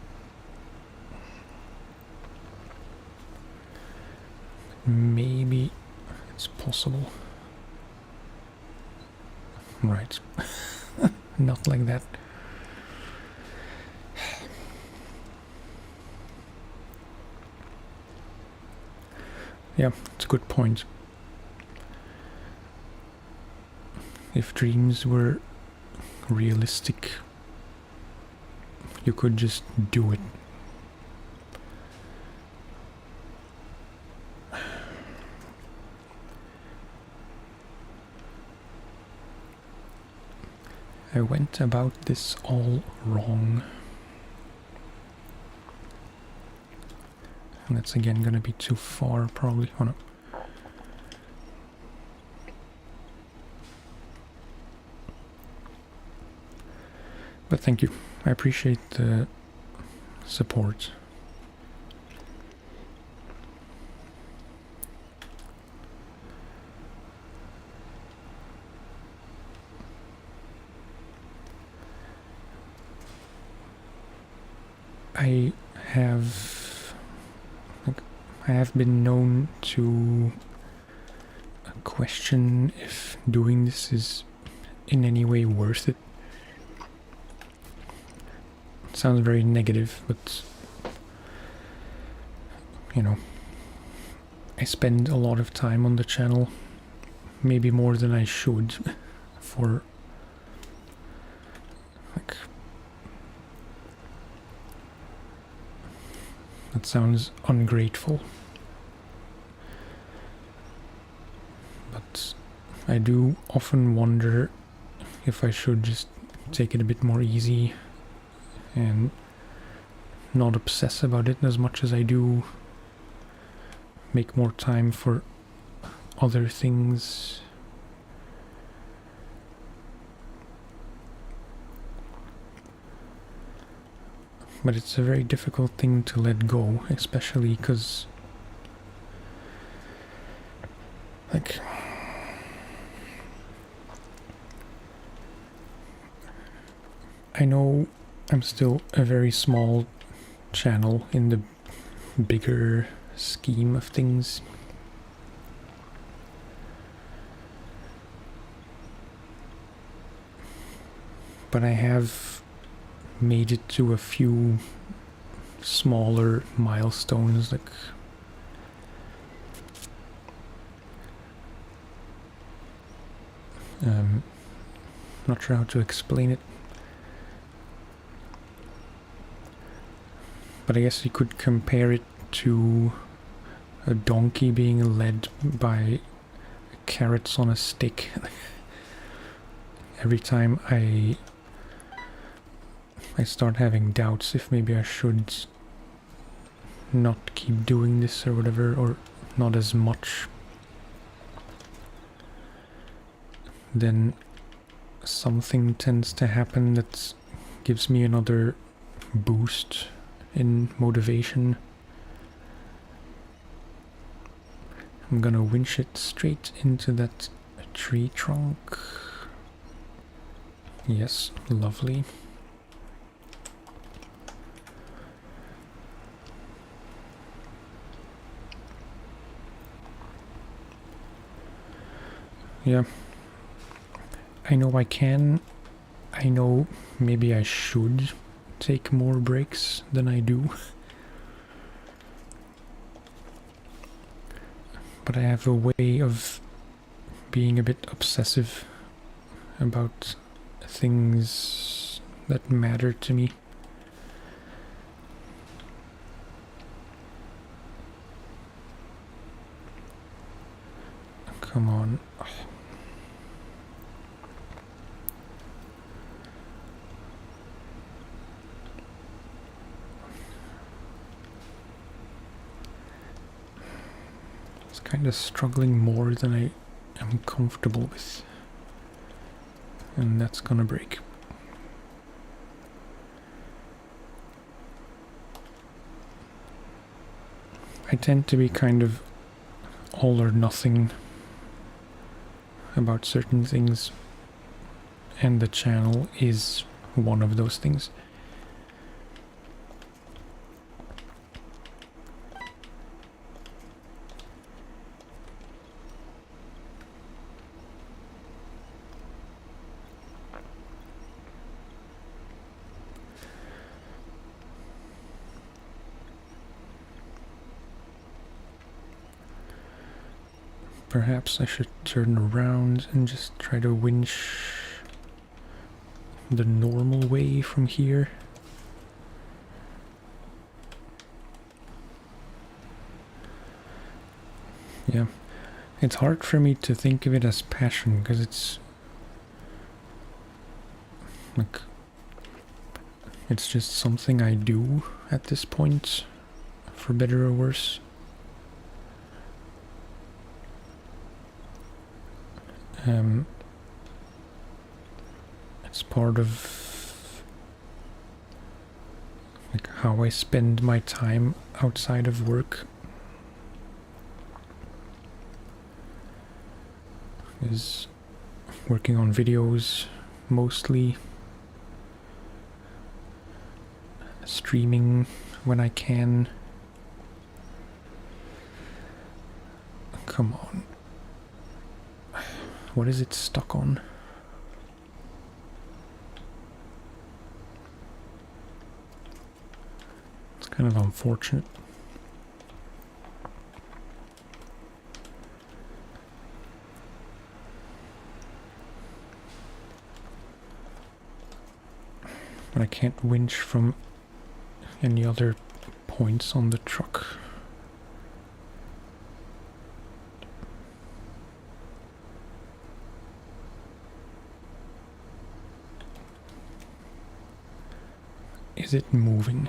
Maybe it's possible. Right. Not like that. Yeah, it's a good point. If dreams were realistic, you could just do it. I went about this all wrong. And that's again gonna be too far, probably. Oh no. But thank you. I appreciate the support. I have been known to question if doing this is in any way worth it. It sounds very negative, but you know, I spend a lot of time on the channel, maybe more than I should, for like, that sounds ungrateful, but I do often wonder if I should just take it a bit more easy and not obsess about it as much as I do. Make more time for other things. But it's a very difficult thing to let go, especially because, like, I know I'm still a very small channel in the bigger scheme of things. But I have made it to a few smaller milestones, like not sure how to explain it, but I guess you could compare it to a donkey being led by carrots on a stick. Every time I start having doubts if maybe I should not keep doing this or whatever, or not as much, then something tends to happen that gives me another boost in motivation. I'm gonna winch it straight into that tree trunk. Yes, lovely. Yeah. I know I can. I know maybe I should take more breaks than I do. But I have a way of being a bit obsessive about things that matter to me. Come on. It's kind of struggling more than I am comfortable with. And that's gonna break. I tend to be kind of all or nothing about certain things, and the channel is one of those things. Perhaps I should turn around and just try to winch the normal way from here. Yeah, it's hard for me to think of it as passion because it's like it's just something I do at this point, for better or worse. It's part of like how I spend my time outside of work. Is working on videos mostly, streaming when I can. Come on. What is it stuck on? It's kind of unfortunate. But I can't winch from any other points on the truck. Is it moving?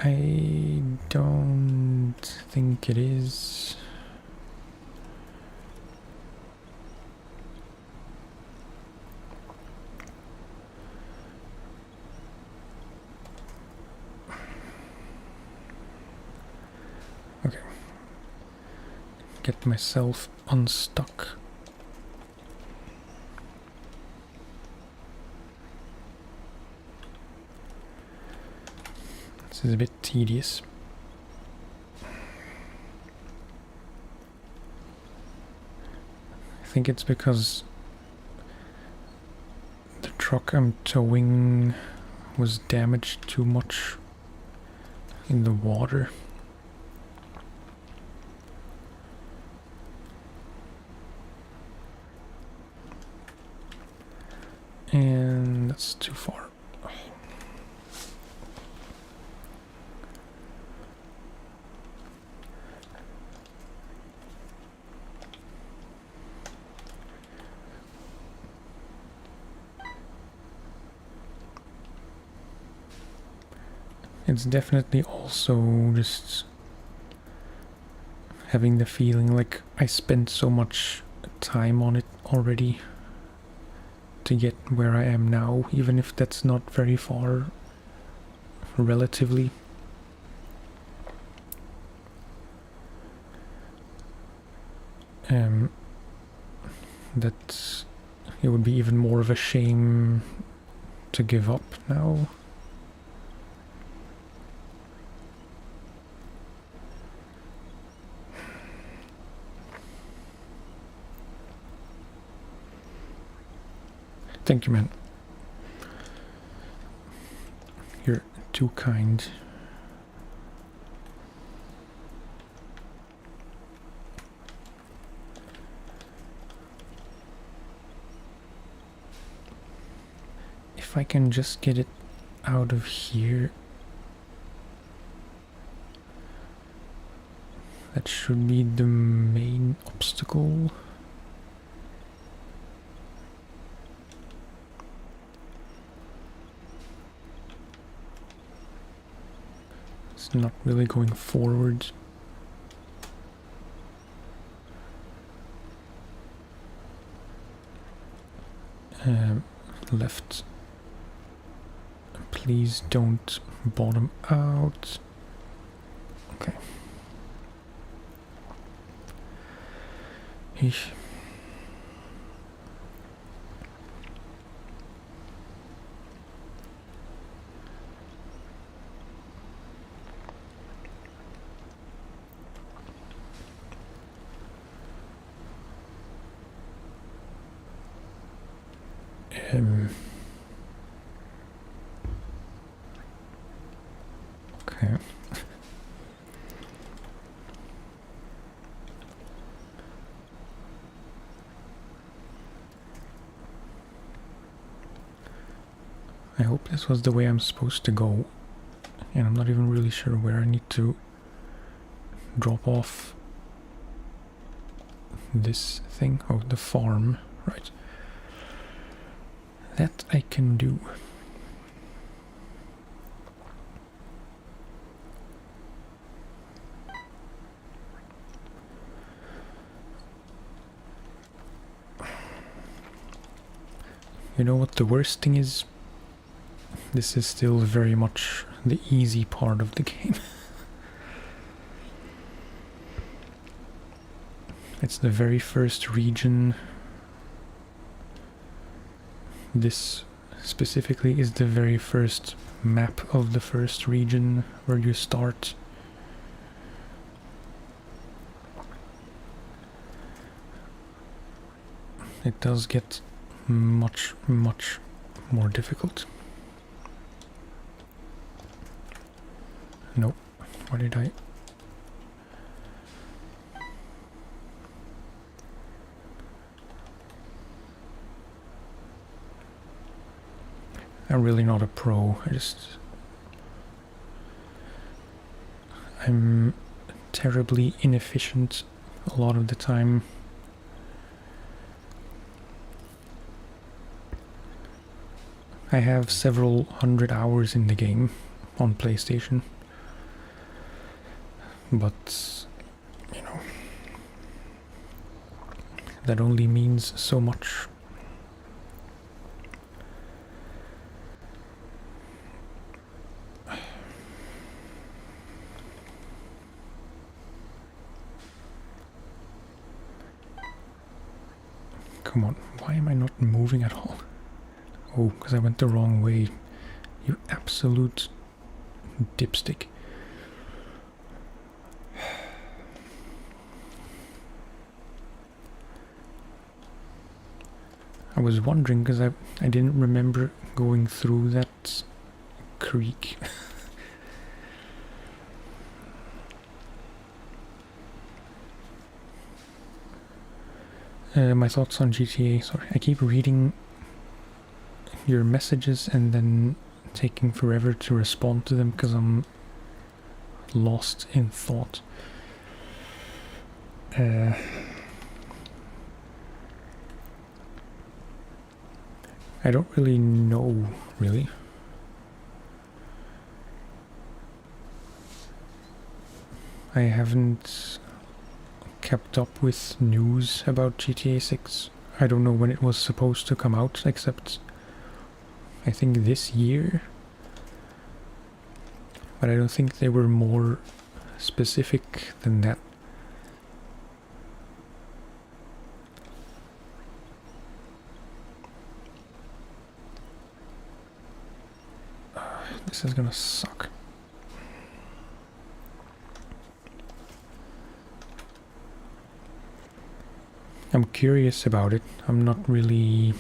I don't think it is. Okay. Get myself unstuck. This is a bit tedious. I think it's because the truck I'm towing was damaged too much in the water. And that's too far. It's definitely also just having the feeling like I spent so much time on it already to get where I am now, even if that's not very far relatively. that it would be even more of a shame to give up now. Thank you, man. You're too kind. If I can just get it out of here, that should be the main obstacle. It's not really going forward. Left. Please don't bottom out. Okay. Eesh. Okay. I hope this was the way I'm supposed to go, and I'm not even really sure where I need to drop off this thing. Oh, the farm, right. That I can do. You know what the worst thing is? This is still very much the easy part of the game. It's the very first region. This specifically is the very first map of the first region where you start. It does get much more difficult. Nope. Where did I? I'm really not a pro. I'm terribly inefficient a lot of the time. I have several hundred hours in the game on PlayStation, but you know, that only means so much. Come on, why am I not moving at all? Oh, because I went the wrong way. You absolute dipstick. I was wondering because I didn't remember going through that creek. My thoughts on GTA. Sorry, I keep reading your messages and then taking forever to respond to them because I'm lost in thought. I don't really know, really. I haven't kept up with news about GTA 6. I don't know when it was supposed to come out, except I think this year. But I don't think they were more specific than that. This is gonna suck. I'm curious about it. I'm not really...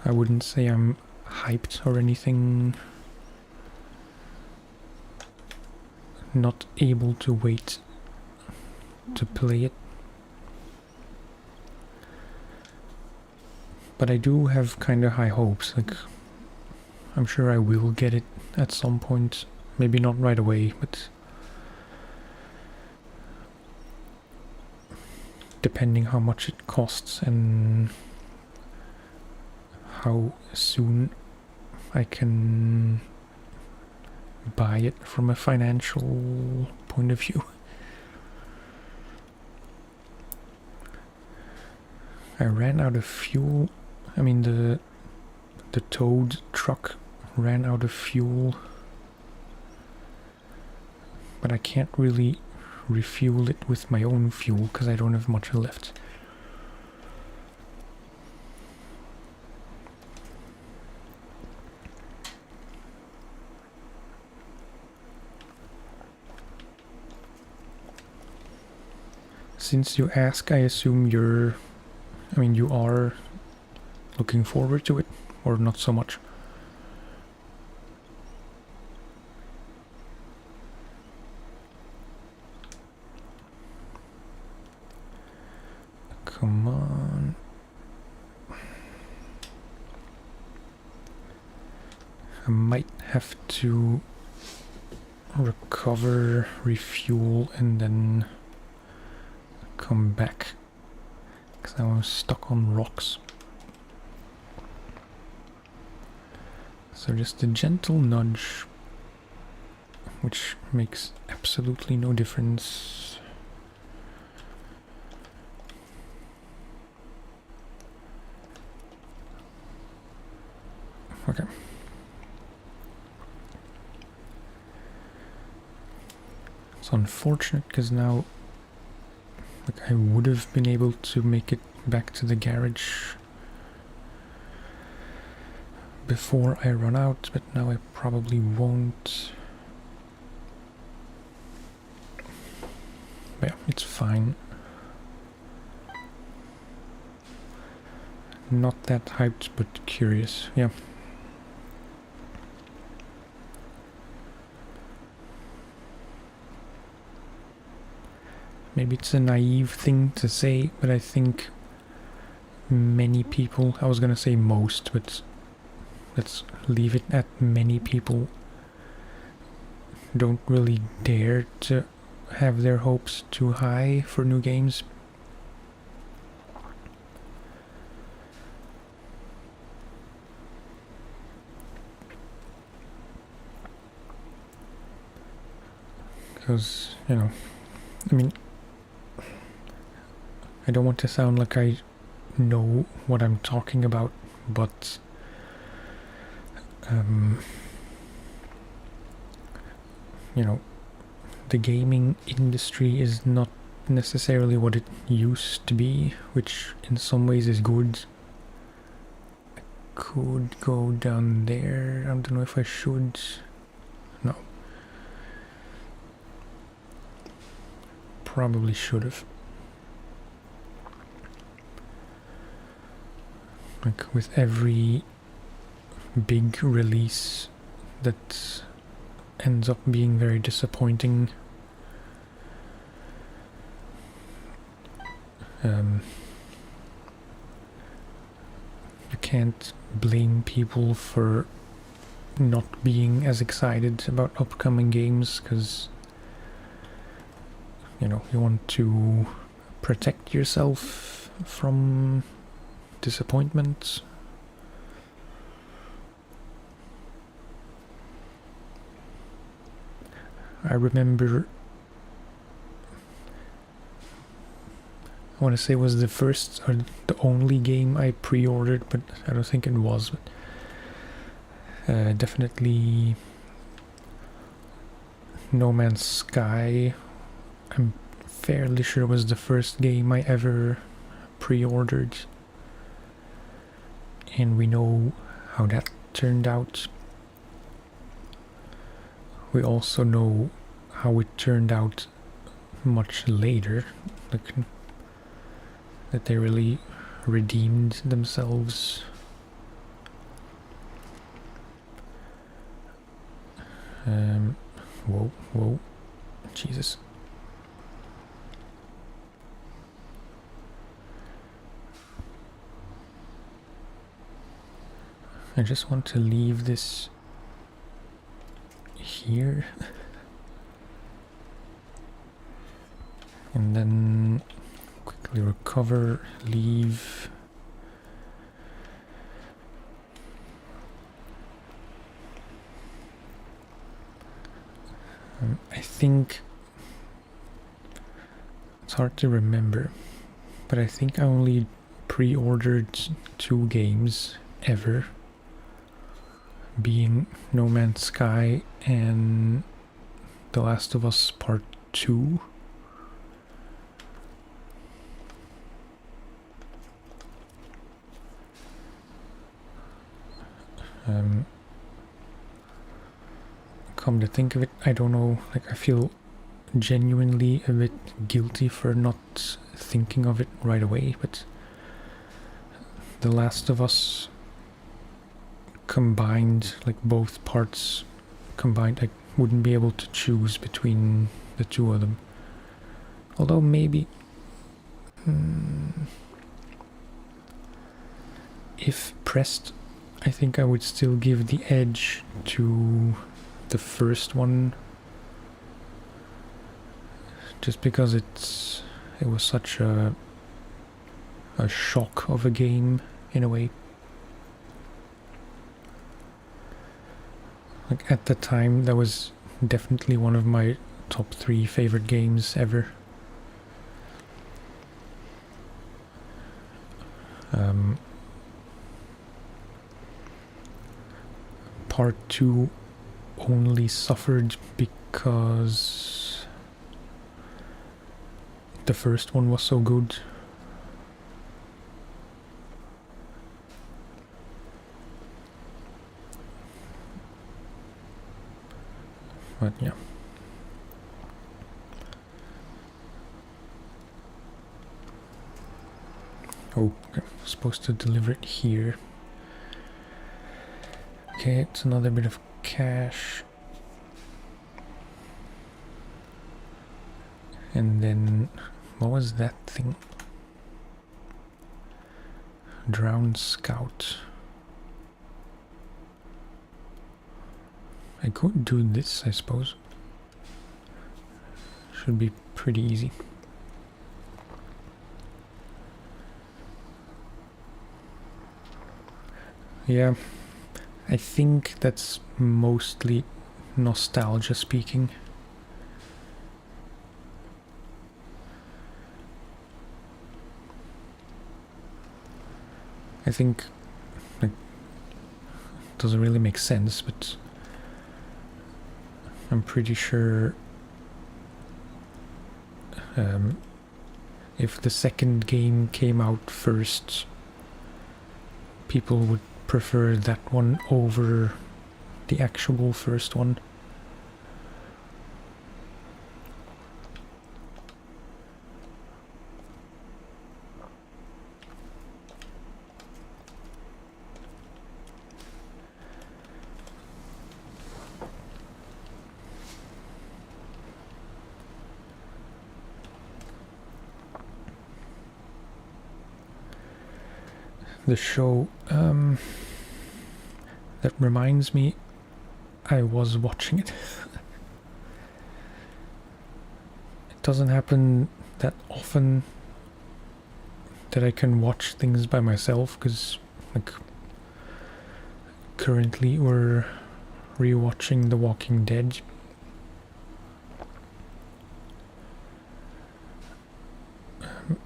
I wouldn't say I'm hyped or anything. Not able to wait to play it. But I do have kind of high hopes. Like, I'm sure I will get it at some point. Maybe not right away, but depending how much it costs and how soon I can buy it from a financial point of view. I ran out of fuel. I mean, the towed truck ran out of fuel, but I can't really refuel it with my own fuel because I don't have much left. Since you ask, I assume you are looking forward to it, or not so much? Come on. I might have to recover, refuel, and then come back, because I was stuck on rocks. So just a gentle nudge, which makes absolutely no difference. Okay. It's unfortunate because now, like, I would have been able to make it back to the garage before I run out, but now I probably won't. But yeah, it's fine. Not that hyped, but curious, yeah. Maybe it's a naive thing to say, but I think many people, I was gonna say most, but let's leave it at many people, don't really dare to have their hopes too high for new games. Because, you know, I mean, I don't want to sound like I know what I'm talking about, but you know, the gaming industry is not necessarily what it used to be, which in some ways is good. I could go down there. I don't know if I should. No. Probably should have. Like with every big release that ends up being very disappointing, you can't blame people for not being as excited about upcoming games, because you know, you want to protect yourself from disappointment. I remember, I want to say it was the first or the only game I pre-ordered, but I don't think it was. But definitely No Man's Sky. I'm fairly sure it was the first game I ever pre-ordered. And we know how that turned out. We also know how it turned out much later, like that they really redeemed themselves. Whoa, Jesus. I just want to leave this here. And then quickly recover, leave. I think it's hard to remember, but I think I only pre-ordered 2 games ever, being No Man's Sky and The Last of Us Part 2. Come to think of it, I don't know, like I feel genuinely a bit guilty for not thinking of it right away, but The Last of Us combined, like both parts combined, I wouldn't be able to choose between the 2 of them. Although maybe if pressed, I think I would still give the edge to the first one, just because it was such a shock of a game in a way. Like at the time, that was definitely one of my top 3 favorite games ever. Part 2 only suffered because the first one was so good. But yeah. Oh, okay. I'm supposed to deliver it here. Okay, it's another bit of cash. And then, what was that thing? Drowned Scout. I could do this, I suppose. Should be pretty easy. Yeah, I think that's mostly nostalgia speaking. I think it doesn't really make sense, but I'm pretty sure if the second game came out first, people would prefer that one over the actual first one. The show, that reminds me, I was watching it. It doesn't happen that often that I can watch things by myself, because like currently we're rewatching The Walking Dead.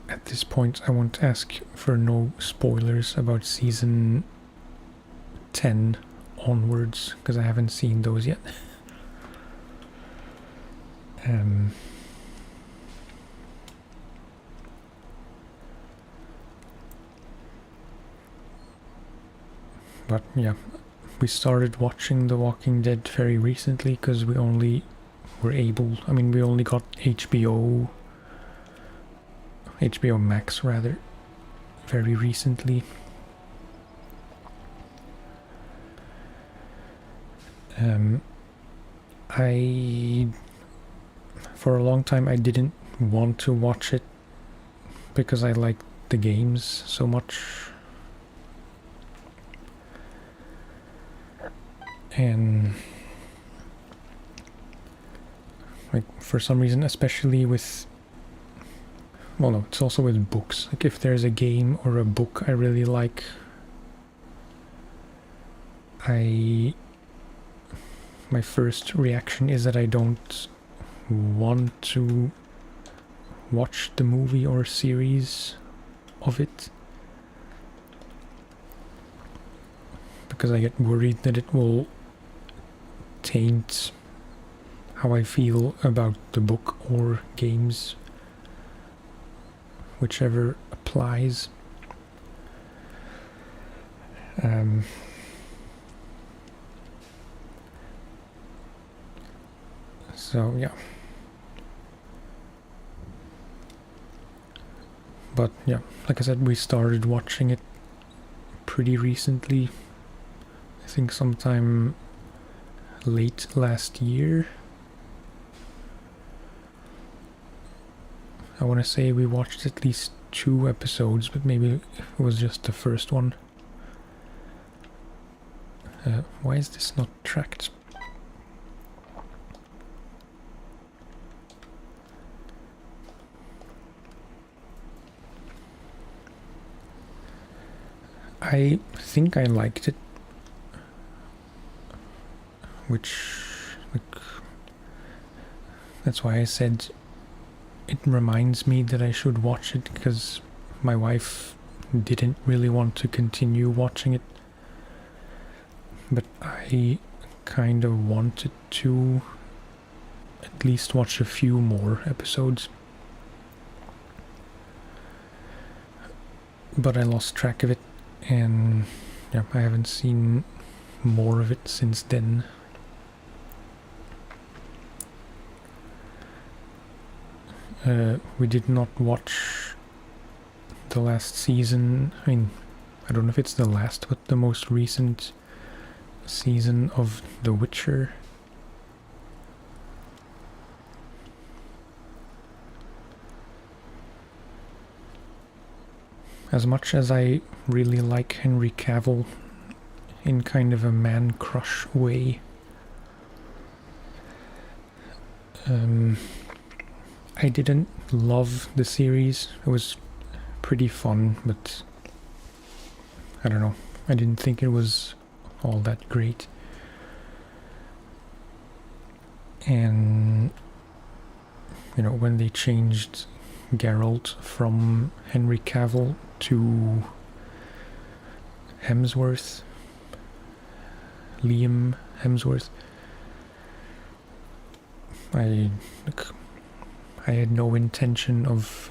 At this point, I want to ask for no spoilers about season 10 onwards, because I haven't seen those yet. But yeah, we started watching The Walking Dead very recently because we only were able, I mean, we only got HBO Max rather, very recently. For a long time I didn't want to watch it because I liked the games so much. And like for some reason, especially with, well no, it's also with books. Like if there's a game or a book I really like, my first reaction is that I don't want to watch the movie or series of it, because I get worried that it will taint how I feel about the book or games, whichever applies. So yeah, but yeah, like I said, we started watching it pretty recently. I think sometime late last year. I want to say we watched at least 2 episodes, but maybe it was just the first one. Why is this not tracked? I think I liked it, which, like, that's why I said it reminds me that I should watch it, because my wife didn't really want to continue watching it, but I kind of wanted to at least watch a few more episodes. But I lost track of it, and yeah, I haven't seen more of it since then. We did not watch the last season. I mean, I don't know if it's the last, but the most recent season of The Witcher. As much as I really like Henry Cavill in kind of a man crush way, I didn't love the series. It was pretty fun, but I don't know, I didn't think it was all that great. And you know, when they changed Geralt from Henry Cavill to Liam Hemsworth, I had no intention of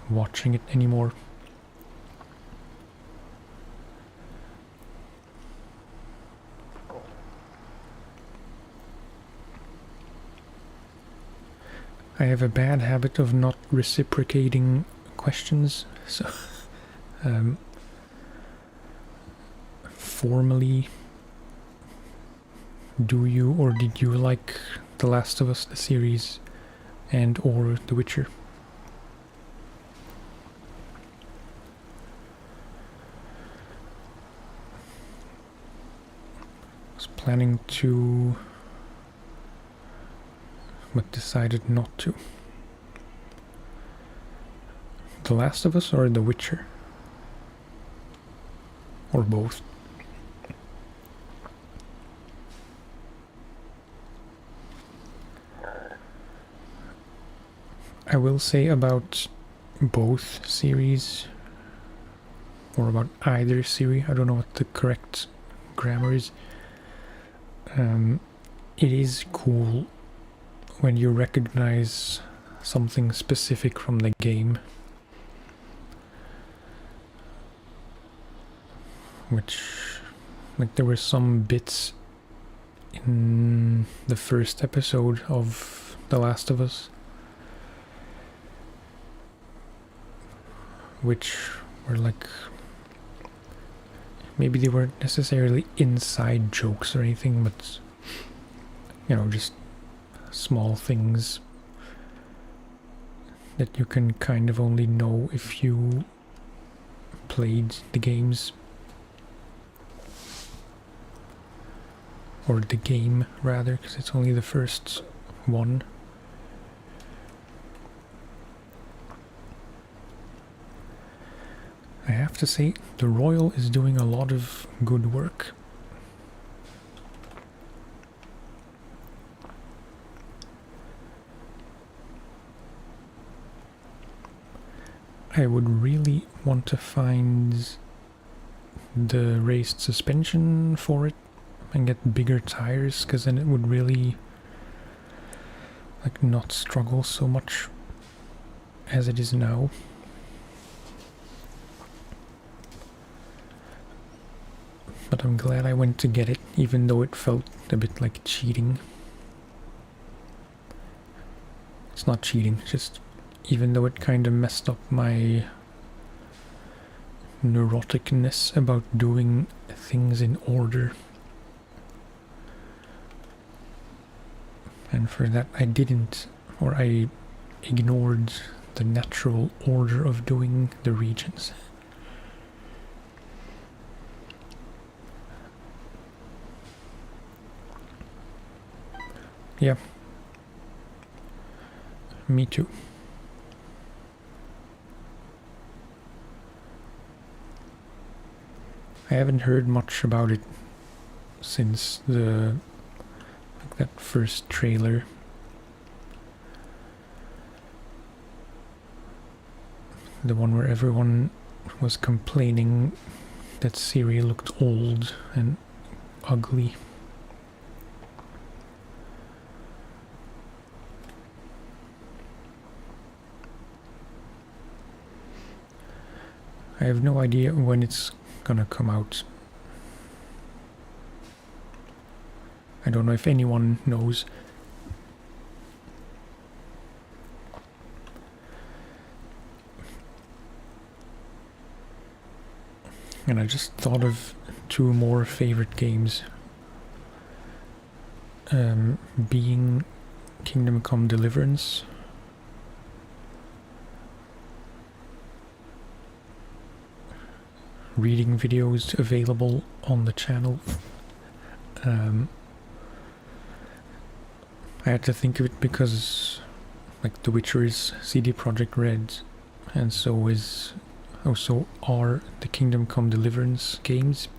watching it anymore. I have a bad habit of not reciprocating questions, so formally, do you or did you like The Last of Us, the series, and or The Witcher? I was planning to, but decided not to. The Last of Us or The Witcher? Or both? I will say about both series, or about either series, I don't know what the correct grammar is. It is cool when you recognize something specific from the game, which Like there were some bits in the first episode of The Last of Us which were like, maybe they weren't necessarily inside jokes or anything, but you know, just small things that you can kind of only know if you played the games. Or the game, rather, because it's only the first one. I have to say, the Royal is doing a lot of good work. I would really want to find the raised suspension for it and get bigger tires, because then it would really like not struggle so much as it is now. But I'm glad I went to get it, even though it felt a bit like cheating. It's not cheating, just even though it kind of messed up my neuroticness about doing things in order. And for that I didn't, or I ignored the natural order of doing the regions. Yeah. Me too. I haven't heard much about it since that first trailer. The one where everyone was complaining that Siri looked old and ugly. I have no idea when it's gonna come out. I don't know if anyone knows. And I just thought of two more favorite games. Being Kingdom Come Deliverance. Reading videos available on the channel. I had to think of it because like The Witcher is CD Projekt Red, and so are the Kingdom Come Deliverance games.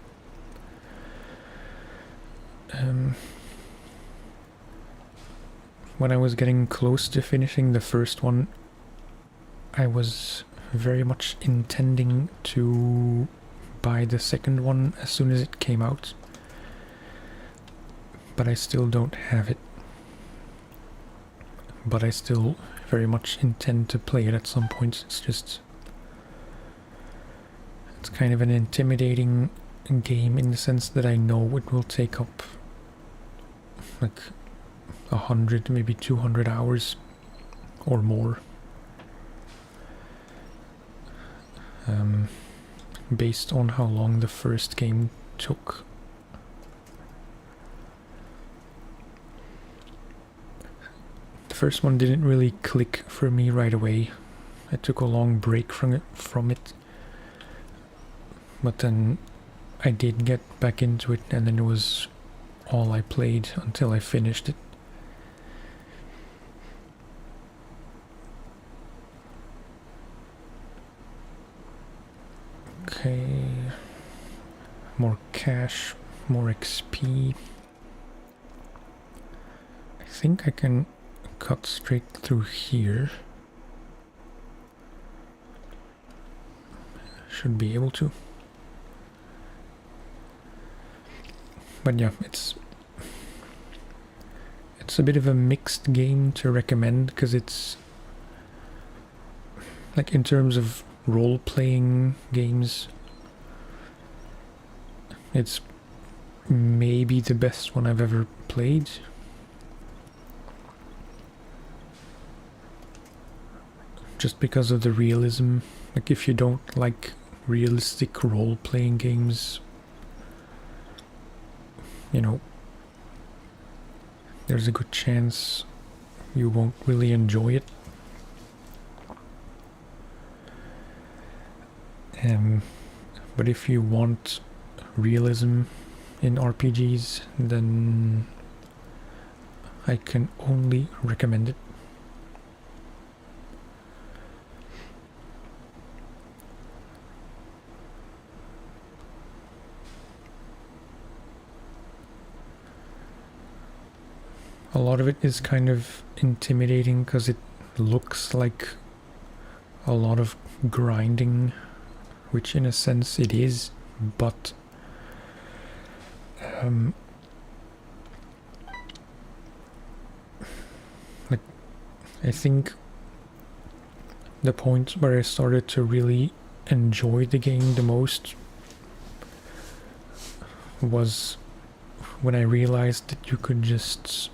When I was getting close to finishing the first one, I was very much intending to buy the second one as soon as it came out, but I still don't have it. But I still very much intend to play it at some point. It's kind of an intimidating game in the sense that I know it will take up like 100, maybe 200 hours or more. Based on how long the first game took. The first one didn't really click for me right away. I took a long break from it. But then I did get back into it, and then it was all I played until I finished it. Okay, more cash, more XP. I think I can cut straight through here. Should be able to. But yeah, it's a bit of a mixed game to recommend, because it's like, in terms of role-playing games, it's maybe the best one I've ever played. Just because of the realism. Like, if you don't like realistic role-playing games, you know, there's a good chance you won't really enjoy it. But if you want realism in RPGs, then I can only recommend it. A lot of it is kind of intimidating because it looks like a lot of grinding, which in a sense it is, but like, I think the point where I started to really enjoy the game the most was when I realized that you could just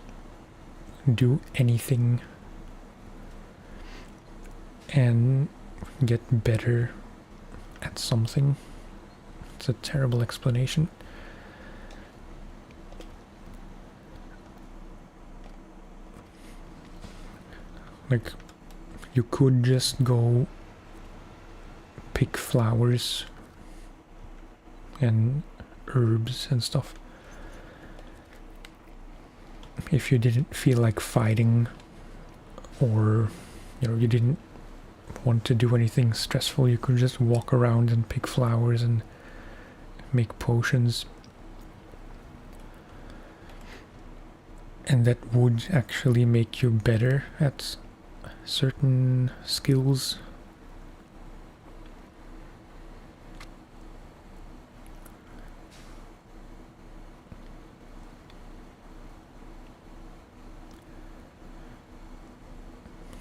do anything and get better at something. It's a terrible explanation. Like, you could just go pick flowers and herbs and stuff if you didn't feel like fighting, or you didn't want to do anything stressful. You could just walk around and pick flowers and make potions, and that would actually make you better at certain skills.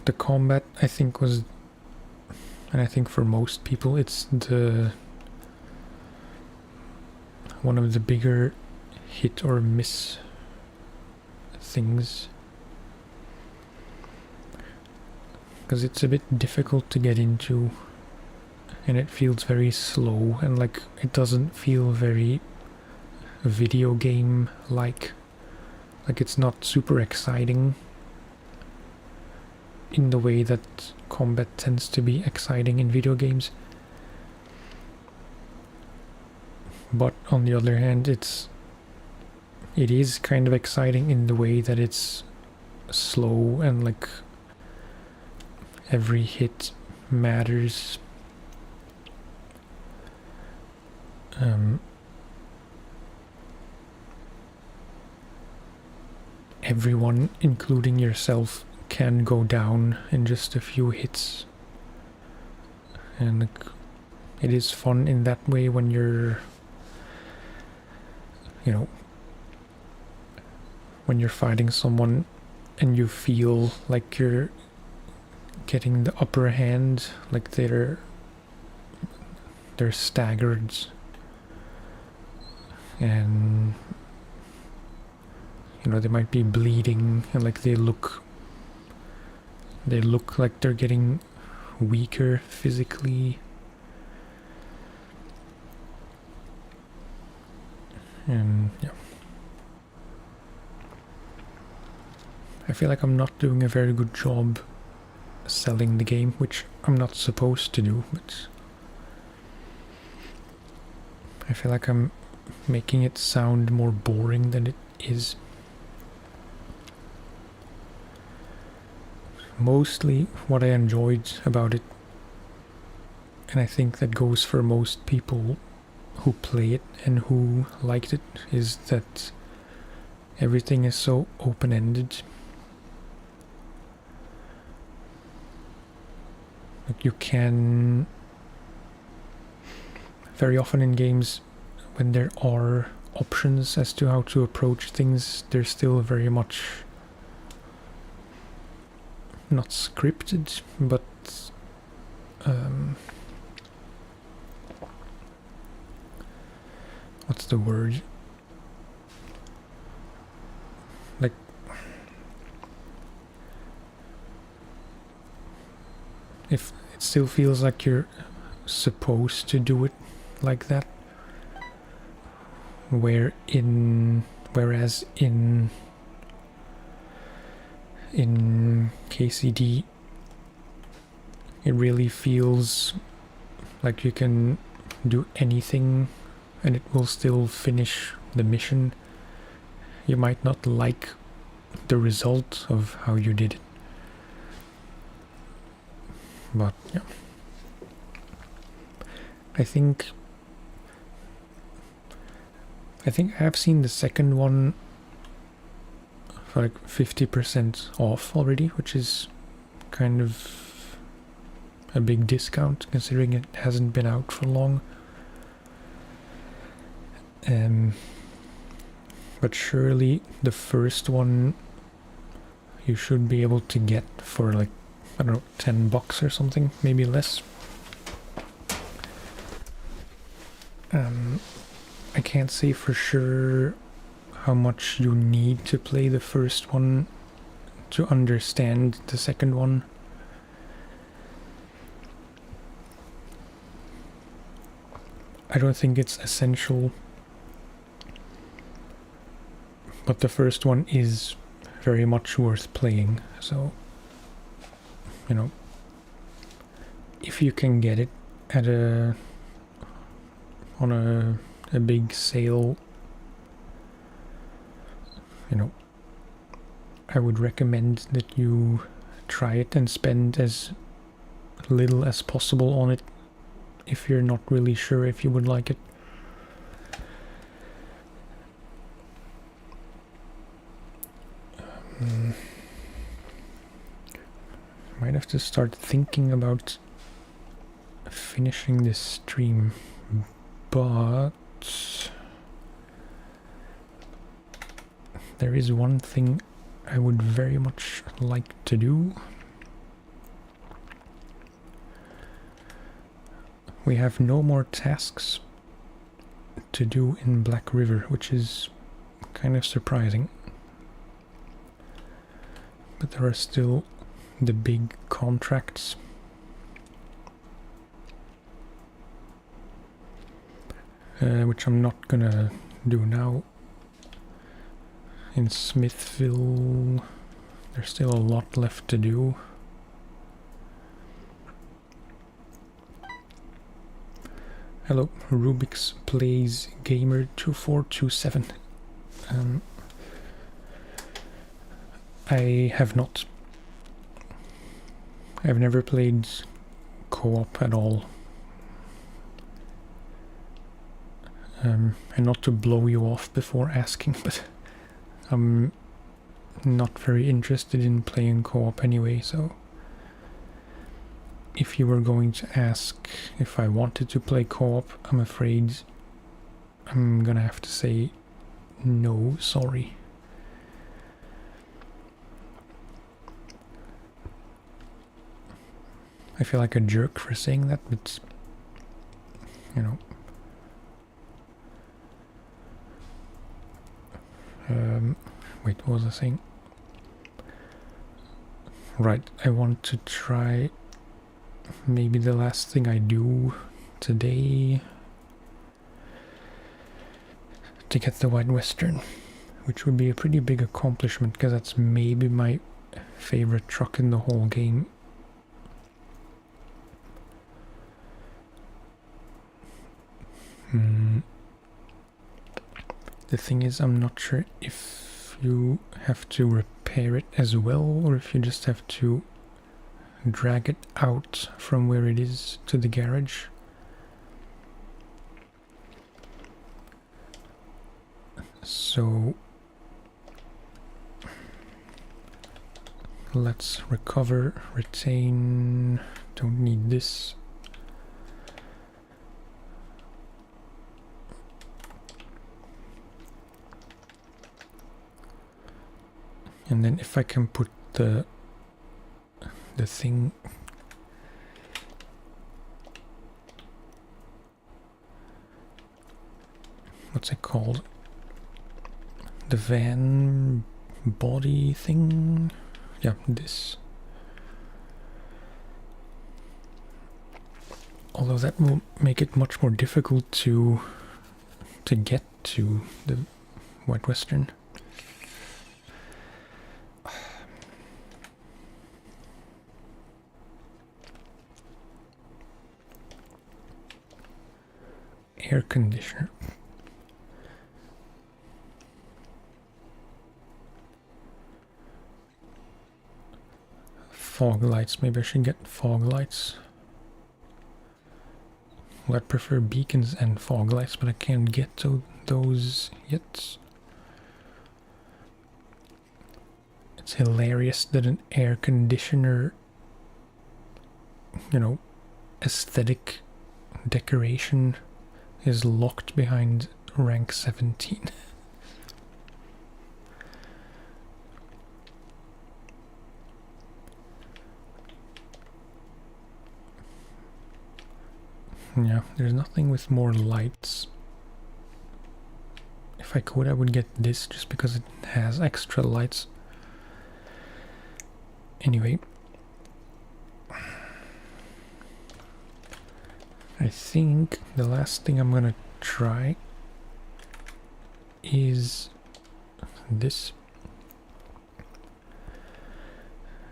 The combat, I think, was, and I think for most people, it's one of the bigger hit or miss things, because it's a bit difficult to get into, and it feels very slow, and like, it doesn't feel very video game like it's not super exciting in the way that combat tends to be exciting in video games. But on the other hand, it is kind of exciting in the way that it's slow, and like, every hit matters. Everyone, including yourself, can go down in just a few hits, and like, it is fun in that way when you're when you're fighting someone and you feel like you're getting the upper hand, like they're staggered and they might be bleeding, and like they look like they're getting weaker physically. And yeah, I feel like I'm not doing a very good job selling the game, which I'm not supposed to do, but I feel like I'm making it sound more boring than it is. Mostly what I enjoyed about it, and I think that goes for most people who play it and who liked it, is that everything is so open-ended. Like, you can, very often in games, when there are options as to how to approach things, they're still very much not scripted, but what's the word? like, if it still feels like you're supposed to do it like that, whereas in KCD it really feels like you can do anything and it will still finish the mission. You might not like the result of how you did it, but yeah, I think I have seen the second one for like 50% off already, which is kind of a big discount considering it hasn't been out for long. But surely the first one you should be able to get for like, I don't know, $10 or something, maybe less. I can't say for sure how much you need to play the first one to understand the second one. I don't think it's essential, but the first one is very much worth playing, so, you know, if you can get it at on a big sale, you know, I would recommend that you try it and spend as little as possible on it if you're not really sure if you would like it. Might have to start thinking about finishing this stream, but there is one thing I would very much like to do. We have no more tasks to do in Black River, which is kind of surprising. But there are still the big contracts. Which I'm not gonna do now. In Smithville, there's still a lot left to do. Hello, Rubik's Plays Gamer 2427. I have not. I've never played co-op at all. And not to blow you off before asking, but I'm not very interested in playing co-op anyway, so if you were going to ask if I wanted to play co-op, I'm afraid I'm gonna have to say no, sorry. I feel like a jerk for saying that, but, you know. Wait, what was I saying? Right, I want to try maybe the last thing I do today to get the White Western, which would be a pretty big accomplishment because that's maybe my favorite truck in the whole game. The thing is, I'm not sure if you have to repair it as well or if you just have to drag it out from where it is to the garage. So let's recover, retain, don't need this. And then if I can put the thing what's it called? The van body thing. Yeah, this. Although that will make it much more difficult to get to the White Western. Air conditioner. Fog lights. Maybe I should get fog lights. Well, I'd prefer beacons and fog lights, but I can't get to those yet. It's hilarious that an air conditioner, you know, aesthetic decoration is locked behind rank 17. Yeah, there's nothing with more lights. If I could, I would get this just because it has extra lights. Anyway, I think the last thing I'm gonna try is this.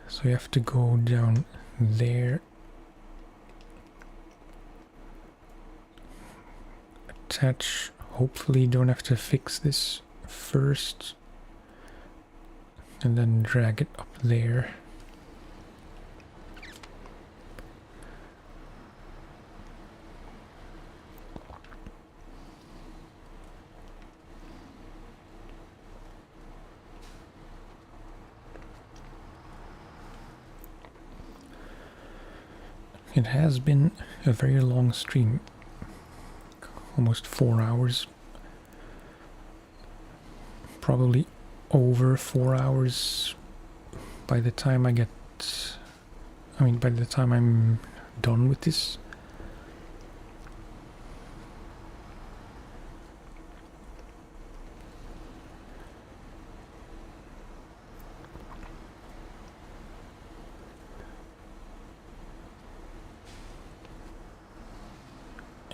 So you have to go down there, attach. Hopefully you don't have to fix this first, and then drag it up there. It has been a very long stream, almost 4 hours, probably over 4 hours by the time by the time I'm done with this.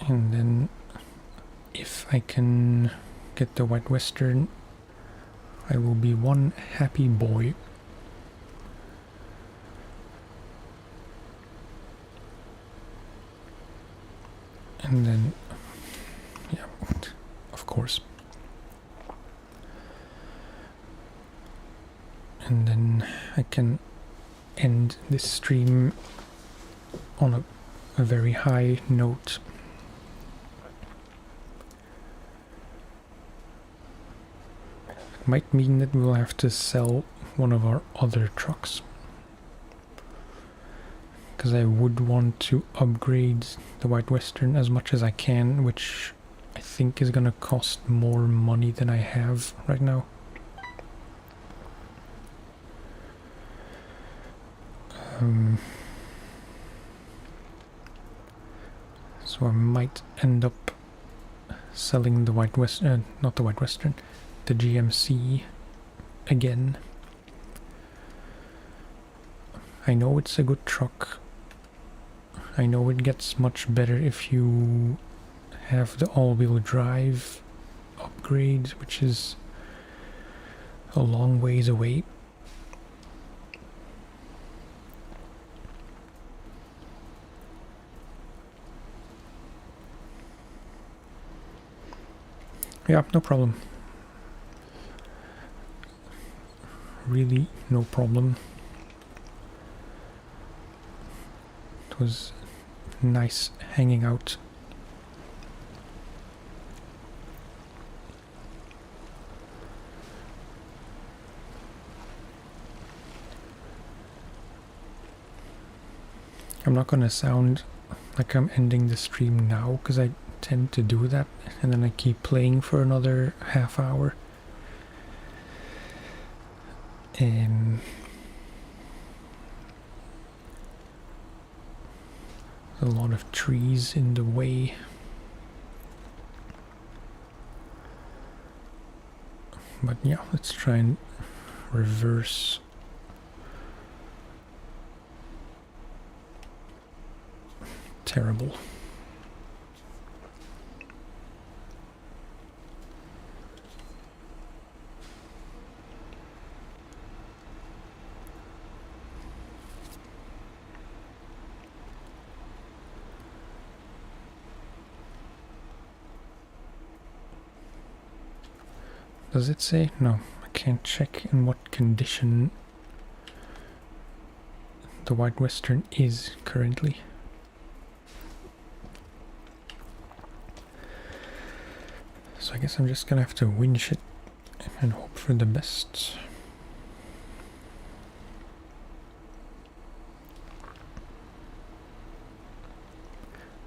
And then if I can get the White Western, I will be one happy boy. And then, yeah, of course. And then I can end this stream on a very high note. Might mean that we'll have to sell one of our other trucks, because I would want to upgrade the White Western as much as I can, which I think is gonna cost more money than I have right now. So I might end up selling the White Western, not the White Western, the GMC again. I know it's a good truck. I know it gets much better if you have the all-wheel drive upgrade, which is a long ways away. Yeah, no problem. Really, no problem. It was nice hanging out. I'm not gonna sound like I'm ending the stream now, because I tend to do that, and then I keep playing for another half hour. A lot of trees in the way. But yeah, let's try and reverse. Terrible. Does it say? No, I can't check in what condition the White Western is currently. So I guess I'm just gonna have to winch it and hope for the best.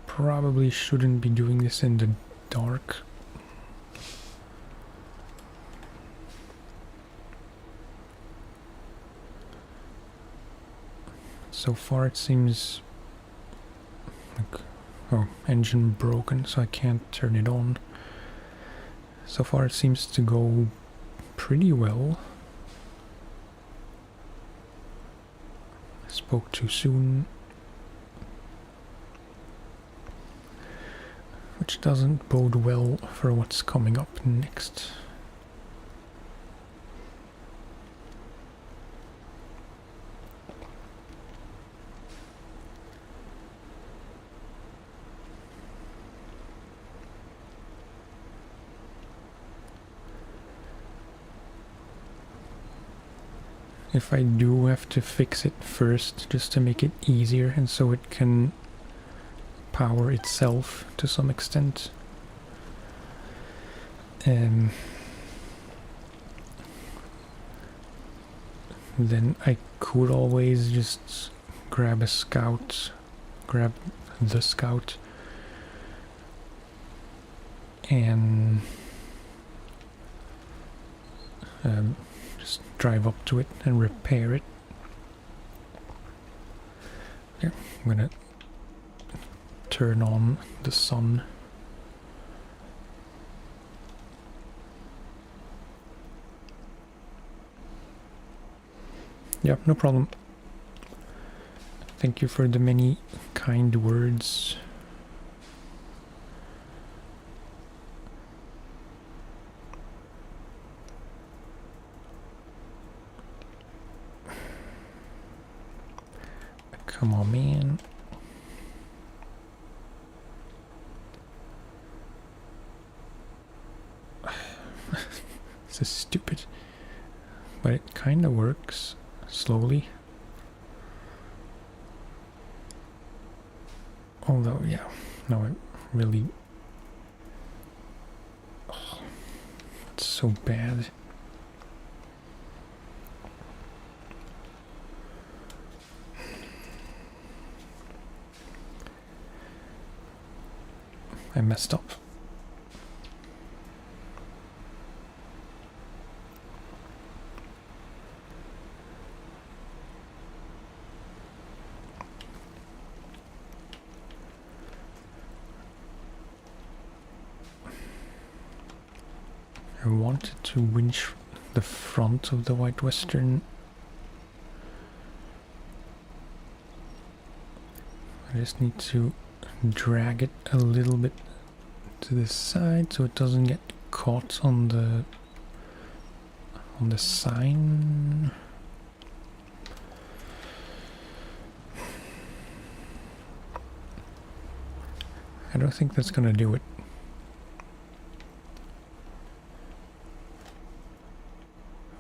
Probably shouldn't be doing this in the dark. So far it seems like, oh, engine broken, so I can't turn it on. So far it seems to go pretty well. I spoke too soon. Which doesn't bode well for what's coming up next. If I do have to fix it first, just to make it easier and so it can power itself to some extent. Then I could always just grab the scout, and just drive up to it and repair it. Yeah, I'm gonna turn on the sun. Yeah, no problem. Thank you for the many kind words. Come on, man. This is stupid. But it kind of works slowly. Although, yeah, no, it really... Oh, it's so bad. I messed up. I wanted to winch the front of the White Western. I just need to drag it a little bit to the side so it doesn't get caught on the sign. I don't think that's gonna do it.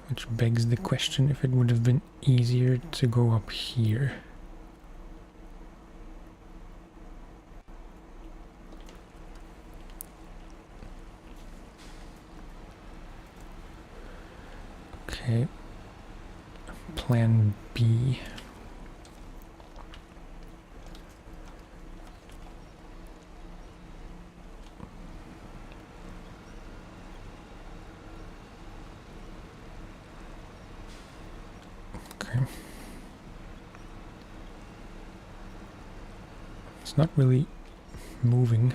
Which begs the question if it would have been easier to go up here. Okay. Plan B. It's not really moving.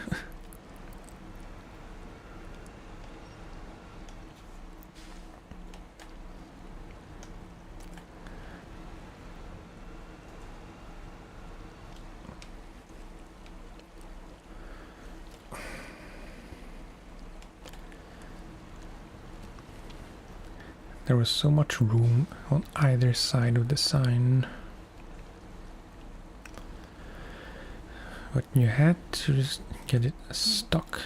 There was so much room on either side of the sign. But you had to just get it stuck.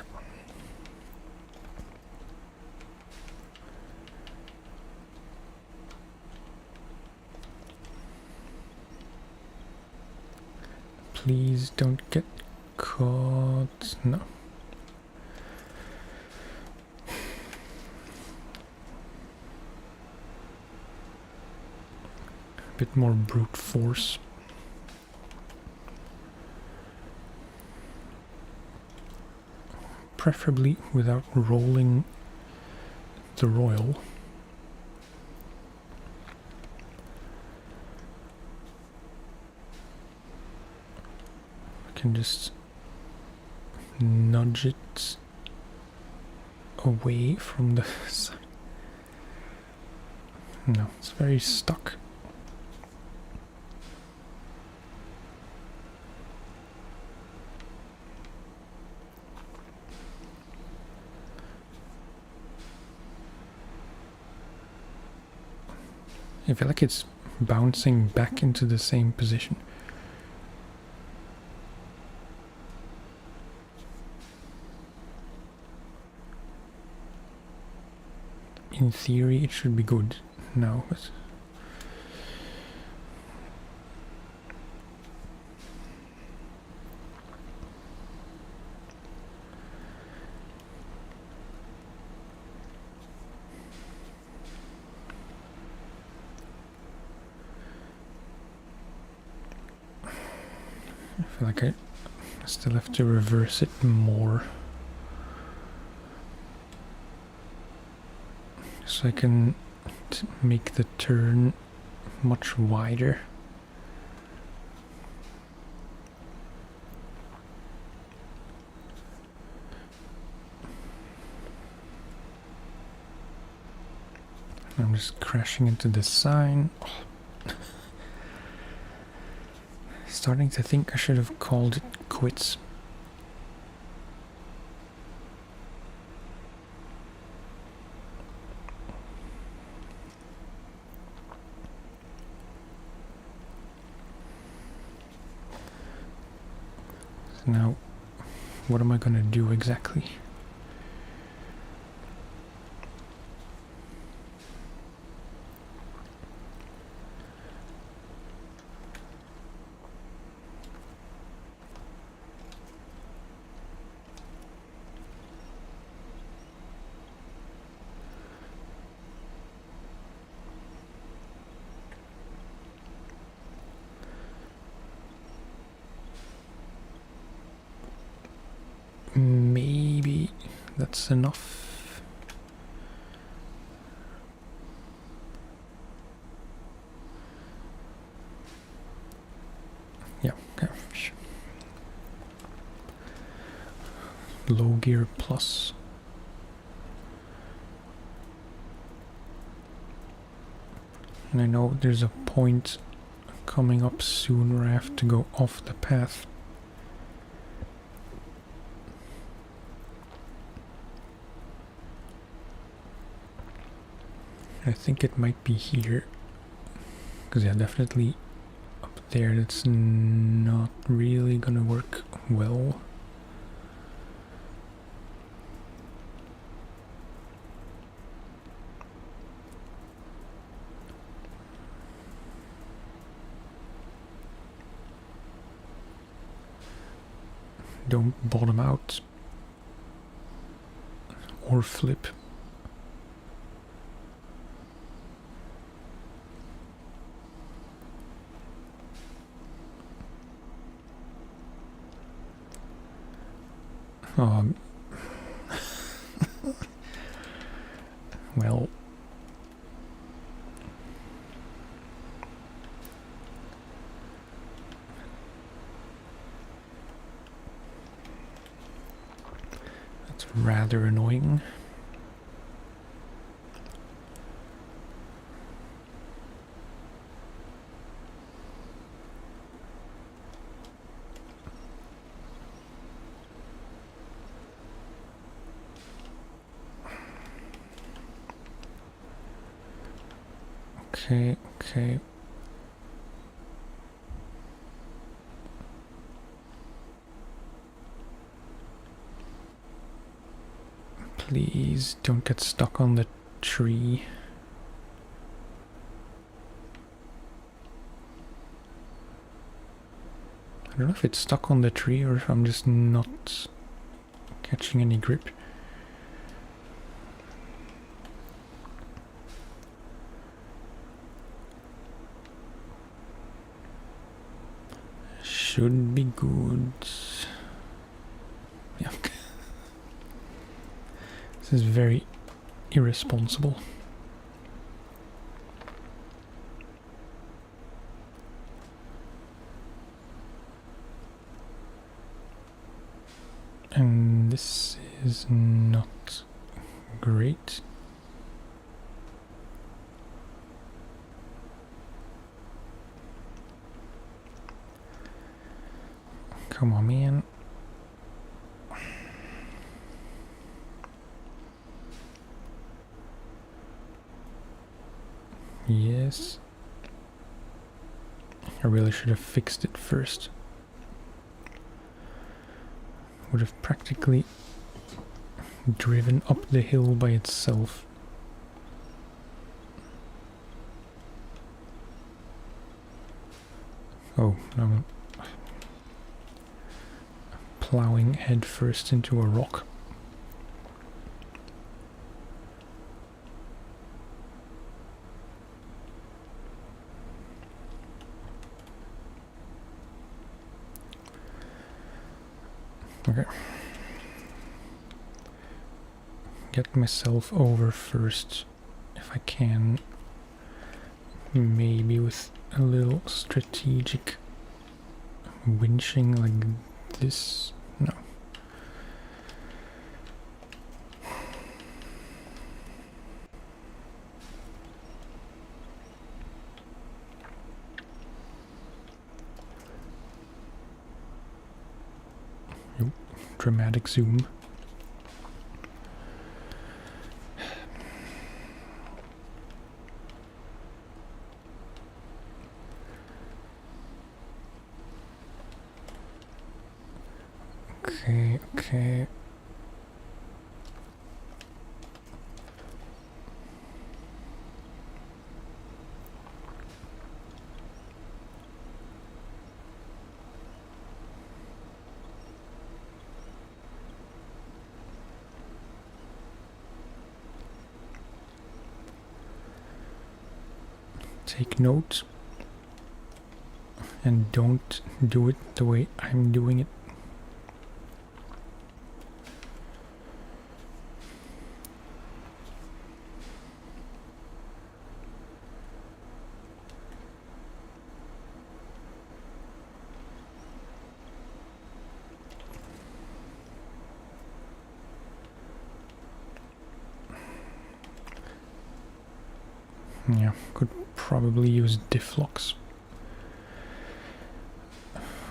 Please don't get caught. No. A bit more brute force. Preferably without rolling the royal. I can just nudge it away from the side. No, it's very stuck. I feel like it's bouncing back into the same position. In theory, it should be good now, but I feel like I still have to reverse it more. So I can make the turn much wider. I'm just crashing into the sign. Starting to think I should have called it quits. So now, what am I gonna do exactly? Maybe that's enough. Yeah, okay. Low gear plus. And I know there's a point coming up soon where I have to go off the path. I think it might be here, because yeah, definitely up there that's not really gonna work well. Don't bottom out or flip. Well, that's rather annoying. Okay, okay. Please don't get stuck on the tree. I don't know if it's stuck on the tree or if I'm just not catching any grip. Should be good. Yeah. This is very irresponsible. And this is not great. Come on, man. Yes. I really should have fixed it first. Would have practically driven up the hill by itself. Oh, no, I'm plowing head first into a rock. Okay. Get myself over first, if I can. Maybe with a little strategic winching like this. No. Nope. Dramatic zoom. Okay, okay. Take note and don't do it the way I'm doing it. Yeah, could probably use diff locks,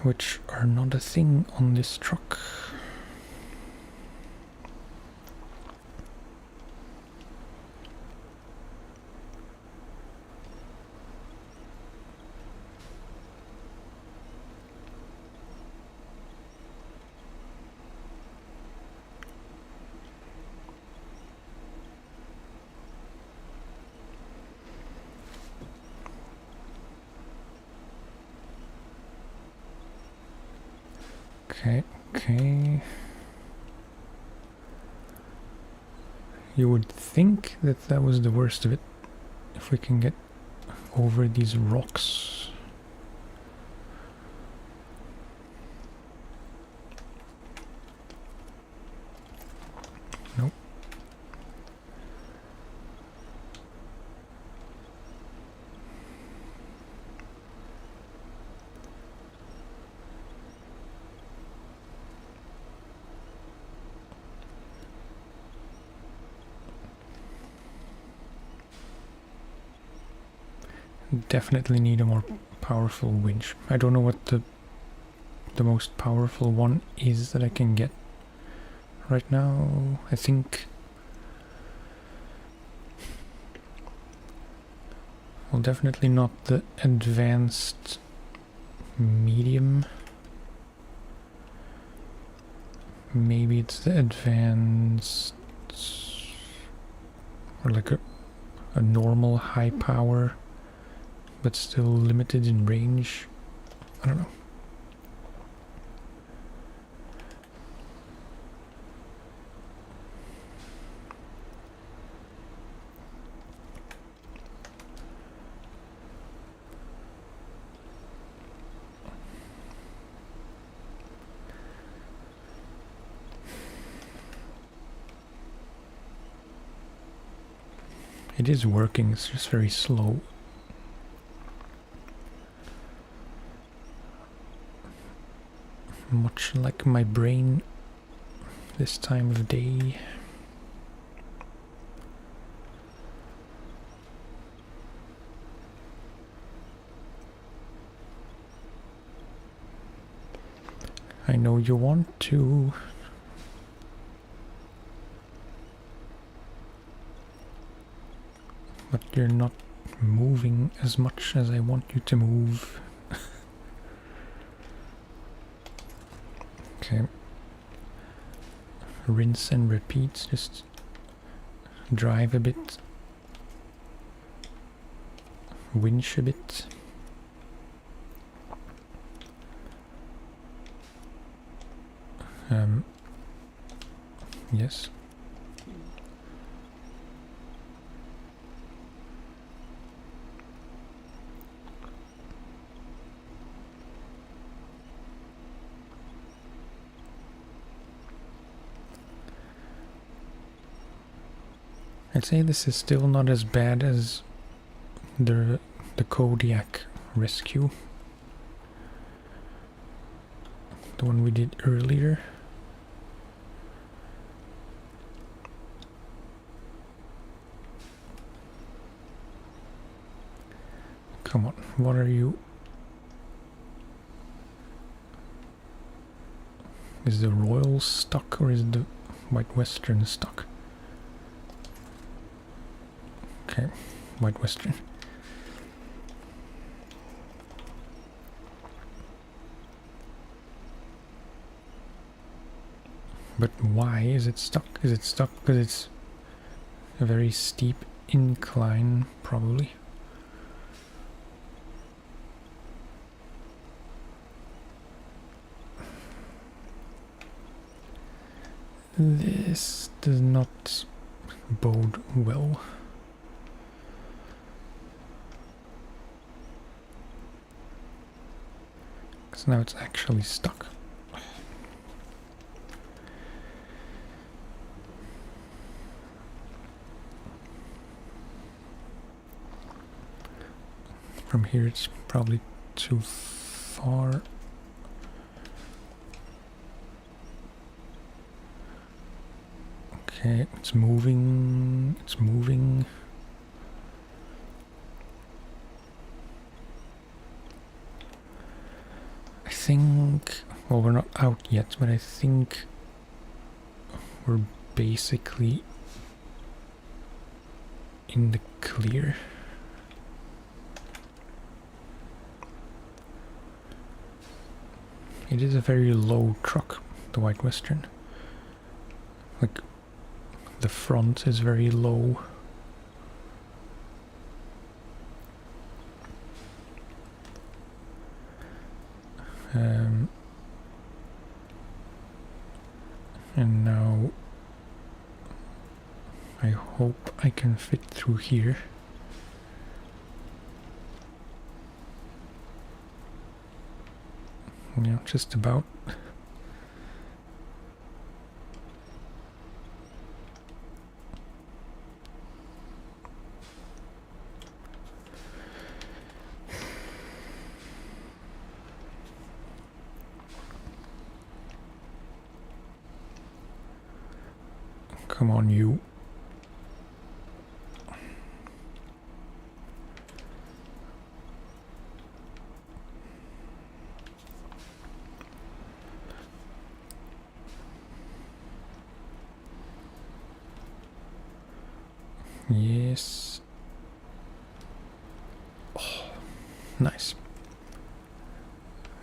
which are not a thing on this truck. Okay, okay. You would think that that was the worst of it, if we can get over these rocks. Nope. Definitely need a more powerful winch. I don't know what the most powerful one is that I can get right now. I think Well, definitely not the advanced medium. Maybe it's the advanced, or like a normal high power, but still limited in range. I don't know. It is working, it's just very slow. Much like my brain this time of day. I know you want to. But you're not moving as much as I want you to move. Okay. Rinse and repeat, just drive a bit. Winch a bit. Yes. I'd say this is still not as bad as the Kodiak rescue. The one we did earlier. Come on, what are you? Is the Royal stuck or is the White Western stuck? Okay, White Western. But why is it stuck? Is it stuck because it's a very steep incline, probably? This does not bode well. Because now it's actually stuck. From here it's probably too far. Okay, it's moving, it's moving. I think, well, we're not out yet, but I think we're basically in the clear. It is a very low truck, the White Western. Like, the front is very low. And now I hope I can fit through here. Yeah, just about. Come on, you. Yes. Nice.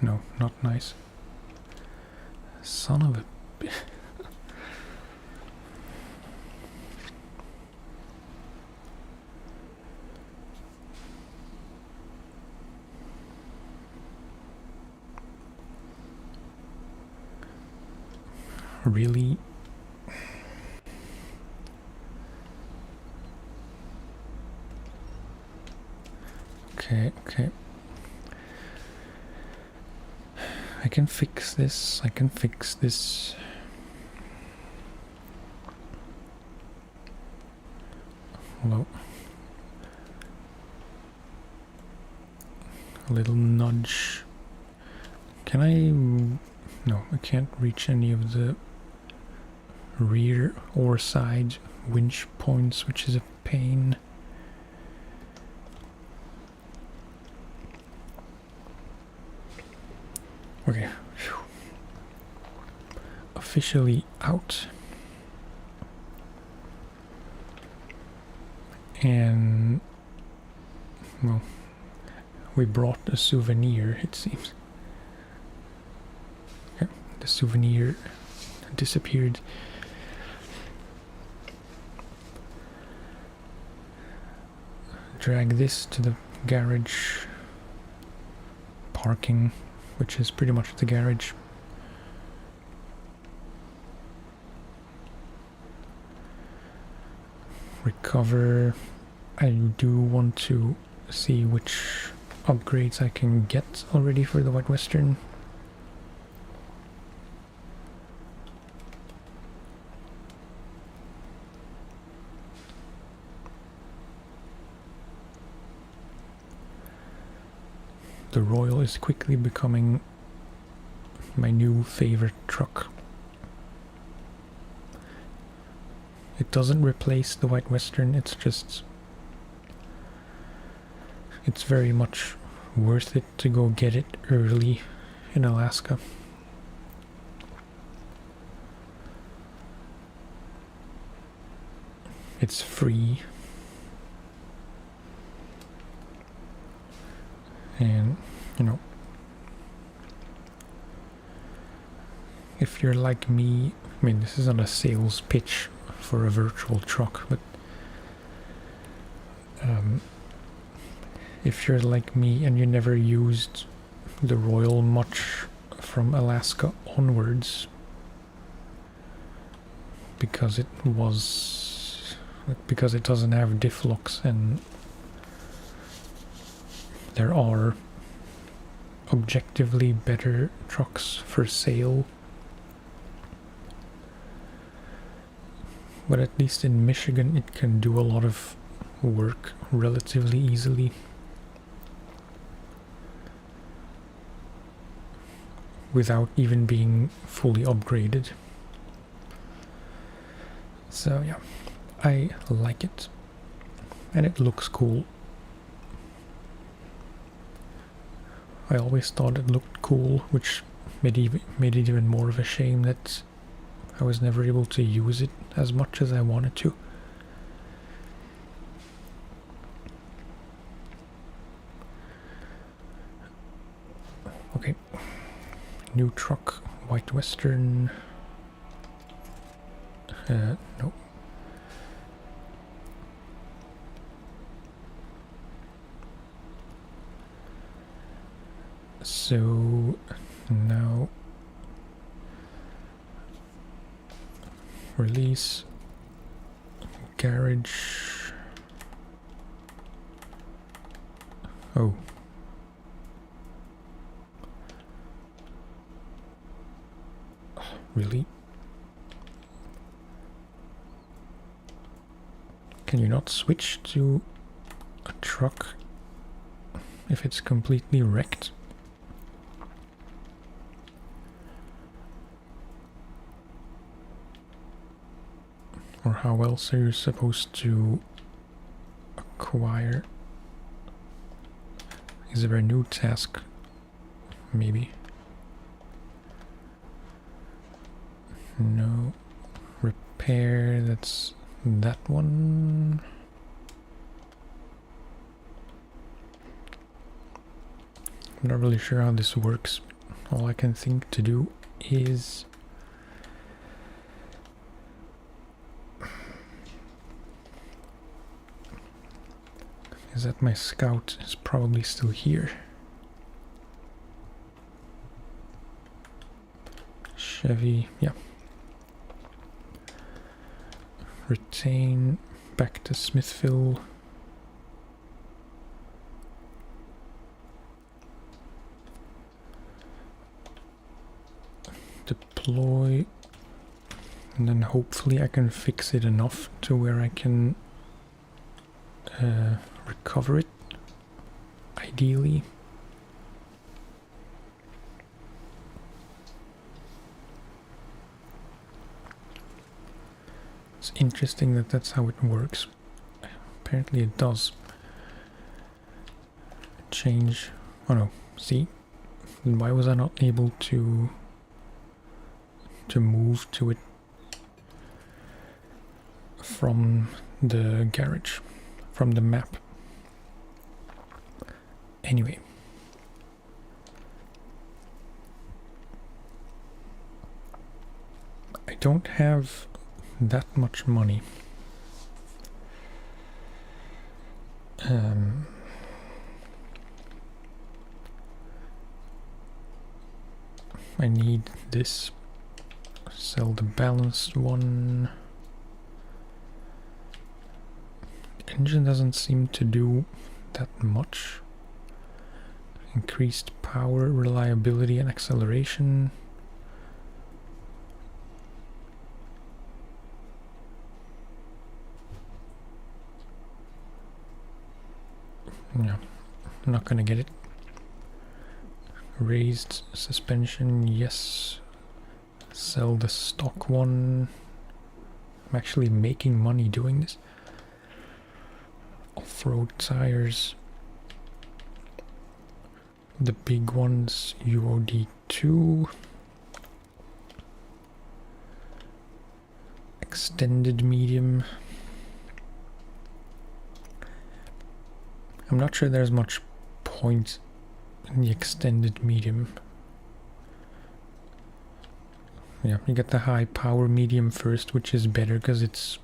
No, not nice. Son of a... Really? Okay, okay. I can fix this, I can fix this. Hello. A little nudge. Can I... No, I can't reach any of the rear or side winch points, which is a pain. Okay. Whew. Officially out. And... well, we brought a souvenir, it seems. Okay, the souvenir disappeared. Drag this to the garage parking, which is pretty much the garage. Recover. I do want to see which upgrades I can get already for the White Western. The Royal is quickly becoming my new favorite truck. It doesn't replace the White Western, it's just... it's very much worth it to go get it early in Alaska. It's free. And, you know, if you're like me, I mean, this is not a sales pitch for a virtual truck, but if you're like me and you never used the Royal much from Alaska onwards, because it doesn't have diff locks, and there are objectively better trucks for sale. But at least in Michigan it can do a lot of work relatively easily. Without even being fully upgraded. So yeah, I like it. And it looks cool. I always thought it looked cool, which made it even more of a shame that I was never able to use it as much as I wanted to. Okay. New truck, White Western. No. So now release garage. Oh. Really? Can you not switch to a truck if it's completely wrecked? Or how else are you supposed to acquire? Is there a new task? Maybe. No. Repair, that's that one. I'm not really sure how this works. All I can think to do is that my scout is probably still here. Chevy, yeah. Retain, back to Smithville. Deploy, and then hopefully I can fix it enough to where I can recover it, ideally. It's interesting that that's how it works. Apparently it does. Change. Oh no, see? Then why was I not able to move to it from the garage, from the map? Anyway. I don't have that much money. I need this. Sell the balanced one. Engine doesn't seem to do that much. Increased power, reliability, and acceleration. Yeah, I'm not gonna get it. Raised suspension, yes. Sell the stock one. I'm actually making money doing this. Off-road tires. The big ones, UOD2. Extended medium. I'm not sure there's much point in the extended medium. Yeah, you get the high power medium first, which is better because it's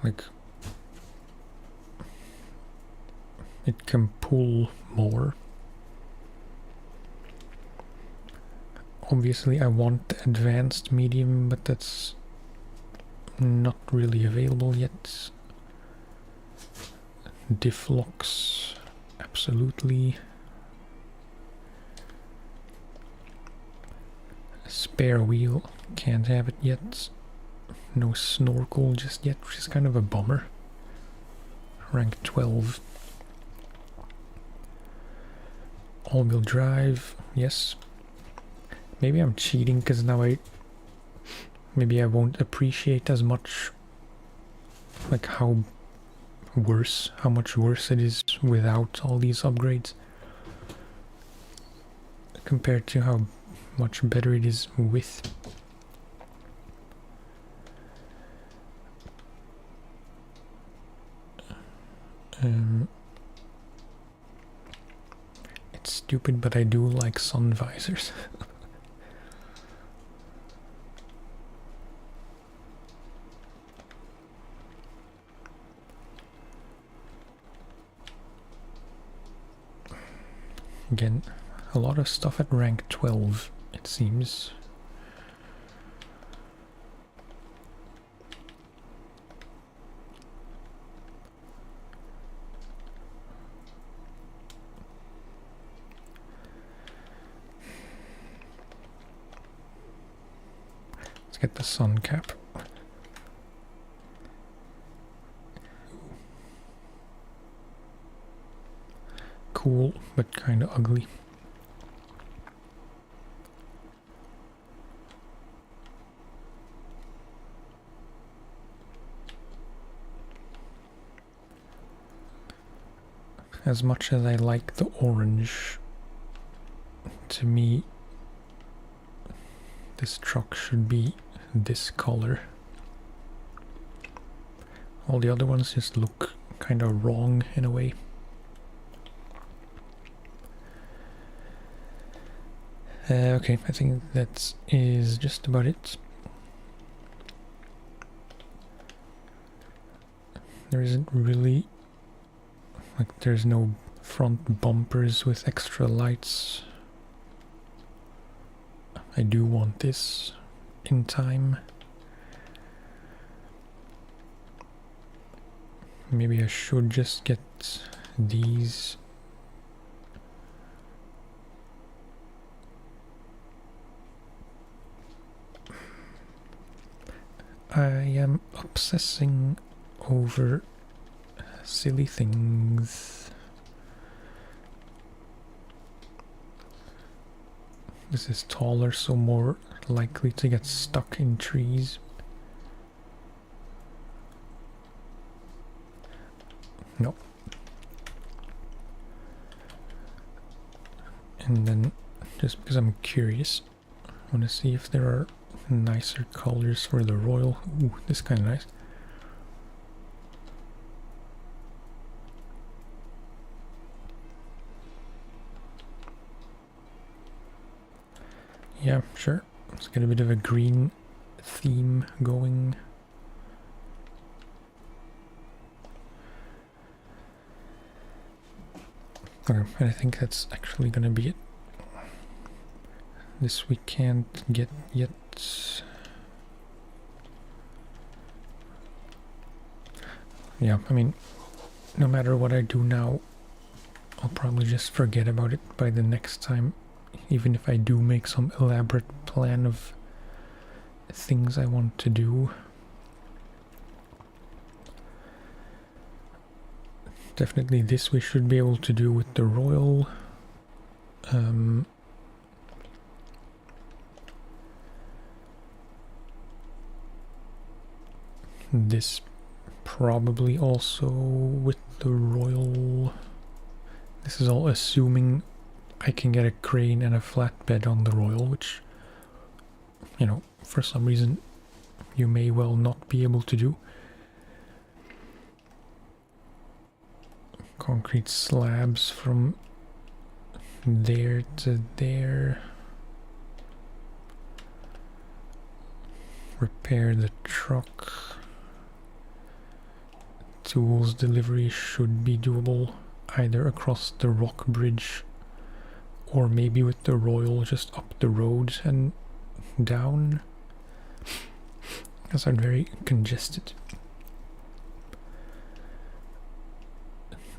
like it can pull more. Obviously I want the advanced medium, but that's not really available yet. Diff locks, absolutely. Spare wheel, can't have it yet. No snorkel just yet, which is kind of a bummer. Rank 12. All-wheel drive, yes. Maybe I'm cheating because now maybe I won't appreciate as much like how much worse it is without all these upgrades compared to how much better it is with. It's stupid, but I do like sun visors. Again, a lot of stuff at rank 12, it seems. Let's get the sun cap. Cool, but kind of ugly. As much as I like the orange, to me, this truck should be this color. All the other ones just look kind of wrong in a way. Okay, I think that is just about it. There isn't really, like, there's no front bumpers with extra lights. I do want this in time. Maybe I should just get these. I am obsessing over silly things. This is taller, so more likely to get stuck in trees. No. And then, just because I'm curious, I want to see if there are nicer colors for the royal. Ooh, this is kind of nice. Yeah, sure. Let's get a bit of a green theme going. Okay, and I think that's actually gonna be it. This we can't get yet. Yeah, I mean, no matter what I do now, I'll probably just forget about it by the next time, even if I do make some elaborate plan of things I want to do. Definitely this we should be able to do with the royal. This probably also with the royal. This is all assuming I can get a crane and a flatbed on the royal, which, you know, for some reason you may well not be able to do. Concrete slabs from there to there. Repair the truck. Tools delivery should be doable either across the rock bridge or maybe with the royal just up the road and down, because I'm very congested.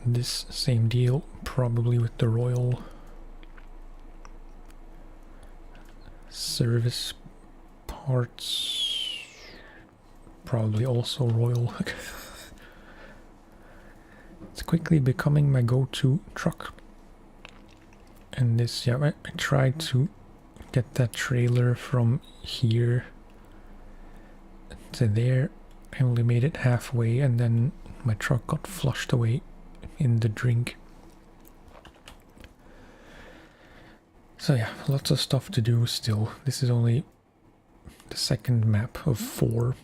This same deal probably with the royal. Service parts probably also royal. It's quickly becoming my go-to truck. And this, yeah, I tried to get that trailer from here to there. I only made it halfway and then my truck got flushed away in the drink. So yeah, lots of stuff to do still. This is only the second map of 4.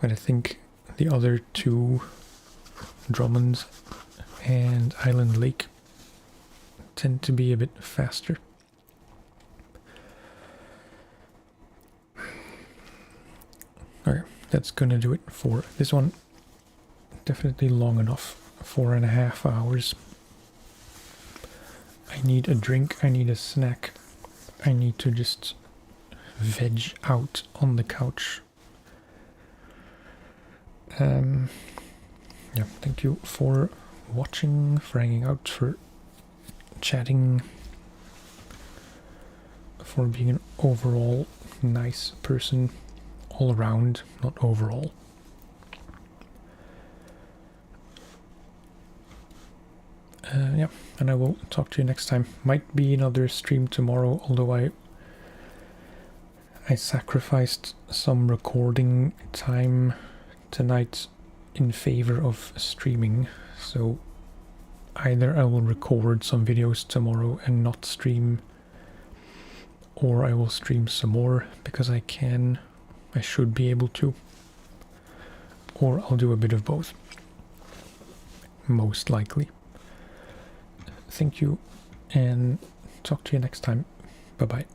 But I think the other 2, Drummond and Island Lake, tend to be a bit faster. Alright, that's gonna do it for this one. Definitely long enough, 4.5 hours. I need a drink, I need a snack, I need to just veg out on the couch. Yeah, thank you for watching, for hanging out, for chatting, for being an overall nice person all around, not overall. Yeah, and I will talk to you next time. Might be another stream tomorrow, although I sacrificed some recording time tonight in favor of streaming, so either I will record some videos tomorrow and not stream, or I will stream some more because I should be able to, or I'll do a bit of both, most likely. Thank you, and talk to you next time. Bye bye.